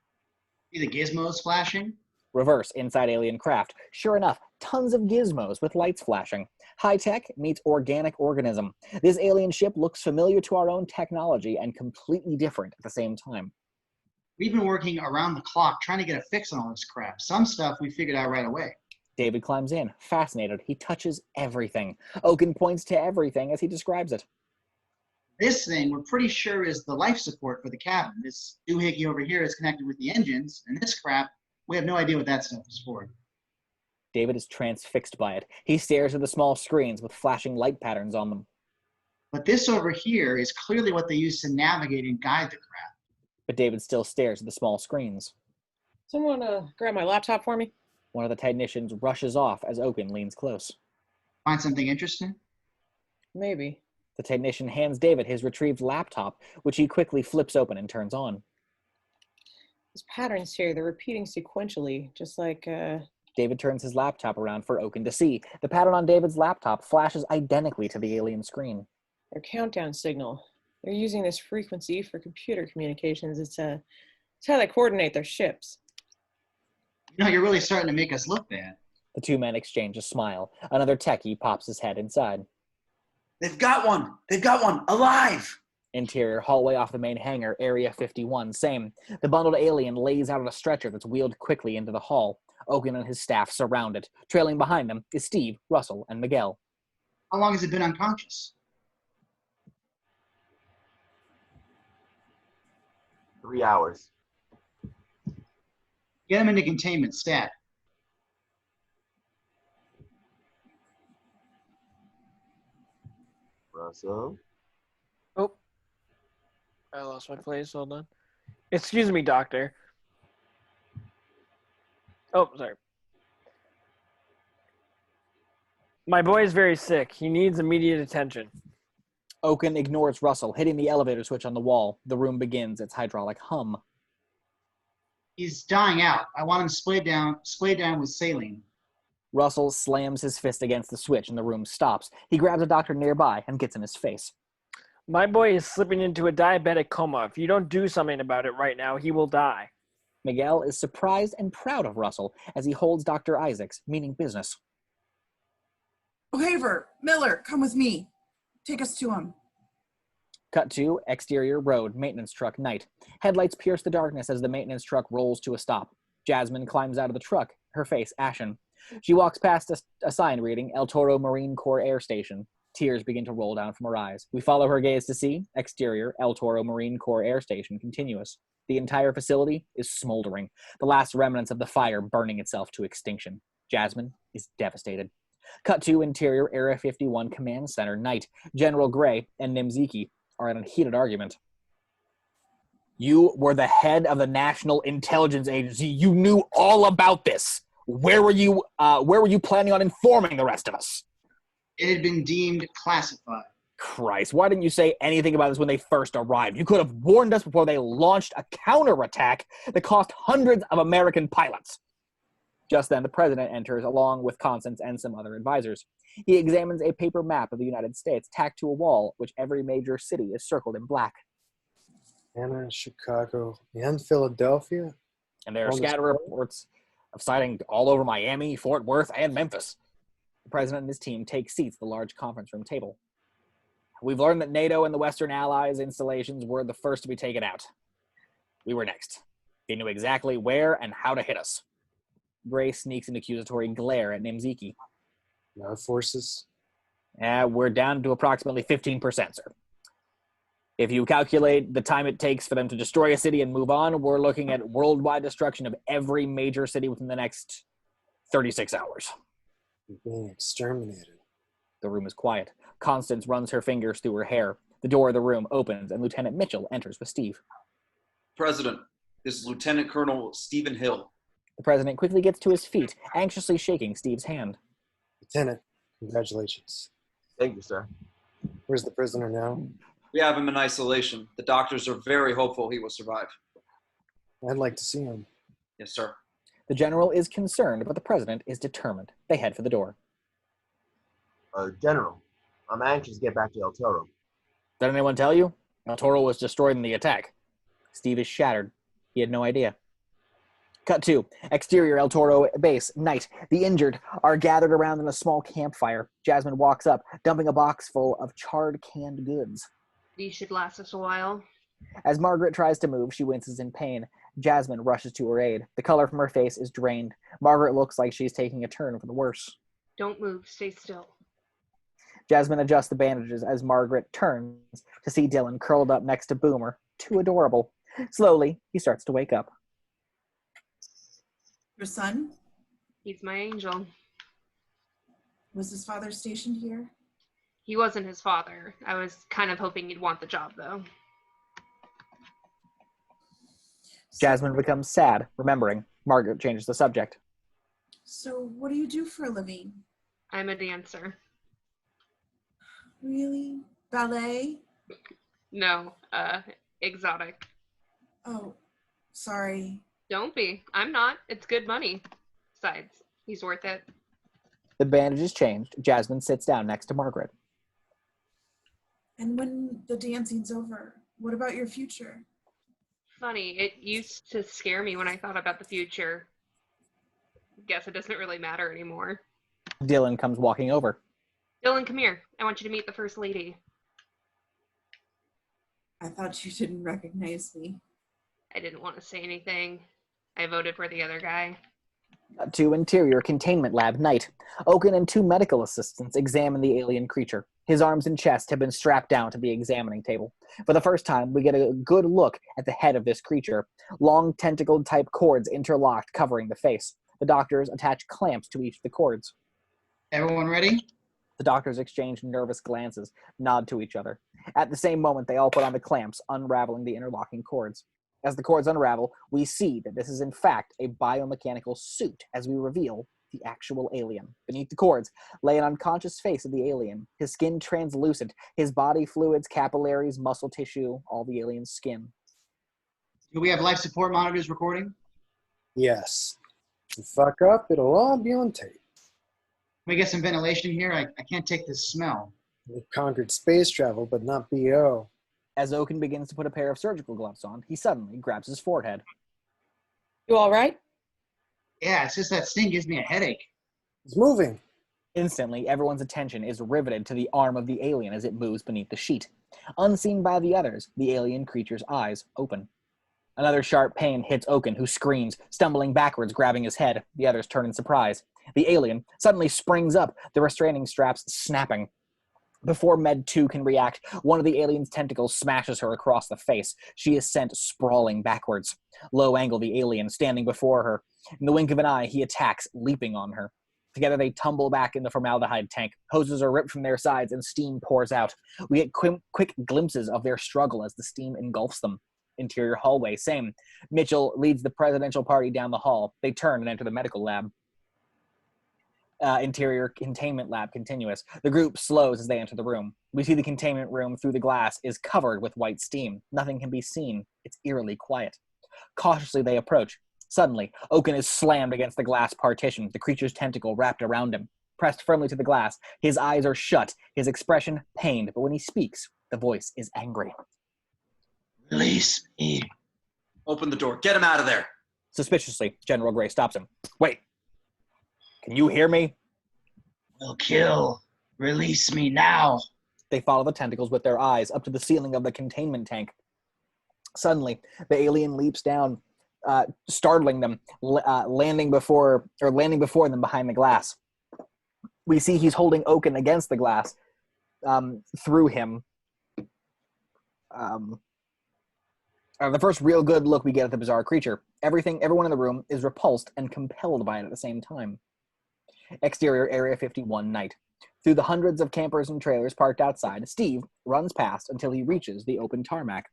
See the gizmos flashing? Reverse inside alien craft. Sure enough, tons of gizmos with lights flashing. High tech meets organic organism. This alien ship looks familiar to our own technology and completely different at the same time. We've been working around the clock trying to get a fix on all this crap. Some stuff we figured out right away. David climbs in, fascinated. He touches everything. Okun points to everything as he describes it. This thing we're pretty sure is the life support for the cabin. This doohickey over here is connected with the engines, and this crap, we have no idea what that stuff is for. David is transfixed by it. He stares at the small screens with flashing light patterns on them. But this over here is clearly what they use to navigate and guide the crap. But David still stares at the small screens. Someone grab my laptop for me? One of the technicians rushes off as Okun leans close. Find something interesting? Maybe. The technician hands David his retrieved laptop, which he quickly flips open and turns on. There's patterns here. They're repeating sequentially, just like, David turns his laptop around for Okun to see. The pattern on David's laptop flashes identically to the alien screen. Their countdown signal. They're using this frequency for computer communications. It's how they coordinate their ships. You know, you're really starting to make us look bad. The two men exchange a smile. Another techie pops his head inside. They've got one. They've got one. Alive. Interior, hallway off the main hangar, Area 51, same. The bundled alien lays out on a stretcher that's wheeled quickly into the hall. Okun and his staff surround it. Trailing behind them is Steve, Russell, and Miguel. How long has it been unconscious? 3 hours. Get him into containment, stat. Russell. Oh, I lost my place. Hold on. Excuse me, doctor. Oh, sorry. My boy is very sick. He needs immediate attention. Okun ignores Russell, hitting the elevator switch on the wall. The room begins its hydraulic hum. He's dying out. I want him splayed down with saline. Russell slams his fist against the switch and the room stops. He grabs a doctor nearby and gets in his face. My boy is slipping into a diabetic coma. If you don't do something about it right now, he will die. Miguel is surprised and proud of Russell as he holds Dr. Isaacs, meaning business. O'Haver, Miller, come with me. Take us to him. Cut to exterior road, maintenance truck, night. Headlights pierce the darkness as the maintenance truck rolls to a stop. Jasmine climbs out of the truck, her face ashen. She walks past a sign reading El Toro Marine Corps Air Station. Tears begin to roll down from her eyes. We follow her gaze to see exterior El Toro Marine Corps Air Station continuous. The entire facility is smoldering, the last remnants of the fire burning itself to extinction. Jasmine is devastated. Cut to interior Area 51 Command Center, night. General Gray and Nimzicki are in a heated argument. You were the head of the National Intelligence Agency. You knew all about this. Where were you planning on informing the rest of us? It had been deemed classified. Christ, why didn't you say anything about this when they first arrived? You could have warned us before they launched a counterattack that cost hundreds of American pilots. Just then, the president enters along with Constance and some other advisors. He examines a paper map of the United States tacked to a wall, which every major city is circled in black. Atlanta, Chicago, and Philadelphia. And there are scattered reports of sighting all over Miami, Fort Worth, and Memphis. The president and his team take seats at the large conference room table. We've learned that NATO and the Western Allies installations were the first to be taken out. We were next. They knew exactly where and how to hit us. Gray sneaks an accusatory glare at Nimzicki. Our forces? We're down to approximately 15%, sir. If you calculate the time it takes for them to destroy a city and move on, we're looking at worldwide destruction of every major city within the next 36 hours. We're being exterminated. The room is quiet. Constance runs her fingers through her hair. The door of the room opens, and Lieutenant Mitchell enters with Steve. President, this is Lieutenant Colonel Stephen Hill. The president quickly gets to his feet, anxiously shaking Steve's hand. Lieutenant, congratulations. Thank you, sir. Where's the prisoner now? We have him in isolation. The doctors are very hopeful he will survive. I'd like to see him. Yes, sir. The general is concerned, but the president is determined. They head for the door. General, I'm anxious to get back to El Toro. Did anyone tell you? El Toro was destroyed in the attack. Steve is shattered. He had no idea. Cut 2. Exterior El Toro base. Night. The injured are gathered around in a small campfire. Jasmine walks up, dumping a box full of charred canned goods. These should last us a while. As Margaret tries to move, she winces in pain. Jasmine rushes to her aid. The color from her face is drained. Margaret looks like she's taking a turn for the worse. Don't move. Stay still. Jasmine adjusts the bandages as Margaret turns to see Dylan curled up next to Boomer. Too adorable. Slowly, he starts to wake up. Your son? He's my angel. Was his father stationed here? He wasn't his father. I was kind of hoping he'd want the job, though. Jasmine becomes sad, remembering. Margaret changes the subject. So what do you do for a living? I'm a dancer. Really? Ballet? No, exotic. Oh, sorry. Don't be. I'm not. It's good money. Besides, he's worth it. The bandage is changed. Jasmine sits down next to Margaret. And when the dancing's over, what about your future? Funny, it used to scare me when I thought about the future. Guess it doesn't really matter anymore. Dylan comes walking over. Dylan, come here. I want you to meet the First Lady. I thought you didn't recognize me. I didn't want to say anything. I voted for the other guy. To interior containment lab night. Okun and 2 medical assistants examine the alien creature. His arms and chest have been strapped down to the examining table. For the first time, we get a good look at the head of this creature. Long tentacled type cords interlocked, covering the face. The doctors attach clamps to each of the cords. Everyone ready? The doctors exchange nervous glances, nod to each other. At the same moment, they all put on the clamps, unraveling the interlocking cords. As the cords unravel, we see that this is in fact a biomechanical suit as we reveal the actual alien. Beneath the cords lay an unconscious face of the alien, his skin translucent, his body fluids, capillaries, muscle tissue, all the alien's skin. Do we have life support monitors recording? Yes. If you fuck up, it'll all be on tape. Can we get some ventilation here? I can't take this smell. We've conquered space travel, but not BO. As Okun begins to put a pair of surgical gloves on, he suddenly grabs his forehead. You all right? Yeah, it's just that sting gives me a headache. It's moving. Instantly, everyone's attention is riveted to the arm of the alien as it moves beneath the sheet. Unseen by the others, the alien creature's eyes open. Another sharp pain hits Okun, who screams, stumbling backwards, grabbing his head. The others turn in surprise. The alien suddenly springs up, the restraining straps snapping. Before Med 2 can react, one of the alien's tentacles smashes her across the face. She is sent sprawling backwards. Low angle, the alien standing before her. In the wink of an eye, he attacks, leaping on her. Together, they tumble back in the formaldehyde tank. Hoses are ripped from their sides and steam pours out. We get quick glimpses of their struggle as the steam engulfs them. Interior hallway, same. Mitchell leads the presidential party down the hall. They turn and enter the medical lab. Interior containment lab continuous. The group slows as they enter the room. We see the containment room through the glass is covered with white steam. Nothing can be seen. It's eerily quiet. Cautiously, they approach. Suddenly, Okun is slammed against the glass partition, the creature's tentacle wrapped around him. Pressed firmly to the glass, his eyes are shut, his expression pained, but when he speaks, the voice is angry. Release me. Open the door. Get him out of there. Suspiciously, General Gray stops him. Wait. Can you hear me? We'll kill. Release me now. They follow the tentacles with their eyes up to the ceiling of the containment tank. Suddenly, the alien leaps down, startling them, landing before them behind the glass. We see he's holding Okun against the glass. Through him. The first real good look we get at the bizarre creature. Everyone in the room is repulsed and compelled by it at the same time. Exterior Area 51 night. Through the hundreds of campers and trailers parked outside, Steve runs past until he reaches the open tarmac.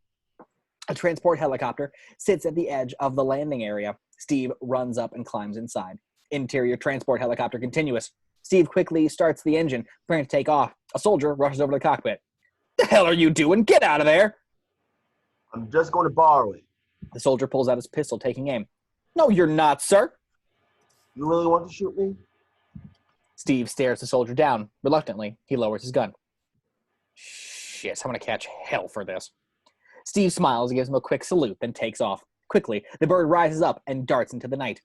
A transport helicopter sits at the edge of the landing area. Steve runs up and climbs inside. Interior transport helicopter continuous. Steve quickly starts the engine, preparing to take off. A soldier rushes over to the cockpit. "The hell are you doing? Get out of there!" I'm just going to borrow it. The soldier pulls out his pistol, taking aim. "No, you're not, sir." You really want to shoot me? Steve stares the soldier down. Reluctantly, he lowers his gun. "Shit, I'm going to catch hell for this." Steve smiles and gives him a quick salute, then takes off. Quickly, the bird rises up and darts into the night.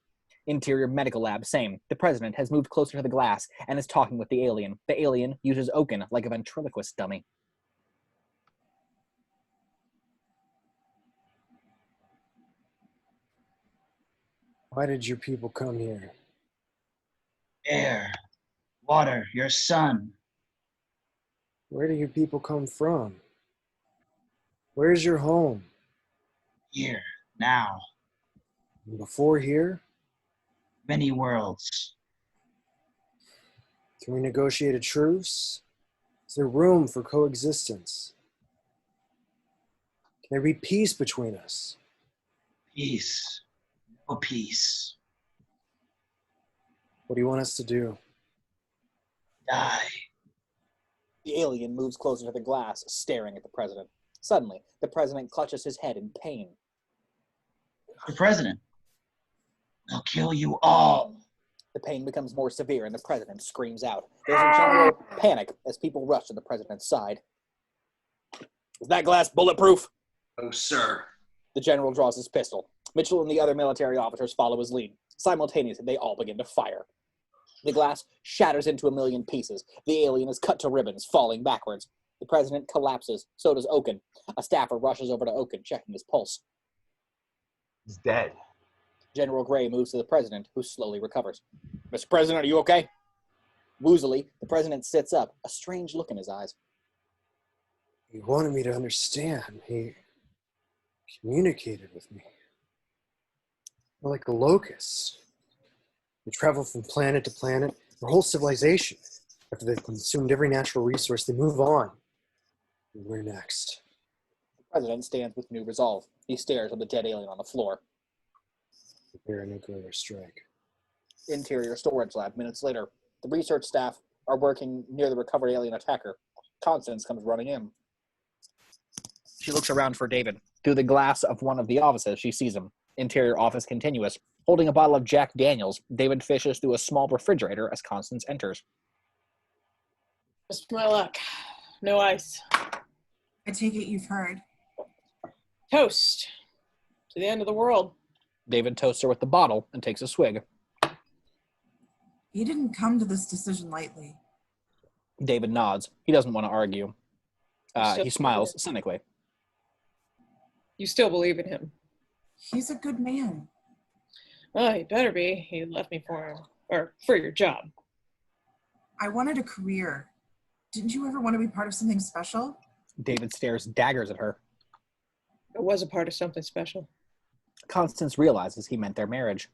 Interior medical lab, same. The president has moved closer to the glass and is talking with the alien. The alien uses Okun like a ventriloquist dummy. Why did your people come here? Air, water, your son. Where do your people come from? Where's your home? Here, now. And before here? Many worlds. Can we negotiate a truce? Is there room for coexistence? Can there be peace between us? Peace. No peace. What do you want us to do? Die. The alien moves closer to the glass, staring at the president. Suddenly, the president clutches his head in pain. The president. They'll kill you all. The pain becomes more severe and the president screams out. There's a general panic as people rush to the president's side. Is that glass bulletproof? Oh, sir. The general draws his pistol. Mitchell and the other military officers follow his lead. Simultaneously, they all begin to fire. The glass shatters into a million pieces. The alien is cut to ribbons, falling backwards. The president collapses. So does Okun. A staffer rushes over to Okun, checking his pulse. He's dead. General Gray moves to the president, who slowly recovers. Mr. President, are you okay? Woozily, the president sits up, a strange look in his eyes. He wanted me to understand. He communicated with me. They're like a locust. They travel from planet to planet, their whole civilization. After they've consumed every natural resource, they move on. And we're next. The president stands with new resolve. He stares at the dead alien on the floor. Prepare a nuclear strike. Interior storage lab. Minutes later, the research staff are working near the recovered alien attacker. Constance comes running in. She looks around for David. Through the glass of one of the offices, she sees him. Interior office continuous. Holding a bottle of Jack Daniels, David fishes through a small refrigerator as Constance enters. Just my luck. No ice. I take it you've heard. Toast to the end of the world. David toasts her with the bottle and takes a swig. You didn't come to this decision lightly. David nods. He doesn't want to argue. He smiles cynically. You still believe in him? He's a good man. Well, he better be. He left me for him. Or for your job. I wanted a career. Didn't you ever want to be part of something special? David stares daggers at her. It was a part of something special. Constance realizes he meant their marriage.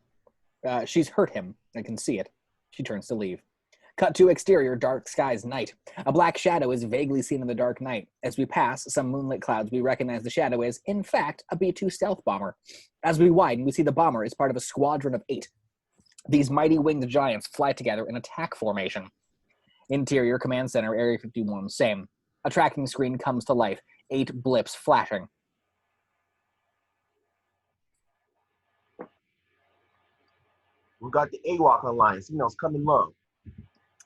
She's hurt him and can see it. She turns to leave. Cut to exterior, dark skies, night. A black shadow is vaguely seen in the dark night. As we pass some moonlit clouds, we recognize the shadow is, in fact, a B-2 stealth bomber. As we widen, we see the bomber is part of a squadron of 8. These mighty winged giants fly together in attack formation. Interior Command Center, Area 51, same. A tracking screen comes to life, 8 blips flashing. We've got the AWAC online. Signals coming low.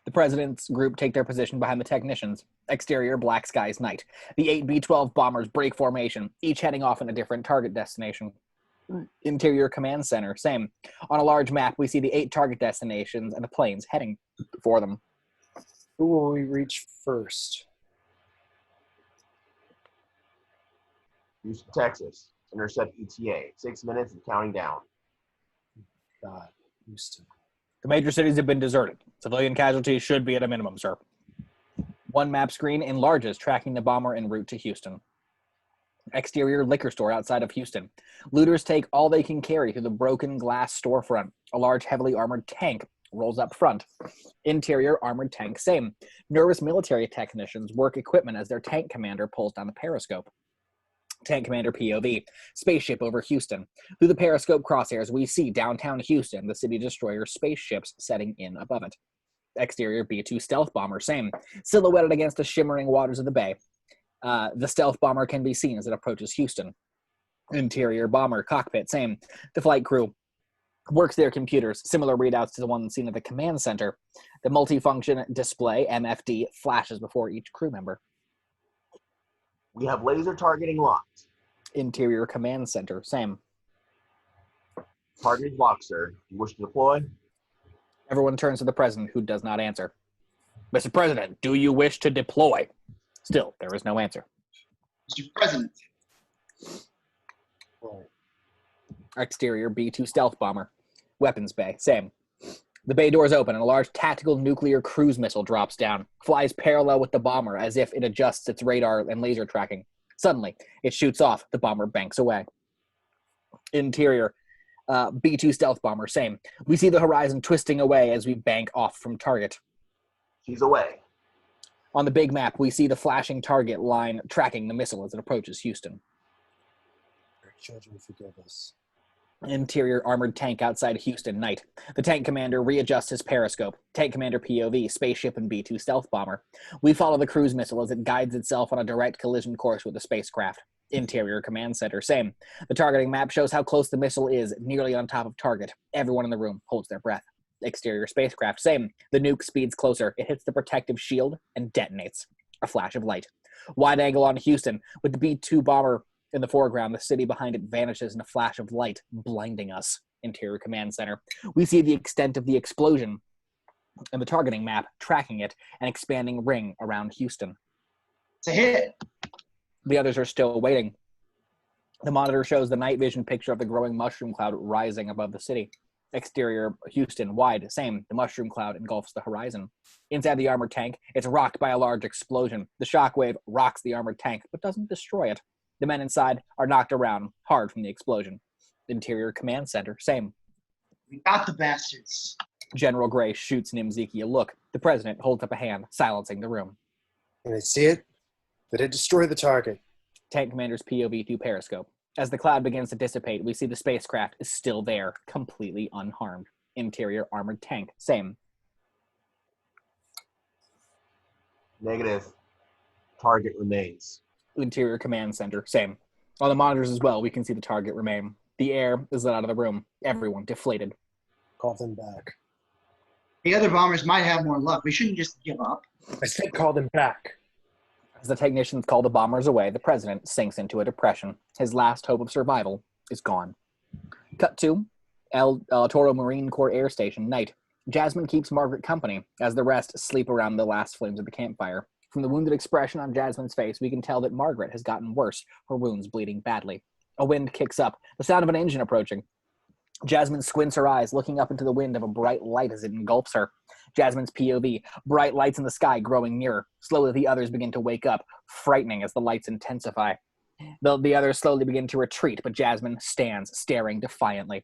The president's group take their position behind the technicians. Exterior, black skies, night. The 8 B-12 bombers break formation, each heading off in a different target destination. Interior Command Center, same. On a large map, we see the 8 target destinations and the planes heading for them. Who will we reach first? Houston, Texas. Intercept ETA. 6 minutes and counting down. God, Houston. The major cities have been deserted. Civilian casualties should be at a minimum, sir. One map screen enlarges, tracking the bomber en route to Houston. Exterior liquor store outside of Houston. Looters take all they can carry through the broken glass storefront. A large, heavily armored tank rolls up front. Interior, armored tank, same. Nervous military technicians work equipment as their tank commander pulls down the periscope. Tank commander POV. Spaceship over Houston. Through the periscope crosshairs, we see downtown Houston, the city destroyer spaceships setting in above it. Exterior B-2 stealth bomber, same. Silhouetted against the shimmering waters of the bay. The stealth bomber can be seen as it approaches Houston. Interior bomber cockpit, same. The flight crew works their computers, similar readouts to the one seen at the command center. The multifunction display, MFD, flashes before each crew member. We have laser targeting locked. Interior command center, same. Target is locked, sir. You wish to deploy? Everyone turns to the president, who does not answer. Mr. President, do you wish to deploy? Still, there is no answer. Mr. President. Exterior B-2 stealth bomber. Weapons bay, same. The bay doors open and a large tactical nuclear cruise missile drops down, flies parallel with the bomber as if it adjusts its radar and laser tracking. Suddenly, it shoots off. The bomber banks away. Interior B-2 stealth bomber, same. We see the horizon twisting away as we bank off from target. She's away. On the big map, we see the flashing target line tracking the missile as it approaches Houston. Children, forgive us. Interior armored tank outside Houston, night. The tank commander readjusts his periscope. Tank commander POV, spaceship and B-2 stealth bomber. We follow the cruise missile as it guides itself on a direct collision course with the spacecraft. Interior command center, same. The targeting map shows how close the missile is, nearly on top of target. Everyone in the room holds their breath. Exterior spacecraft, same. The nuke speeds closer. It hits the protective shield and detonates. A flash of light. Wide angle on Houston, with the B-2 bomber in the foreground. The city behind it vanishes in a flash of light, blinding us. Interior command center. We see the extent of the explosion and the targeting map, tracking it, an expanding ring around Houston. It's a hit. The others are still waiting. The monitor shows the night vision picture of the growing mushroom cloud rising above the city. Exterior Houston, wide, same. The mushroom cloud engulfs the horizon. Inside the armored tank, it's rocked by a large explosion. The shockwave rocks the armored tank, but doesn't destroy it. The men inside are knocked around hard from the explosion. Interior command center, same. We got the bastards. General Gray shoots Nimzicki a look. The president holds up a hand, silencing the room. Can I see it? Did it destroy the target? Tank commander's POV through periscope. As the cloud begins to dissipate, we see the spacecraft is still there, completely unharmed. Interior armored tank, same. Negative. Target remains. Interior command center, same. On the monitors as well, we can see the target remain. The air is let out of the room. Everyone deflated. Call them back. The other bombers might have more luck. We shouldn't just give up. I said call them back. As the technicians call the bombers away, the president sinks into a depression. His last hope of survival is gone. Cut to Toro Marine Corps Air Station, night. Jasmine keeps Margaret company as the rest sleep around the last flames of the campfire. From the wounded expression on Jasmine's face, we can tell that Margaret has gotten worse, her wounds bleeding badly. A wind kicks up, the sound of an engine approaching. Jasmine squints her eyes, looking up into the wind of a bright light as it engulfs her. Jasmine's POV, bright lights in the sky growing nearer. Slowly the others begin to wake up, frightening as the lights intensify. The others slowly begin to retreat, but Jasmine stands, staring defiantly.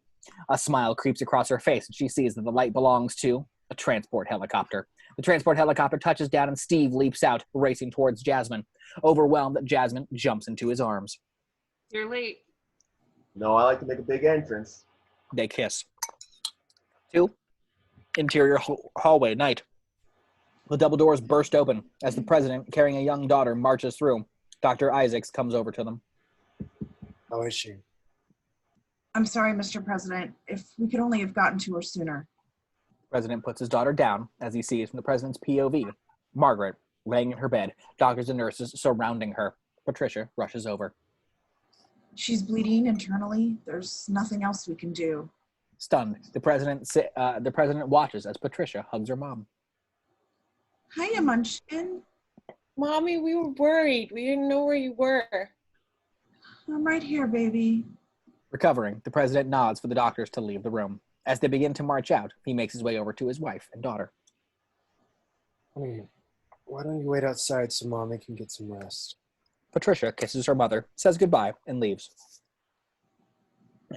A smile creeps across her face, and she sees that the light belongs to a transport helicopter. The transport helicopter touches down, and Steve leaps out, racing towards Jasmine. Overwhelmed, Jasmine jumps into his arms. You're late. No, I like to make a big entrance. They kiss. 2. Interior hallway, night. The double doors burst open as the president, carrying a young daughter, marches through. Dr. Isaacs comes over to them. How is she? I'm sorry, Mr. President. If we could only have gotten to her sooner. The president puts his daughter down as he sees from the president's POV. Margaret, laying in her bed, doctors and nurses surrounding her. Patricia rushes over. She's bleeding internally. There's nothing else we can do. Stunned, the president watches as Patricia hugs her mom. Hiya, Munchkin. Mommy, we were worried. We didn't know where you were. I'm right here, baby. Recovering, the president nods for the doctors to leave the room. As they begin to march out, he makes his way over to his wife and daughter. Honey, why don't you wait outside so Mommy can get some rest? Patricia kisses her mother, says goodbye, and leaves.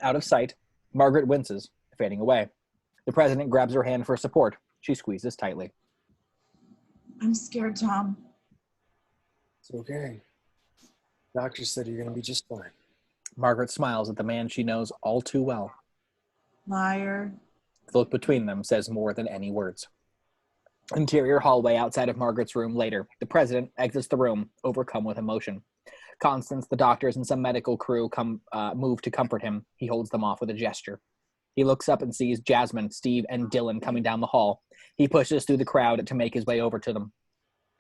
Out of sight, Margaret winces, fading away. The president grabs her hand for support. She squeezes tightly. I'm scared, Tom. It's okay. Doctor said you're going to be just fine. Margaret smiles at the man she knows all too well. Liar. The look between them says more than any words. Interior hallway outside of Margaret's room later. The president exits the room, overcome with emotion. Constance, the doctors, and some medical crew move to comfort him. He holds them off with a gesture. He looks up and sees Jasmine, Steve, and Dylan coming down the hall. He pushes through the crowd to make his way over to them.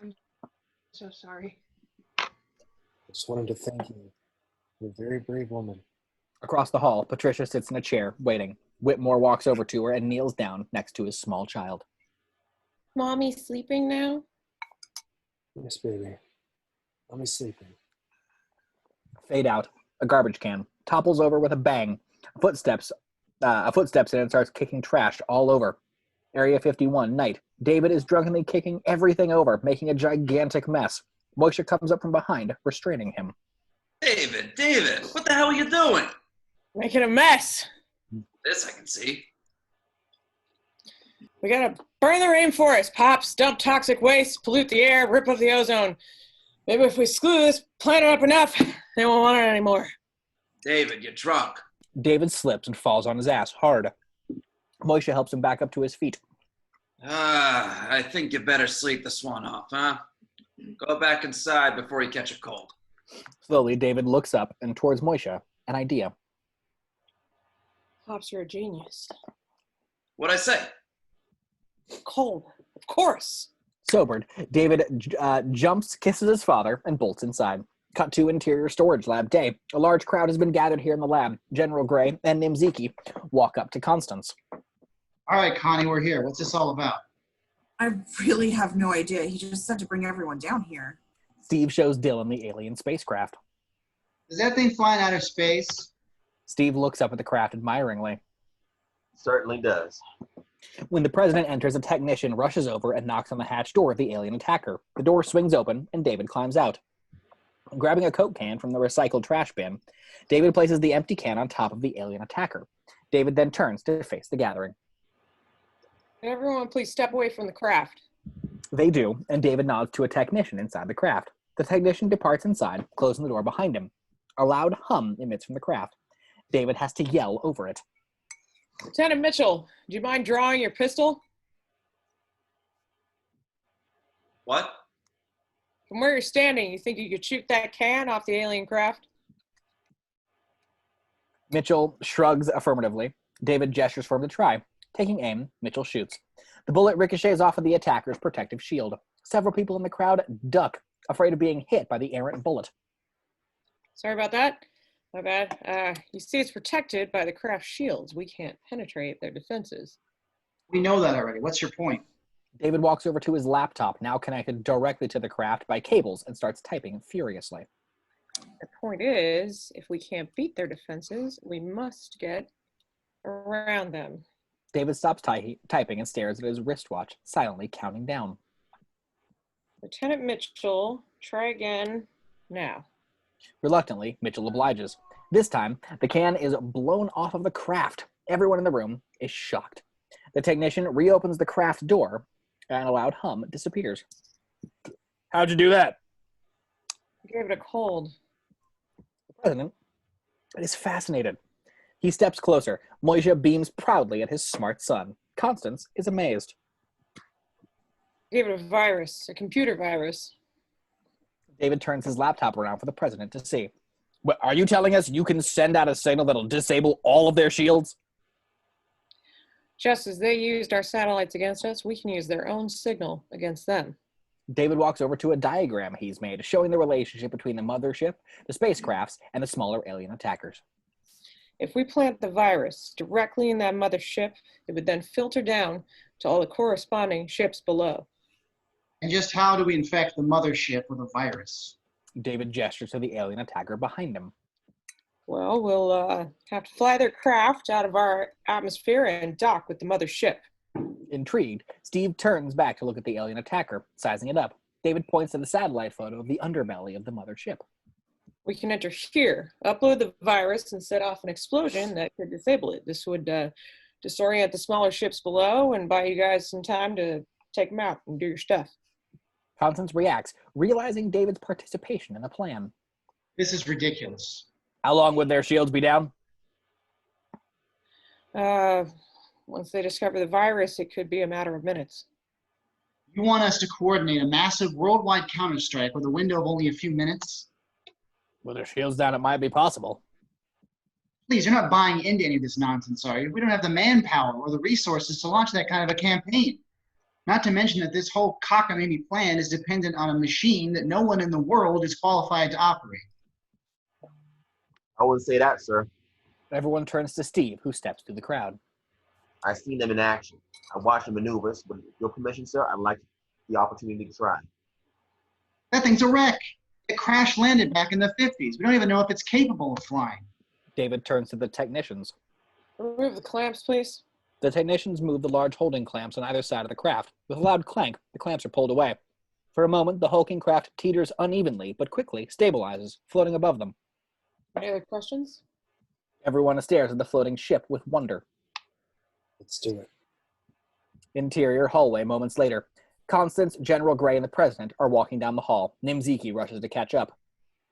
I'm so sorry. I just wanted to thank you. You're a very brave woman. Across the hall, Patricia sits in a chair, waiting. Whitmore walks over to her and kneels down next to his small child. Mommy sleeping now? Yes, baby. Mommy's sleeping. Fade out. A garbage can topples over with a bang. Footsteps in and starts kicking trash all over. Area 51, night. David is drunkenly kicking everything over, making a gigantic mess. Moishe comes up from behind, restraining him. David, what the hell are you doing? Making a mess. This I can see. We gotta burn the rainforest, Pops, dump toxic waste, pollute the air, rip up the ozone. Maybe if we screw this planet up enough, they won't want it anymore. David, you're drunk. David slips and falls on his ass hard. Moishe helps him back up to his feet. I think you better sleep this one off, huh? Go back inside before you catch a cold. Slowly, David looks up and towards Moishe, an idea. Pops, you're a genius. What'd I say? Cold, of course. Sobered, David jumps, kisses his father, and bolts inside. Cut to interior storage lab day. A large crowd has been gathered here in the lab. General Gray and Nimzicki walk up to Constance. All right, Connie, we're here. What's this all about? I really have no idea. He just said to bring everyone down here. Steve shows Dylan the alien spacecraft. Is that thing flying out of space? Steve looks up at the craft admiringly. Certainly does. When the president enters, a technician rushes over and knocks on the hatch door of the alien attacker. The door swings open, and David climbs out. Grabbing a Coke can from the recycled trash bin, David places the empty can on top of the alien attacker. David then turns to face the gathering. Everyone, please step away from the craft. They do, and David nods to a technician inside the craft. The technician departs inside, closing the door behind him. A loud hum emits from the craft. David has to yell over it. Lieutenant Mitchell, do you mind drawing your pistol? What? From where you're standing, you think you could shoot that can off the alien craft? Mitchell shrugs affirmatively. David gestures for him to try. Taking aim, Mitchell shoots. The bullet ricochets off of the attacker's protective shield. Several people in the crowd duck, afraid of being hit by the errant bullet. Sorry about that. My bad. You see, it's protected by the craft shields. We can't penetrate their defenses. We know that already. What's your point? David walks over to his laptop, now connected directly to the craft by cables, and starts typing furiously. The point is, if we can't beat their defenses, we must get around them. David stops typing and stares at his wristwatch, silently counting down. Lieutenant Mitchell, try again now. Reluctantly, Mitchell obliges. This time, the can is blown off of the craft. Everyone in the room is shocked. The technician reopens the craft door, and a loud hum disappears. How'd you do that? I gave it a cold. The president is fascinated. He steps closer. Moishe beams proudly at his smart son. Constance is amazed. I gave it a virus, a computer virus. David turns his laptop around for the president to see. What, are you telling us you can send out a signal that'll disable all of their shields? Just as they used our satellites against us, we can use their own signal against them. David walks over to a diagram he's made showing the relationship between the mothership, the spacecrafts, and the smaller alien attackers. If we plant the virus directly in that mothership, it would then filter down to all the corresponding ships below. And just how do we infect the mothership with a virus? David gestures to the alien attacker behind him. Well, we'll have to fly their craft out of our atmosphere and dock with the mothership. Intrigued, Steve turns back to look at the alien attacker, sizing it up. David points to the satellite photo of the underbelly of the mothership. We can enter here, upload the virus, and set off an explosion that could disable it. This would disorient the smaller ships below and buy you guys some time to take them out and do your stuff. Constance reacts, realizing David's participation in the plan. This is ridiculous. How long would their shields be down? Once they discover the virus, it could be a matter of minutes. You want us to coordinate a massive worldwide counterstrike with a window of only a few minutes? With their shields down, it might be possible. Please, you're not buying into any of this nonsense, are you? We don't have the manpower or the resources to launch that kind of a campaign. Not to mention that this whole cockamamie plan is dependent on a machine that no one in the world is qualified to operate. I wouldn't say that, sir. Everyone turns to Steve, who steps through the crowd. I've seen them in action. I watched the maneuvers. With your permission, sir, I'd like the opportunity to try. That thing's a wreck. It crash landed back in the 50s. We don't even know if it's capable of flying. David turns to the technicians. Remove the clamps, please. The technicians move the large holding clamps on either side of the craft. With a loud clank, the clamps are pulled away. For a moment, the hulking craft teeters unevenly, but quickly stabilizes, floating above them. Any other questions? Everyone stares at the floating ship with wonder. Let's do it. Interior hallway moments later. Constance, General Gray, and the President are walking down the hall. Nimzicki rushes to catch up.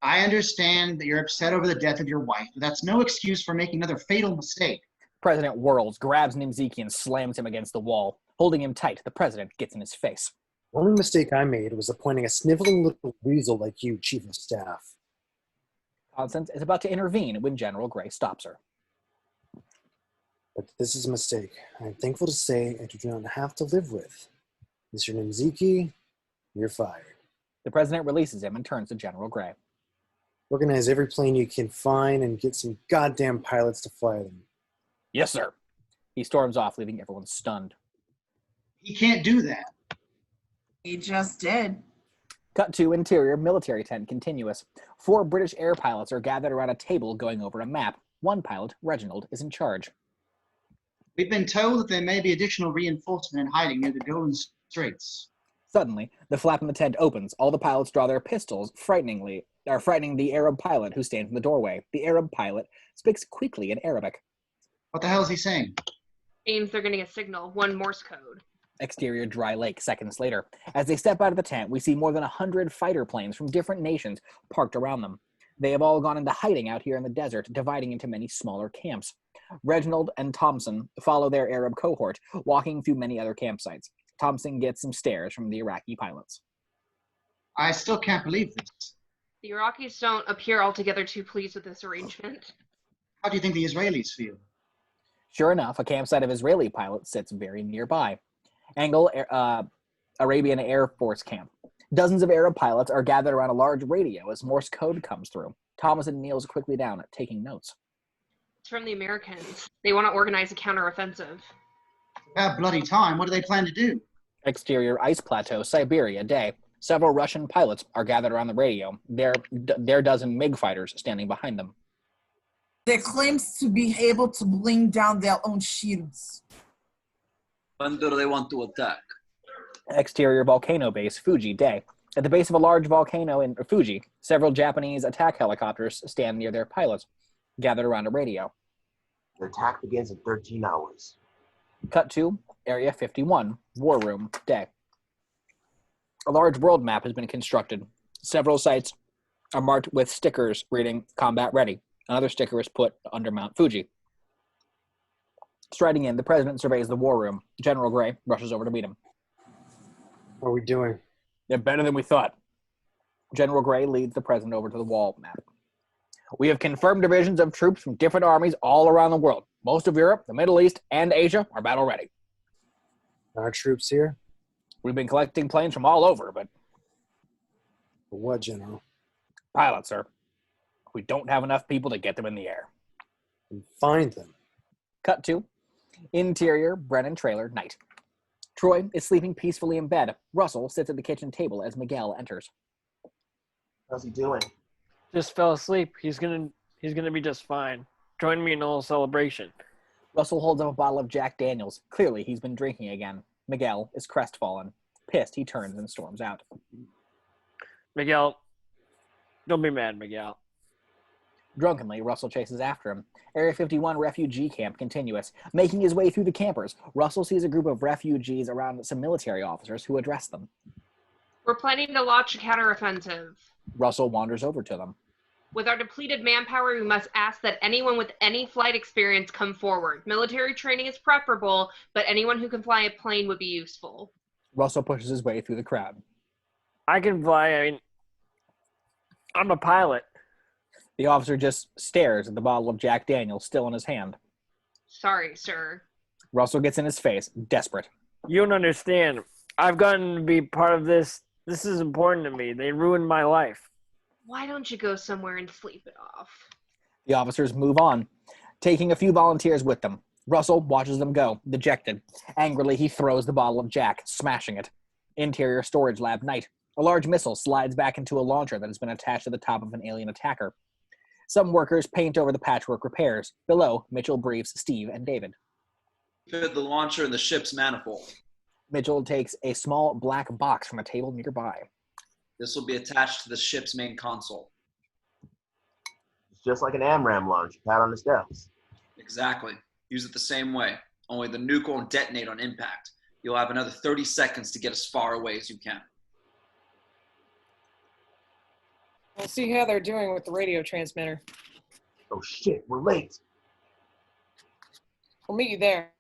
I understand that you're upset over the death of your wife, but that's no excuse for making another fatal mistake. President whirls, grabs Nimzicki, and slams him against the wall. Holding him tight, the President gets in his face. The only mistake I made was appointing a sniveling little weasel like you, Chief of Staff. Constance is about to intervene when General Gray stops her. But this is a mistake. I'm thankful to say I do not have to live with. Mr. Nimzicki, you're fired. The President releases him and turns to General Gray. Organize every plane you can find and get some goddamn pilots to fly them. Yes, sir. He storms off, leaving everyone stunned. He can't do that. He just did. Cut to interior military tent continuous. 4 British air pilots are gathered around a table going over a map. One pilot, Reginald, is in charge. We've been told that there may be additional reinforcement in hiding near the Golden Straits. Suddenly, the flap in the tent opens. All the pilots draw their pistols, frightening the Arab pilot who stands in the doorway. The Arab pilot speaks quickly in Arabic. What the hell is he saying? Means they're getting a signal, one Morse code. Exterior dry lake seconds later. As they step out of the tent, we see more than 100 fighter planes from different nations parked around them. They have all gone into hiding out here in the desert, dividing into many smaller camps. Reginald and Thompson follow their Arab cohort, walking through many other campsites. Thompson gets some stares from the Iraqi pilots. I still can't believe this. The Iraqis don't appear altogether too pleased with this arrangement. How do you think the Israelis feel? Sure enough, a campsite of Israeli pilots sits very nearby. Angle, Arabian Air Force camp. Dozens of Arab pilots are gathered around a large radio as Morse code comes through. Thompson kneels quickly down, taking notes. It's from the Americans. They want to organize a counteroffensive. About bloody time. What do they plan to do? Exterior ice plateau, Siberia, day. Several Russian pilots are gathered around the radio. There are dozen MiG fighters standing behind them. They claims to be able to bring down their own shields. When do they want to attack? Exterior volcano base, Fuji, day. At the base of a large volcano in Fuji, several Japanese attack helicopters stand near their pilots, gathered around a radio. The attack begins in 13 hours. Cut to Area 51, War Room, day. A large world map has been constructed. Several sites are marked with stickers reading Combat Ready. Another sticker is put under Mount Fuji. Striding in, the President surveys the war room. General Gray rushes over to meet him. What are we doing? They're better than we thought. General Gray leads the President over to the wall map. We have confirmed divisions of troops from different armies all around the world. Most of Europe, the Middle East, and Asia are battle ready. Our troops here? We've been collecting planes from all over, but... For what, General? Pilots, sir. We don't have enough people to get them in the air. And find them. Cut to interior Brennan trailer, night. Troy is sleeping peacefully in bed. Russell sits at the kitchen table as Miguel enters. How's he doing? Just fell asleep. He's gonna be just fine. Join me in a little celebration. Russell holds up a bottle of Jack Daniels. Clearly, he's been drinking again. Miguel is crestfallen. Pissed, he turns and storms out. Miguel, don't be mad, Miguel. Drunkenly, Russell chases after him. Area 51 refugee camp continuous. Making his way through the campers, Russell sees a group of refugees around some military officers who address them. We're planning to launch a counteroffensive. Russell wanders over to them. With our depleted manpower, we must ask that anyone with any flight experience come forward. Military training is preferable, but anyone who can fly a plane would be useful. Russell pushes his way through the crowd. I can fly. I mean, I'm a pilot. The officer just stares at the bottle of Jack Daniels still in his hand. Sorry, sir. Russell gets in his face, desperate. You don't understand. I've gotten to be part of this. This is important to me. They ruined my life. Why don't you go somewhere and sleep it off? The officers move on, taking a few volunteers with them. Russell watches them go, dejected. Angrily, he throws the bottle of Jack, smashing it. Interior storage lab night. A large missile slides back into a launcher that has been attached to the top of an alien attacker. Some workers paint over the patchwork repairs. Below, Mitchell briefs Steve and David. Fit the launcher in the ship's manifold. Mitchell takes a small black box from a table nearby. This will be attached to the ship's main console. It's just like an AMRAAM launch pad on the steps. Exactly. Use it the same way. Only the nuke won't detonate on impact. You'll have another 30 seconds to get as far away as you can. We'll see how they're doing with the radio transmitter. Oh shit, we're late. We'll meet you there.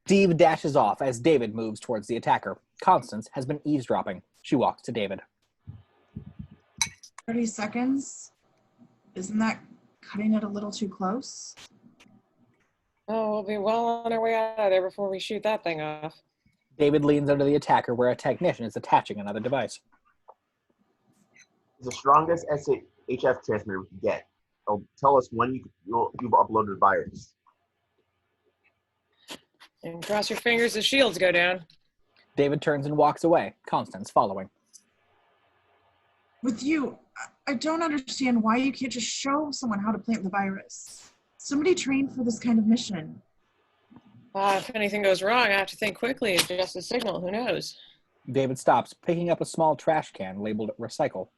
Steve dashes off as David moves towards the attacker. Constance has been eavesdropping. She walks to David. 30 seconds? Isn't that cutting it a little too close? Oh, we'll be well on our way out of there before we shoot that thing off. David leans under the attacker where a technician is attaching another device. It's the strongest SHF transmitter we can get. It'll tell us when you've uploaded the virus. And cross your fingers the shields go down. David turns and walks away, Constance following. With you, I don't understand why you can't just show someone how to plant the virus. Somebody trained for this kind of mission. If anything goes wrong, I have to think quickly and adjust the signal. Who knows? David stops, picking up a small trash can labeled recycle.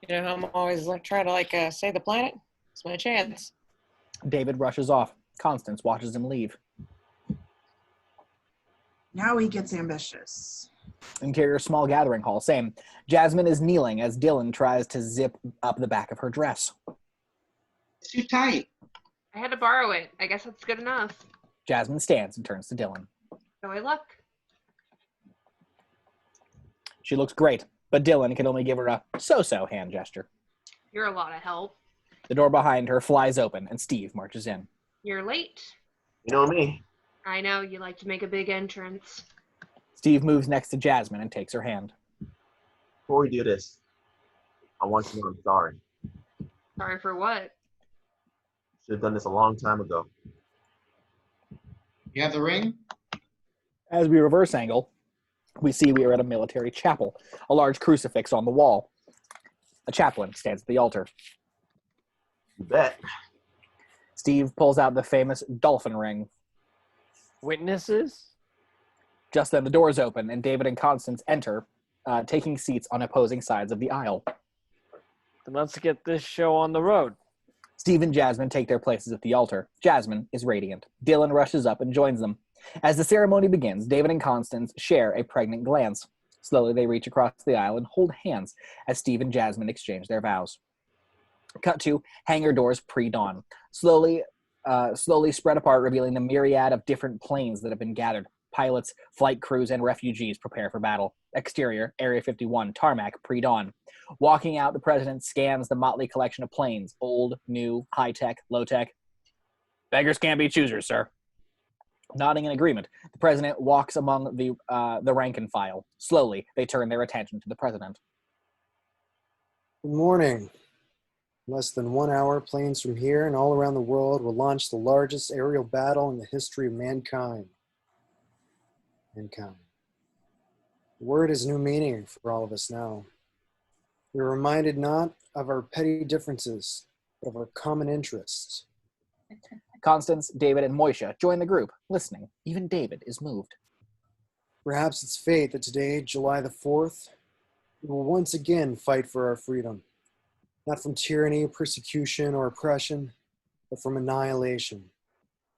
You know how I'm always trying to save the planet? It's my chance. David rushes off. Constance watches him leave. Now he gets ambitious. Interior small gathering hall, same. Jasmine is kneeling as Dylan tries to zip up the back of her dress. It's too tight. I had to borrow it. I guess that's good enough. Jasmine stands and turns to Dylan. So I look. She looks great, but Dylan can only give her a so-so hand gesture. You're a lot of help. The door behind her flies open and Steve marches in. You're late. You know me. I know you like to make a big entrance. Steve moves next to Jasmine and takes her hand. Before we do this, I want you to know I'm sorry. Sorry for what? Should have done this a long time ago. You have the ring? As we reverse angle, we see we are at a military chapel, a large crucifix on the wall. A chaplain stands at the altar. You bet. Steve pulls out the famous dolphin ring. Witnesses? Just then the doors open and David and Constance enter, taking seats on opposing sides of the aisle. Then let's get this show on the road. Steve and Jasmine take their places at the altar. Jasmine is radiant. Dylan rushes up and joins them. As the ceremony begins, David and Constance share a pregnant glance. Slowly they reach across the aisle and hold hands as Steve and Jasmine exchange their vows. Cut to hangar doors pre-dawn. Slowly spread apart, revealing the myriad of different planes that have been gathered. Pilots, flight crews, and refugees prepare for battle. Exterior, Area 51, tarmac, pre-dawn. Walking out, the president scans the motley collection of planes. Old, new, high-tech, low-tech. Beggars can't be choosers, sir. Nodding in agreement, the president walks among the rank and file. Slowly, they turn their attention to the president. Good morning. In less than 1 hour, planes from here and all around the world will launch the largest aerial battle in the history of mankind. The word has new meaning for all of us now. We are reminded not of our petty differences, but of our common interests. Constance, David, and Moishe join the group, listening. Even David is moved. Perhaps it's fate that today, July the 4th, we will once again fight for our freedom. Not from tyranny, persecution, or oppression, but from annihilation.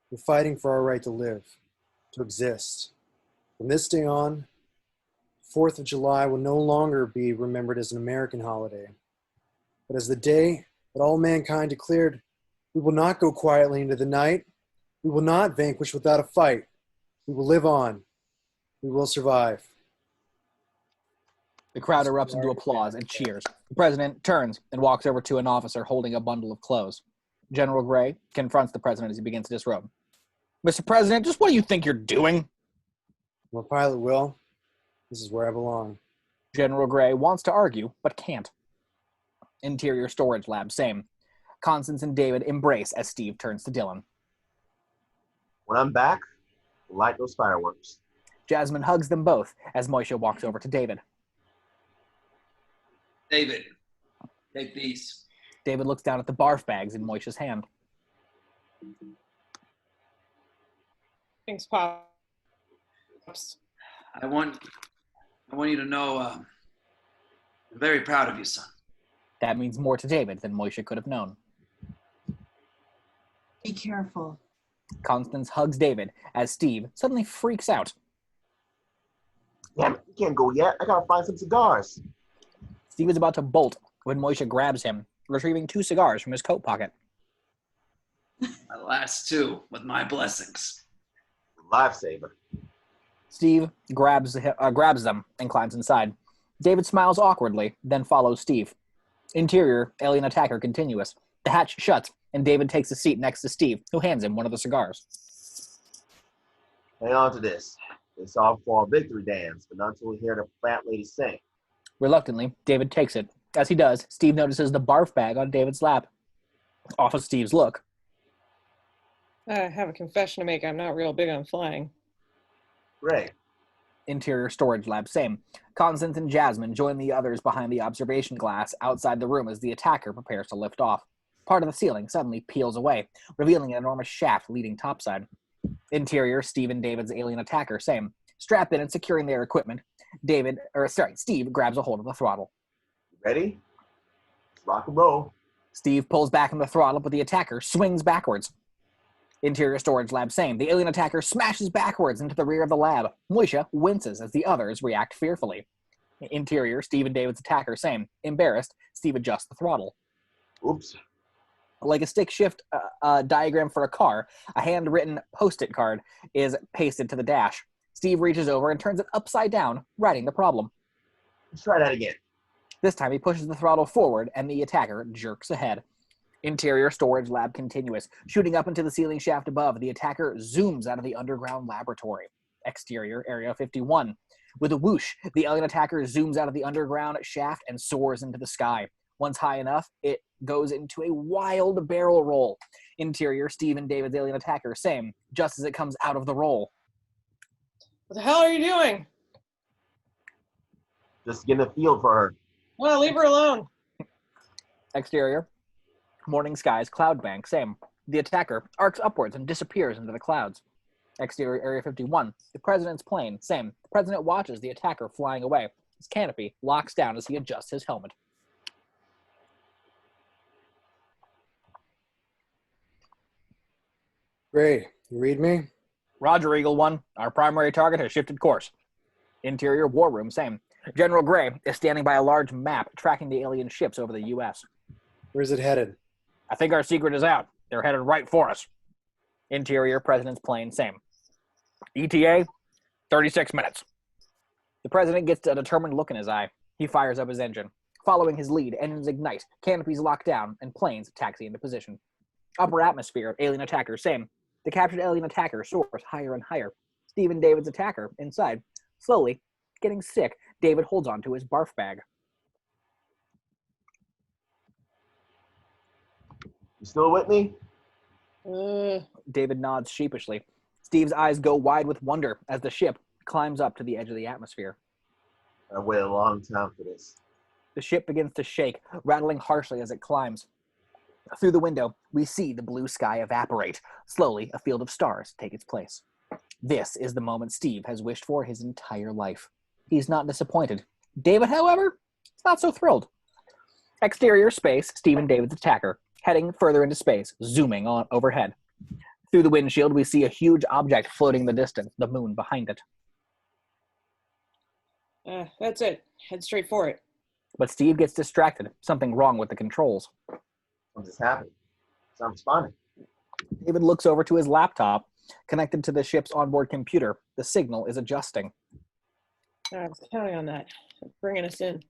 We're fighting for our right to live, to exist. From this day on, 4th of July will no longer be remembered as an American holiday, but as the day that all mankind declared, we will not go quietly into the night. We will not vanquish without a fight. We will live on. We will survive. The crowd erupts into applause and cheers. The president turns and walks over to an officer holding a bundle of clothes. General Gray confronts the president as he begins to disrobe. Mr. President, just what do you think you're doing? I'm a pilot, Will. This is where I belong. General Gray wants to argue, but can't. Interior storage lab, same. Constance and David embrace as Steve turns to Dylan. When I'm back, light those fireworks. Jasmine hugs them both as Moishe walks over to David. David, take these. David looks down at the barf bags in Moishe's hand. Thanks, Pops. I want you to know I'm very proud of you, son. That means more to David than Moishe could have known. Be careful. Constance hugs David as Steve suddenly freaks out. Damn it, you can't go yet. I gotta find some cigars. Steve is about to bolt when Moishe grabs him, retrieving 2 cigars from his coat pocket. My last 2 with my blessings. Lifesaver. Steve grabs them and climbs inside. David smiles awkwardly, then follows Steve. Interior, alien attacker continuous. The hatch shuts, and David takes a seat next to Steve, who hands him one of the cigars. Hang on to this. It's all for a victory dance, but not until we hear the fat lady sing. Reluctantly, David takes it. As he does, Steve notices the barf bag on David's lap. Off of Steve's look. I have a confession to make. I'm not real big on flying. Ray. Interior storage lab, same. Constance and Jasmine join the others behind the observation glass outside the room as the attacker prepares to lift off. Part of the ceiling suddenly peels away, revealing an enormous shaft leading topside. Interior, Steve and David's alien attacker, same. Strapped in and securing their equipment, Steve grabs a hold of the throttle. Ready? Let's rock and roll. Steve pulls back on the throttle, but the attacker swings backwards. Interior storage lab, same. The alien attacker smashes backwards into the rear of the lab. Moishe winces as the others react fearfully. Interior, Steve and David's attacker, same. Embarrassed, Steve adjusts the throttle. Oops. Like a stick shift diagram for a car, a handwritten Post-it card is pasted to the dash. Steve reaches over and turns it upside down, writing the problem. Let's try that again. This time he pushes the throttle forward and the attacker jerks ahead. Interior storage lab continuous. Shooting up into the ceiling shaft above, the attacker zooms out of the underground laboratory. Exterior, Area 51. With a whoosh, the alien attacker zooms out of the underground shaft and soars into the sky. Once high enough, it goes into a wild barrel roll. Interior, Steve and David's alien attacker, same, just as it comes out of the roll. What the hell are you doing? Just getting a feel for her. Well, leave her alone. Exterior, morning skies, cloud bank, same. The attacker arcs upwards and disappears into the clouds. Exterior, Area 51. The president's plane, same. The president watches the attacker flying away. His canopy locks down as he adjusts his helmet. Ray, you read me? Roger, Eagle 1. Our primary target has shifted course. Interior, war room, same. General Gray is standing by a large map tracking the alien ships over the U.S. Where's it headed? I think our secret is out. They're headed right for us. Interior, president's plane, same. ETA, 36 minutes. The president gets a determined look in his eye. He fires up his engine. Following his lead, engines ignite, canopies lock down, and planes taxi into position. Upper atmosphere, alien attacker, same. The captured alien attacker soars higher and higher. Steve and David's attacker, inside. Slowly, getting sick, David holds on to his barf bag. You still with me? David nods sheepishly. Steve's eyes go wide with wonder as the ship climbs up to the edge of the atmosphere. I waited a long time for this. The ship begins to shake, rattling harshly as it climbs. Through the window, we see the blue sky evaporate. Slowly, a field of stars take its place. This is the moment Steve has wished for his entire life. He's not disappointed. David, however, is not so thrilled. Exterior space, Steve and David's attacker, heading further into space, zooming on overhead. Through the windshield, we see a huge object floating in the distance, the moon behind it. That's it. Head straight for it. But Steve gets distracted. Something wrong with the controls. What just happened? It's not responding. David looks over to his laptop, connected to the ship's onboard computer. The signal is adjusting. I was counting on that. Bringing us in.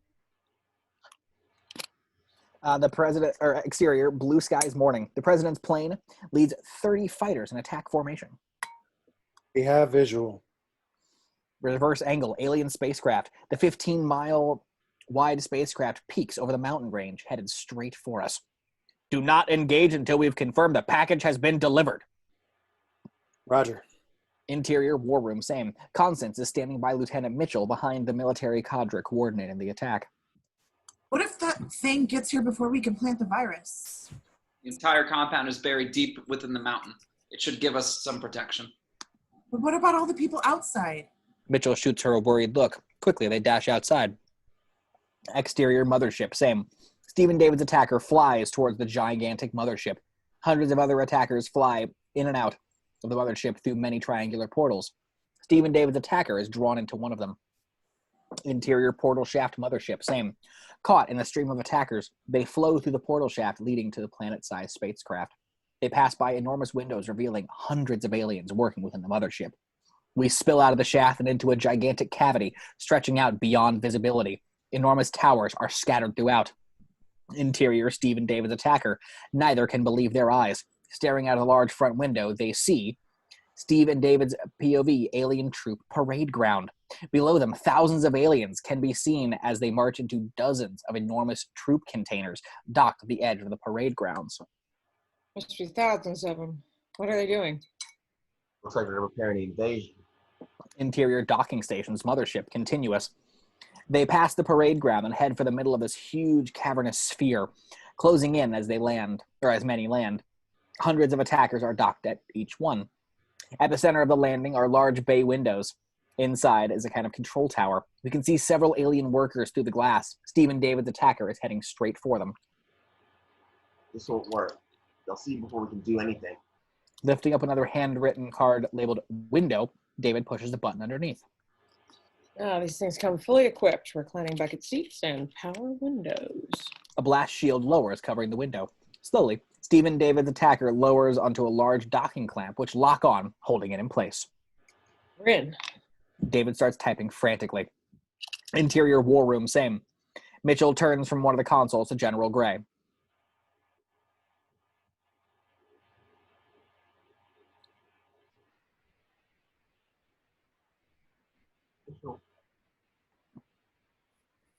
The president, or exterior, blue skies morning. The president's plane leads 30 fighters in attack formation. We have visual. Reverse angle, alien spacecraft. The 15-mile wide spacecraft peaks over the mountain range, headed straight for us. Do not engage until we've confirmed the package has been delivered. Roger. Interior war room, same. Constance is standing by Lieutenant Mitchell behind the military cadre coordinating the attack. What if that thing gets here before we can plant the virus? The entire compound is buried deep within the mountain. It should give us some protection. But what about all the people outside? Mitchell shoots her a worried look. Quickly, they dash outside. Exterior mothership, same. Stephen David's attacker flies towards the gigantic mothership. Hundreds of other attackers fly in and out of the mothership through many triangular portals. Stephen David's attacker is drawn into one of them. Interior portal shaft mothership, same. Caught in a stream of attackers, they flow through the portal shaft leading to the planet-sized spacecraft. They pass by enormous windows revealing hundreds of aliens working within the mothership. We spill out of the shaft and into a gigantic cavity stretching out beyond visibility. Enormous towers are scattered throughout. Interior Stephen David's attacker. Neither can believe their eyes. Staring out of the large front window, they see Steve and David's POV alien troop parade ground. Below them, thousands of aliens can be seen as they march into dozens of enormous troop containers docked at the edge of the parade grounds. Must be thousands of them. What are they doing? Looks like they're preparing an invasion. Interior docking stations, mothership, continuous. They pass the parade ground and head for the middle of this huge cavernous sphere, closing in as they land, or as many land. Hundreds of attackers are docked at each one. At the center of the landing are large bay windows. Inside is a kind of control tower. We can see several alien workers through the glass. Stephen David's attacker is heading straight for them. This won't work. They'll see before we can do anything. Lifting up another handwritten card labeled window, David pushes the button underneath. These things come fully equipped, reclining bucket seats and power windows. A blast shield lowers, covering the window. Slowly, Stephen David's attacker lowers onto a large docking clamp, which lock on, holding it in place. We're in. David starts typing frantically. Interior war room, same. Mitchell turns from one of the consoles to General Gray.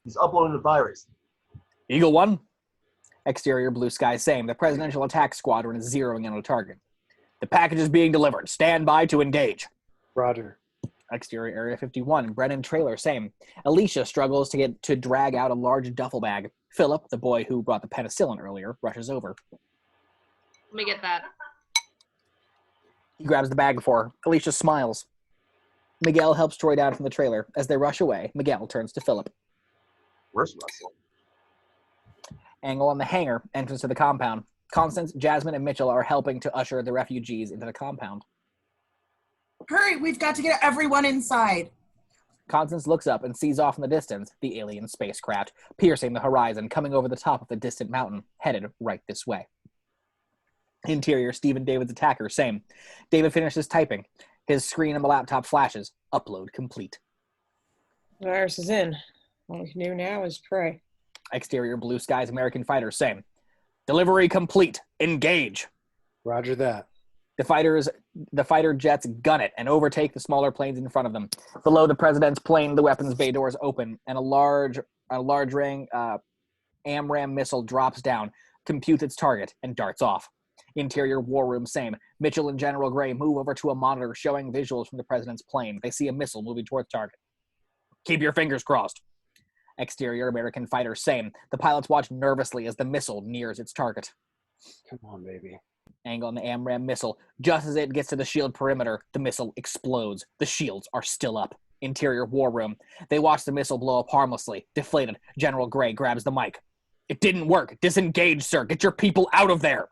He's uploading the virus. Eagle 1. Exterior blue sky, same. The presidential attack squadron is zeroing in on a target. The package is being delivered. Stand by to engage. Roger. Exterior Area 51. Brennan trailer, same. Alicia struggles to drag out a large duffel bag. Philip, the boy who brought the penicillin earlier, rushes over. Let me get that. He grabs the bag for her. Alicia smiles. Miguel helps Troy down from the trailer. As they rush away, Miguel turns to Philip. Where's Russell? Angle on the hangar, entrance to the compound. Constance, Jasmine, and Mitchell are helping to usher the refugees into the compound. Hurry, we've got to get everyone inside. Constance looks up and sees off in the distance the alien spacecraft, piercing the horizon, coming over the top of the distant mountain, headed right this way. Interior, Stephen David's attacker, same. David finishes typing. His screen on the laptop flashes. Upload complete. The virus is in. All we can do now is pray. Exterior blue skies, American fighter, same. Delivery complete. Engage. Roger that. The fighter jets gun it and overtake the smaller planes in front of them. Below the president's plane, the weapons bay doors open, and a large ring AMRAAM missile drops down, computes its target, and darts off. Interior war room, same. Mitchell and General Gray move over to a monitor showing visuals from the president's plane. They see a missile moving towards target. Keep your fingers crossed. Exterior American fighter, same. The pilots watch nervously as the missile nears its target. Come on, baby. Angle on the AMRAAM missile. Just as it gets to the shield perimeter, the missile explodes. The shields are still up. Interior war room. They watch the missile blow up harmlessly. Deflated, General Gray grabs the mic. It didn't work. Disengage, sir. Get your people out of there.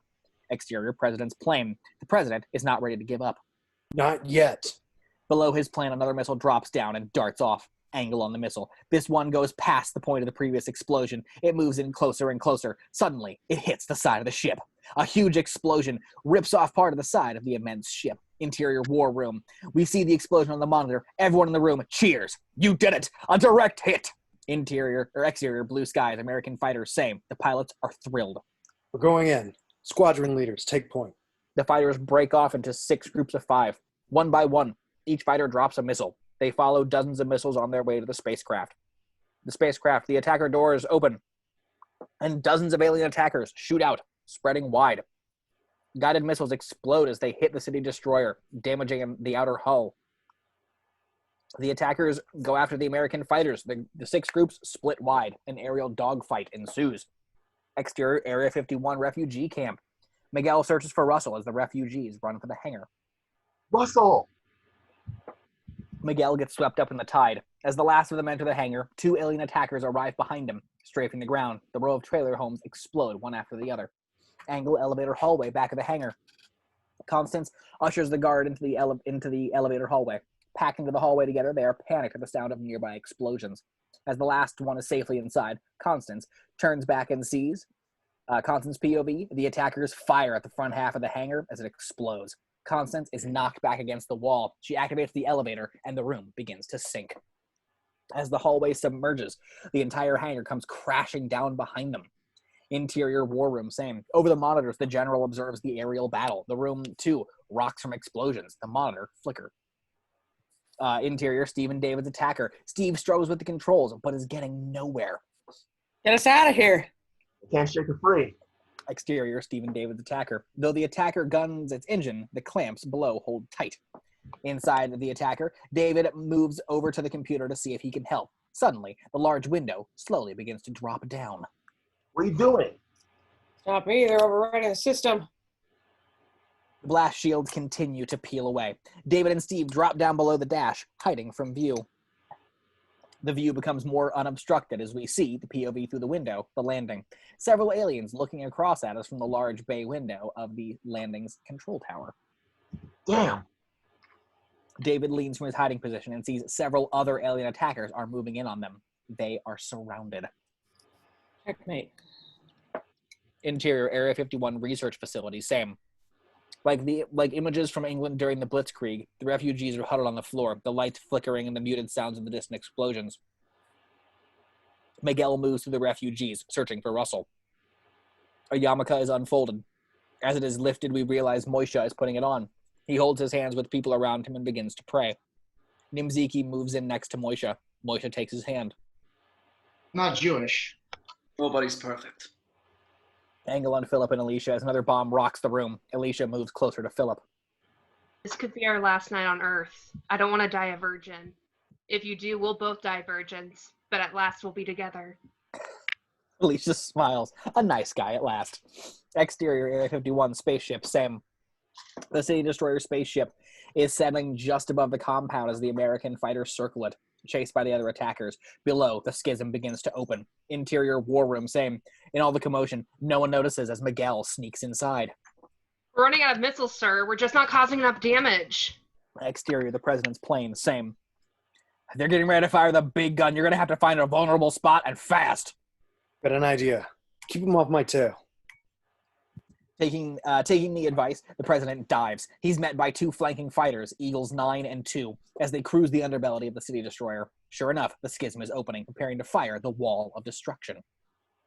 Exterior president's plane. The president is not ready to give up. Not yet. Below his plane, another missile drops down and darts off. Angle on the missile. This one goes past the point of the previous explosion. It moves in closer and closer. Suddenly, it hits the side of the ship. A huge explosion rips off part of the side of the immense ship. Interior war room. We see the explosion on the monitor. Everyone in the room cheers. You did it! A direct hit! Exterior blue skies, American fighters, same. The pilots are thrilled. We're going in. Squadron leaders, take point. The fighters break off into 6 groups of 5. One by one, each fighter drops a missile. They follow dozens of missiles on their way to the spacecraft. The attacker doors open, and dozens of alien attackers shoot out, spreading wide. Guided missiles explode as they hit the city destroyer, damaging the outer hull. The attackers go after the American fighters. The 6 groups split wide. An aerial dogfight ensues. Exterior Area 51 refugee camp. Miguel searches for Russell as the refugees run for the hangar. Russell! Miguel gets swept up in the tide. As the last of them enter the hangar, 2 alien attackers arrive behind him, strafing the ground. The row of trailer homes explode one after the other. Angle elevator hallway back of the hangar. Constance ushers the guard into the elevator hallway. Packed into the hallway together, they are panicked at the sound of nearby explosions. As the last one is safely inside, Constance turns back and sees Constance POV. The attackers fire at the front half of the hangar as it explodes. Constance is knocked back against the wall. She activates the elevator, and the room begins to sink. As the hallway submerges, the entire hangar comes crashing down behind them. Interior war room, same. Over the monitors, the general observes the aerial battle. The room, too, rocks from explosions. The monitor flicker. Interior, Steve and David's attacker. Steve struggles with the controls, but is getting nowhere. Get us out of here. Can't shake her free. Exterior, Steve and David's attacker. Though the attacker guns its engine, the clamps below hold tight. Inside the attacker, David moves over to the computer to see if he can help. Suddenly, the large window slowly begins to drop down. What are you doing? Not me, they're overriding the system. The blast shields continue to peel away. David and Steve drop down below the dash, hiding from view. The view becomes more unobstructed as we see, the POV through the window, the landing. Several aliens looking across at us from the large bay window of the landing's control tower. Damn. David leans from his hiding position and sees several other alien attackers are moving in on them. They are surrounded. Checkmate. Interior Area 51 research facility, same. Like images from England during the Blitzkrieg, the refugees are huddled on the floor, the lights flickering and the muted sounds of the distant explosions. Miguel moves through the refugees, searching for Russell. A yarmulke is unfolded. As it is lifted, we realize Moishe is putting it on. He holds his hands with people around him and begins to pray. Nimzicki moves in next to Moishe. Moishe takes his hand. Not Jewish. Nobody's perfect. Angle on Philip and Alicia as another bomb rocks the room. Alicia moves closer to Philip. This could be our last night on Earth. I don't want to die a virgin. If you do, we'll both die virgins, but at last we'll be together. Alicia smiles. A nice guy at last. Exterior Area 51 spaceship, Sam. The City Destroyer spaceship is settling just above the compound as the American fighters circle it, chased by the other attackers. Below, the schism begins to open. Interior war room, same. In all the commotion, no one notices as Miguel sneaks inside. We're running out of missiles, sir. We're just not causing enough damage. Exterior, the president's plane, same. They're getting ready to fire the big gun. You're going to have to find a vulnerable spot and fast. Got an idea. Keep him off my tail. Taking the advice, the president dives. He's met by 2 flanking fighters, Eagles 9 and 2, as they cruise the underbelly of the city destroyer. Sure enough, the schism is opening, preparing to fire the wall of destruction.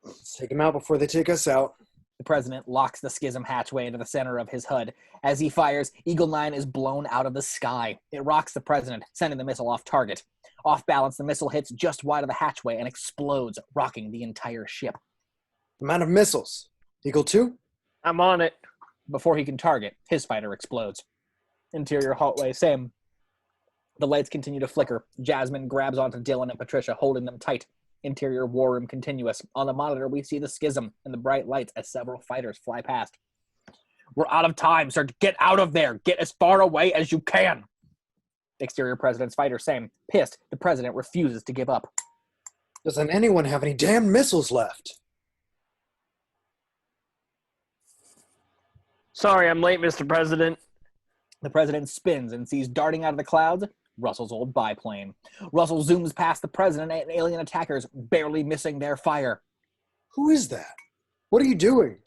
Let's take him out before they take us out. The president locks the schism hatchway into the center of his HUD. As he fires, Eagle 9 is blown out of the sky. It rocks the president, sending the missile off target. Off balance, the missile hits just wide of the hatchway and explodes, rocking the entire ship. Amount of missiles. Eagle 2? I'm on it. Before he can target, his fighter explodes. Interior hallway, same. The lights continue to flicker. Jasmine grabs onto Dylan and Patricia, holding them tight. Interior war room continuous. On the monitor, we see the schism and the bright lights as several fighters fly past. We're out of time, sir. Get out of there. Get as far away as you can. Exterior president's fighter, same. Pissed, the president refuses to give up. Doesn't anyone have any damn missiles left? Sorry, I'm late, Mr. President. The president spins and sees darting out of the clouds Russell's old biplane. Russell zooms past the president and alien attackers, barely missing their fire. Who is that? What are you doing?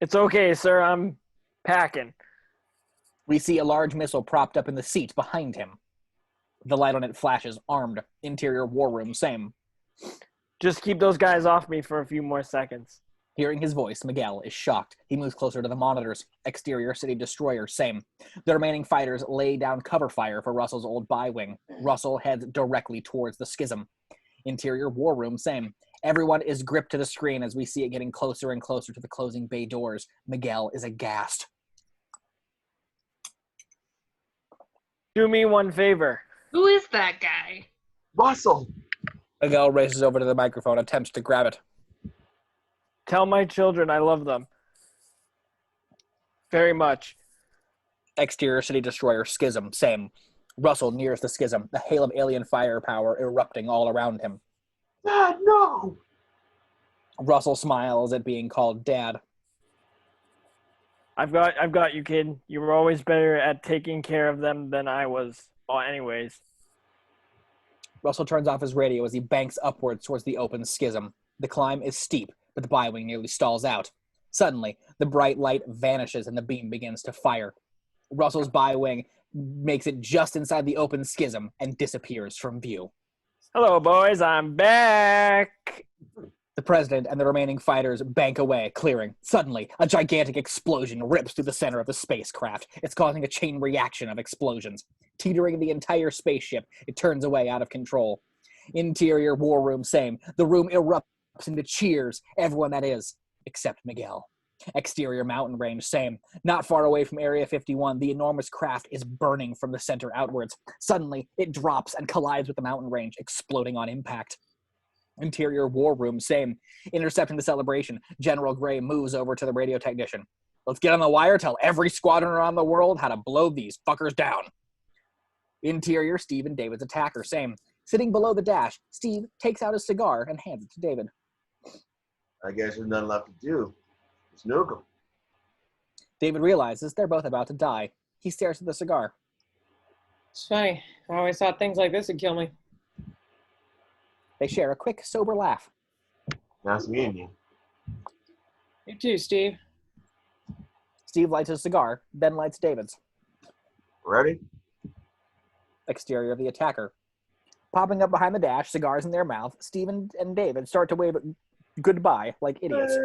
It's okay, sir. I'm packing. We see a large missile propped up in the seat behind him. The light on it flashes, armed. Interior war room, same. Just keep those guys off me for a few more seconds. Hearing his voice, Miguel is shocked. He moves closer to the monitors. Exterior city destroyer, same. The remaining fighters lay down cover fire for Russell's old bi-wing. Russell heads directly towards the schism. Interior war room, same. Everyone is gripped to the screen as we see it getting closer and closer to the closing bay doors. Miguel is aghast. Do me one favor. Who is that guy? Russell! Miguel races over to the microphone, attempts to grab it. Tell my children I love them. Very much. Exterior city destroyer, Schism, same. Russell nears the schism, a hail of alien firepower erupting all around him. Dad, no! Russell smiles at being called Dad. I've got you, kid. You were always better at taking care of them than I was. Well, anyways. Russell turns off his radio as he banks upwards towards the open schism. The climb is steep, but the bywing nearly stalls out. Suddenly, the bright light vanishes and the beam begins to fire. Russell's bywing makes it just inside the open schism and disappears from view. Hello, boys. I'm back. The president and the remaining fighters bank away, clearing. Suddenly, a gigantic explosion rips through the center of the spacecraft. It's causing a chain reaction of explosions. Teetering the entire spaceship, it turns away out of control. Interior war room, same. The room erupts into cheers. Everyone, that is, except Miguel. Exterior mountain range, same. Not far away from Area 51, the enormous craft is burning from the center outwards. Suddenly, it drops and collides with the mountain range, exploding on impact. Interior war room, same. Intercepting the celebration, General Gray moves over to the radio technician. Let's get on the wire, tell every squadron around the world how to blow these fuckers down. Interior, Steve and David's attacker, same. Sitting below the dash, Steve takes out his cigar and hands it to David. I guess there's nothing left to do. Just nuke 'em. David realizes they're both about to die. He stares at the cigar. It's funny. I always thought things like this would kill me. They share a quick, sober laugh. Nice meeting you. You too, Steve. Steve lights his cigar, then lights David's. Ready? Exterior of the attacker. Popping up behind the dash, cigars in their mouth, Steve and David start to wave goodbye like idiots.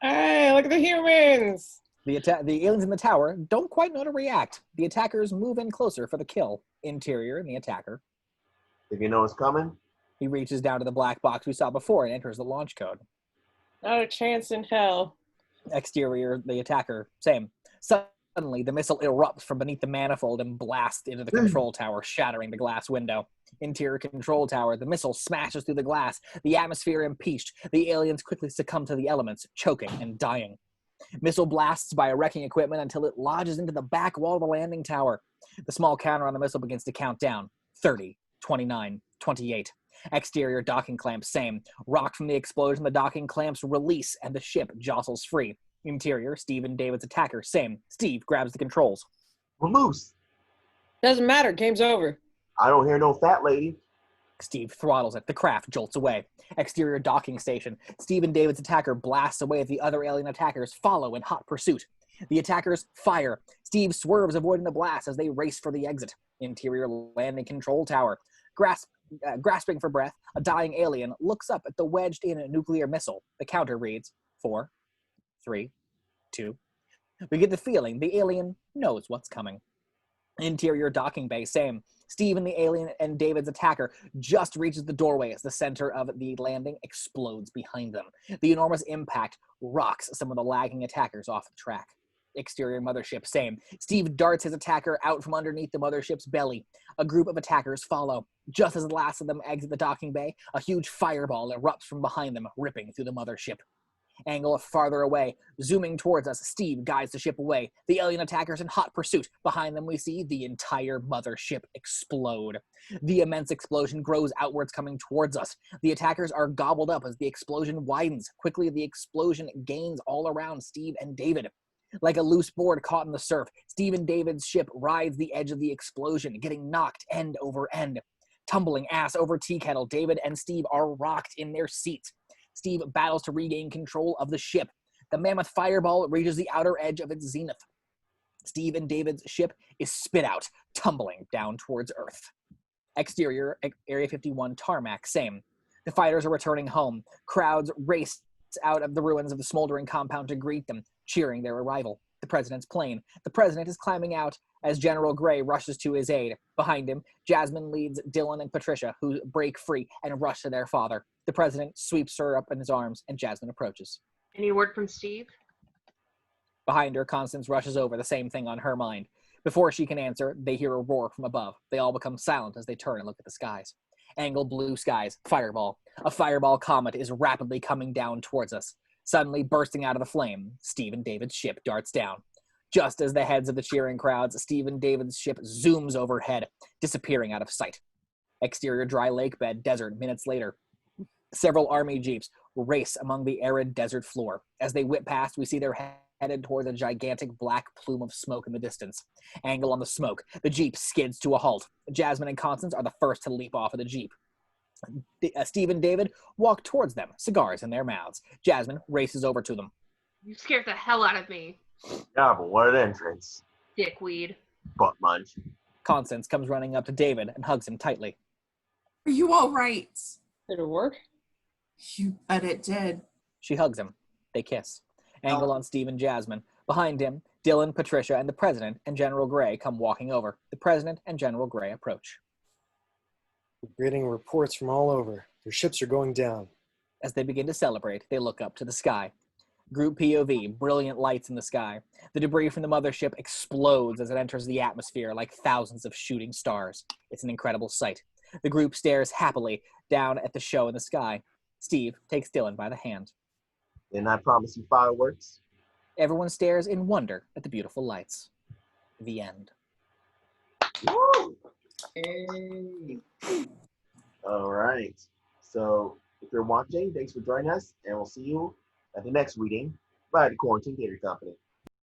Hey, look at the humans! The aliens in the tower don't quite know how to react. The attackers move in closer for the kill. Interior and the attacker. If you know what's coming. He reaches down to the black box we saw before and enters the launch code. Not a chance in hell. Exterior, the attacker, same. Suddenly, the missile erupts from beneath the manifold and blasts into the control tower, shattering the glass window. Interior control tower, the missile smashes through the glass, the atmosphere impeached. The aliens quickly succumb to the elements, choking and dying. Missile blasts by wrecking equipment until it lodges into the back wall of the landing tower. The small counter on the missile begins to count down. 30, 29, 28. Exterior docking clamps, same. Rocked from the explosion, the docking clamps release and the ship jostles free. Interior, Steve and David's attacker, same. Steve grabs the controls. We're loose. Doesn't matter. Game's over. I don't hear no fat lady. Steve throttles it. The craft jolts away. Exterior docking station. Steve and David's attacker blasts away as the other alien attackers follow in hot pursuit. The attackers fire. Steve swerves, avoiding the blast as they race for the exit. Interior landing control tower. Grasping for breath, a dying alien looks up at the wedged-in nuclear missile. The counter reads 4, 3, 2. We get the feeling the alien knows what's coming. Interior docking bay, same. Steve and the alien and David's attacker just reaches the doorway as the center of the landing explodes behind them. The enormous impact rocks some of the lagging attackers off the track. Exterior mothership, same. Steve darts his attacker out from underneath the mothership's belly. A group of attackers follow. Just as the last of them exit the docking bay, a huge fireball erupts from behind them, ripping through the mothership. Angle farther away. Zooming towards us, Steve guides the ship away. The alien attackers in hot pursuit. Behind them we see the entire mothership explode. The immense explosion grows outwards, coming towards us. The attackers are gobbled up as the explosion widens. Quickly the explosion gains all around Steve and David. Like a loose board caught in the surf, Steve and David's ship rides the edge of the explosion, getting knocked end over end. Tumbling ass over tea kettle, David and Steve are rocked in their seats. Steve battles to regain control of the ship. The mammoth fireball reaches the outer edge of its zenith. Steve and David's ship is spit out, tumbling down towards Earth. Exterior, Area 51 tarmac, same. The fighters are returning home. Crowds race out of the ruins of the smoldering compound to greet them, cheering their arrival. The president's plane. The president is climbing out as General Gray rushes to his aid. Behind him, Jasmine leads Dylan and Patricia, who break free and rush to their father. The president sweeps her up in his arms, and Jasmine approaches. Any word from Steve? Behind her, Constance rushes over, the same thing on her mind. Before she can answer, they hear a roar from above. They all become silent as they turn and look at the skies. Angled blue skies, fireball. A fireball comet is rapidly coming down towards us. Suddenly bursting out of the flame, Steve and David's ship darts down. Just as the heads of the cheering crowds, Steve and David's ship zooms overhead, disappearing out of sight. Exterior dry lake bed, desert, minutes later. Several army jeeps race among the arid desert floor. As they whip past, we see they're headed toward a gigantic black plume of smoke in the distance. Angle on the smoke, the jeep skids to a halt. Jasmine and Constance are the first to leap off of the jeep. Steve and David walk towards them, cigars in their mouths. Jasmine races over to them. You scared the hell out of me, Yeah, but what an entrance. dickweed. Butt munch. Constance comes running up to David and hugs him tightly. Are you all right? Did it work? You bet it did. She hugs him. They kiss. Angle on Steve and Jasmine. Behind him, Dylan, Patricia, and the president and General Gray come walking over. The president and General Gray approach. We're getting reports from all over. Their ships are going down. As they begin to celebrate, they look up to the sky. Group POV, brilliant lights in the sky. The debris from the mothership explodes as it enters the atmosphere like thousands of shooting stars. It's an incredible sight. The group stares happily down at the show in the sky. Steve takes Dylan by the hand. Didn't I promise you fireworks? Everyone stares in wonder at the beautiful lights. The end. Woo! Hey. All right. So if you're watching, thanks for joining us, and we'll see you at the next reading by the Quarantine Theater Company.